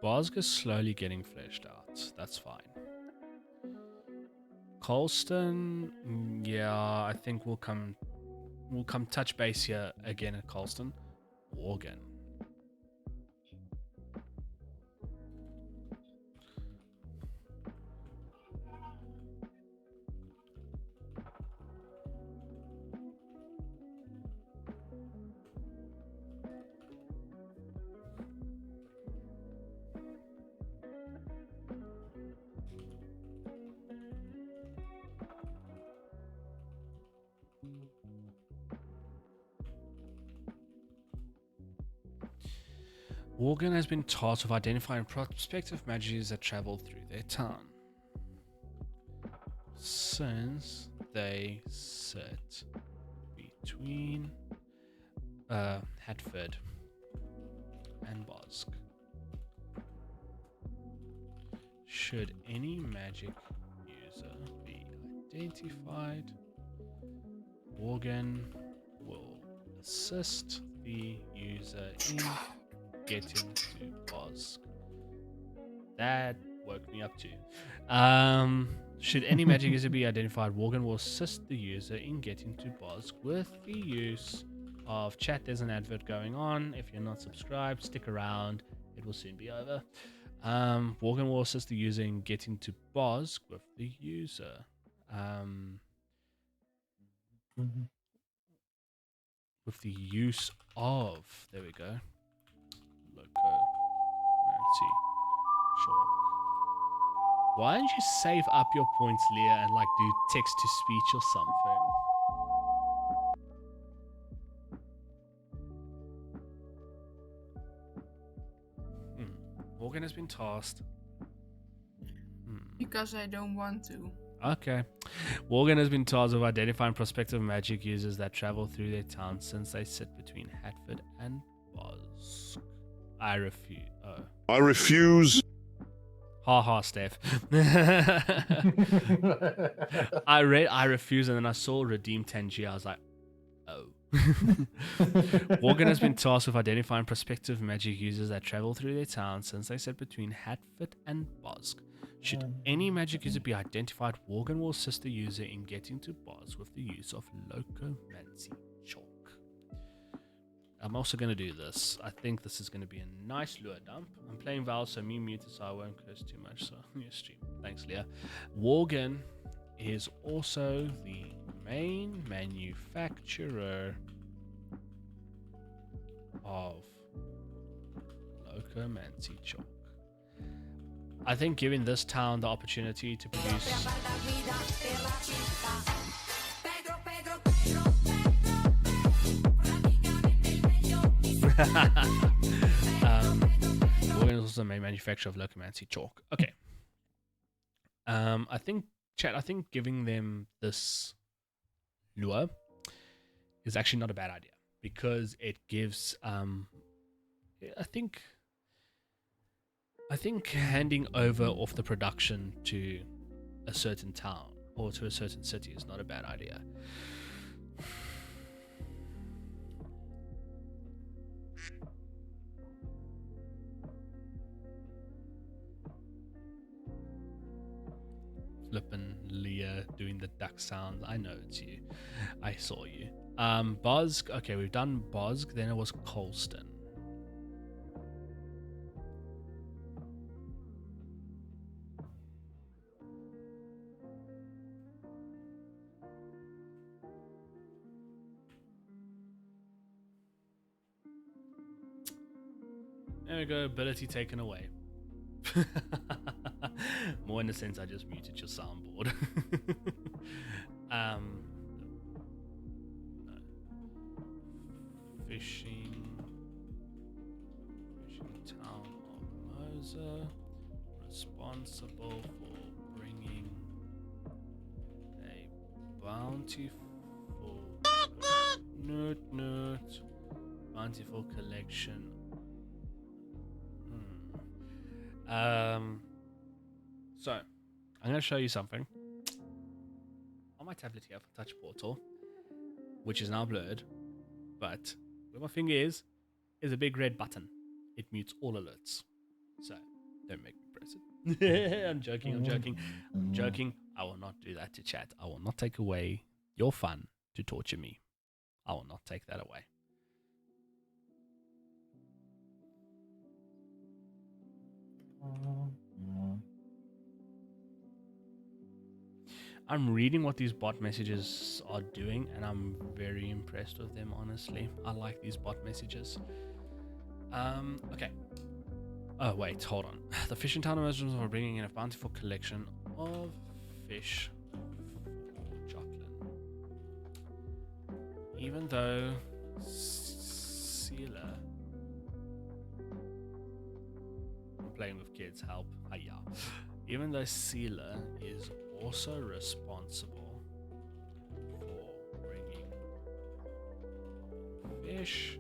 Bosg is slowly getting fleshed out. That's fine. Colston, yeah, I think we'll come touch base here again at Colston. Morgan. Morgan has been tasked with identifying prospective magies that travel through their town. Since they sit between Hatford and Bosg, should any magic user be identified, Morgan will assist the user in getting to Bosg. That woke me up too. Should any magic user be identified, Morgan will assist the user in getting to Bosg with the use of chat. There's an advert going on. If you're not subscribed, stick around. It will soon be over. Morgan will assist the user in getting to Bosg with the user. With the use of, there we go, Locomancy Chalk. Why don't you save up your points, Leah, and like do text to speech or something? Morgan has been tasked. Because I don't want to. Okay. Morgan has been tasked with identifying prospective magic users that travel through their town since they sit between Hatford and Bosg. I refuse. Oh. I refuse. Ha ha, Steph. I read I refuse, and then I saw Redeem 10G. I was like, oh. Morgan has been tasked with identifying prospective magic users that travel through their town since they sit between Hatford and Bosg. Should any magic user be identified, Morgan will assist the user in getting to Bosg with the use of Locomancy Chalk. I'm also going to do this. I think this is going to be a nice lure dump. I'm playing Val, so me muted, so I won't curse too much. So new stream. Thanks, Leah. Morgan is also the main manufacturer of Locomancy Chalk. I think giving this town the opportunity to produce Morgan is also the main manufacturer of Locomancy Chalk. Okay. I think giving them this lure is actually not a bad idea because it gives I think handing over off the production to a certain town or to a certain city is not a bad idea. Flippin' Leah doing the duck sound. I know it's you. I saw you. Bosg. Okay, we've done Bosg. Then it was Colston. There we go, ability taken away. More in the sense I just muted your soundboard. No. Fishing town of Moser, responsible for bringing a bountiful bountiful collection. So I'm gonna show you something on my tablet here for Touch Portal, which is now blurred, but where my finger is a big red button. It mutes all alerts. So don't make me press it. I'm joking. I will not do that to chat. I will not take away your fun to torture me. I will not take that away. I'm reading what these bot messages are doing, and I'm very impressed with them, honestly. I like these bot messages. Okay. Oh, wait, hold on. The fishing town merchants are bringing in a bountiful collection of fish for Jocelyn. Even though Sealer... I'm playing with kids, help. Hiya. Even though Sealer is also responsible for bringing fish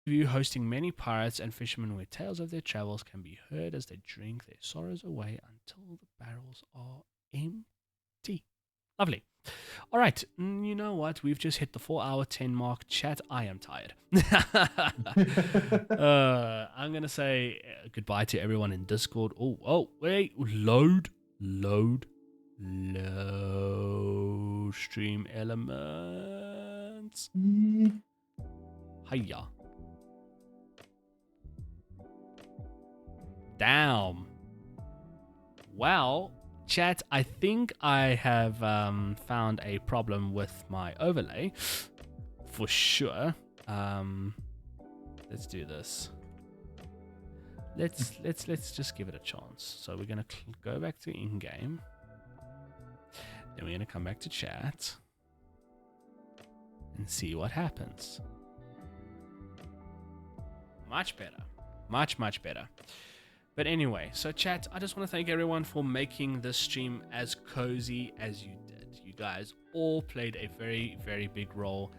you hosting many pirates and fishermen where tales of their travels can be heard as they drink their sorrows away until the barrels are empty. Lovely. All right, you know what? We've just hit the 4-hour 10 mark. Chat, I am tired. I'm going to say goodbye to everyone in Discord. Oh, wait. Load. Stream elements. Hiya. Damn. Well, chat, I think I have found a problem with my overlay for sure. Let's do this. Let's just give it a chance. So we're gonna go back to in-game. Then we're gonna come back to chat and see what happens. Much better. Much better. But anyway, so chat, I just want to thank everyone for making this stream as cozy as you did. You guys all played a very, very big role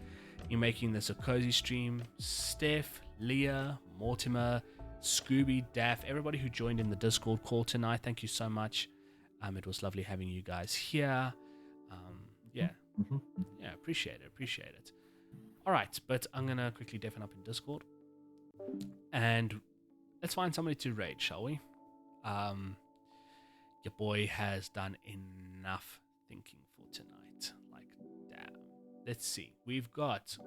in making this a cozy stream. Steph, Leah, Mortimer, Scooby, Daff, everybody who joined in the Discord call tonight, thank you so much. It was lovely having you guys here. Yeah, appreciate it. All right, but I'm going to quickly deafen up in Discord. And let's find somebody to raid, shall we? Your boy has done enough thinking for tonight. Like, damn. Let's see. We've got...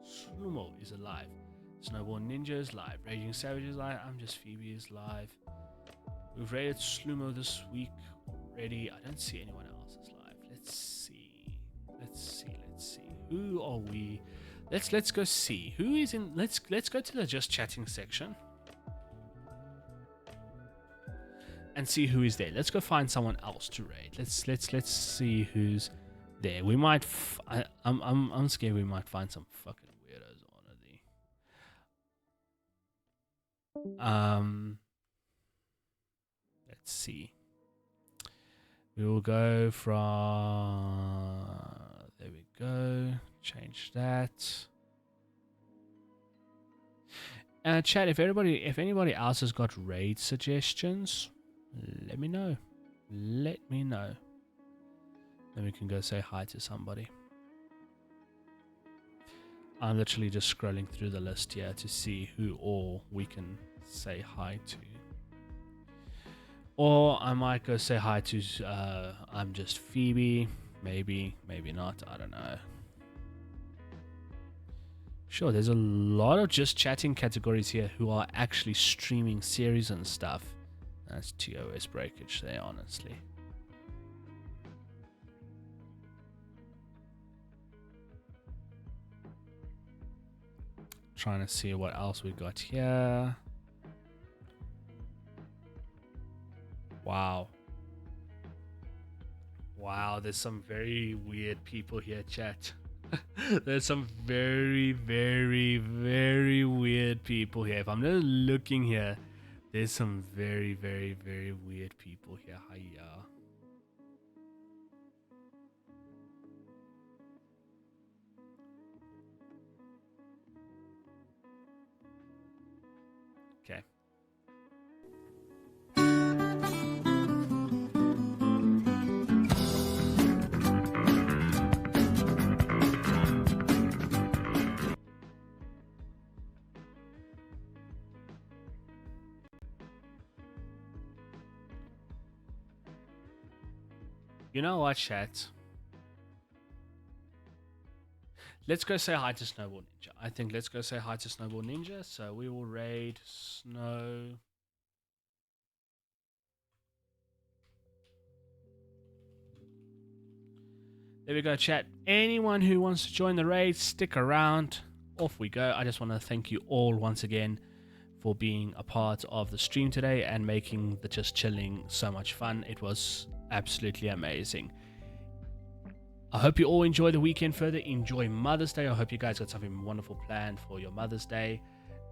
Slumo is alive. Snowball Ninja is live. Raging Savage is live. I'm Just Phoebe is live. We've raided Slumo this week already. I don't see anyone else is live. Let's see. Who are we? Let's go see. Who is in... Let's go to the Just Chatting section. And see who is there. Let's go find someone else to raid. Let's see who's there. We might. I'm scared we might find some fucking weirdos on it. Let's see. We will go from. There we go. Change that. Chat. If anybody else has got raid suggestions, let me know. Then we can go say hi to somebody. I'm literally just scrolling through the list here to see who all we can say hi to. Or I might go say hi to I'm Just Phoebe. Maybe not. I don't know. Sure, there's a lot of just chatting categories here who are actually streaming series and stuff. That's TOS breakage there, honestly. Trying to see what else we got here. Wow, there's some very weird people here, chat. There's some very, very, very weird people here. If I'm just looking here, there's some very, very, very weird people here. Hiya. Okay. You know what, chat? Let's go say hi to Snowball Ninja. I think let's go say hi to Snowball Ninja. So we will raid Snow. There we go, chat. Anyone who wants to join the raid, stick around. Off we go. I just want to thank you all once again for being a part of the stream today and making the Just Chilling so much fun. It was absolutely amazing. I hope you all enjoy the weekend further. Enjoy Mother's Day. I hope you guys got something wonderful planned for your Mother's Day.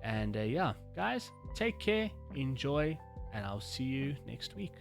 And yeah, guys, take care, enjoy, and I'll see you next week.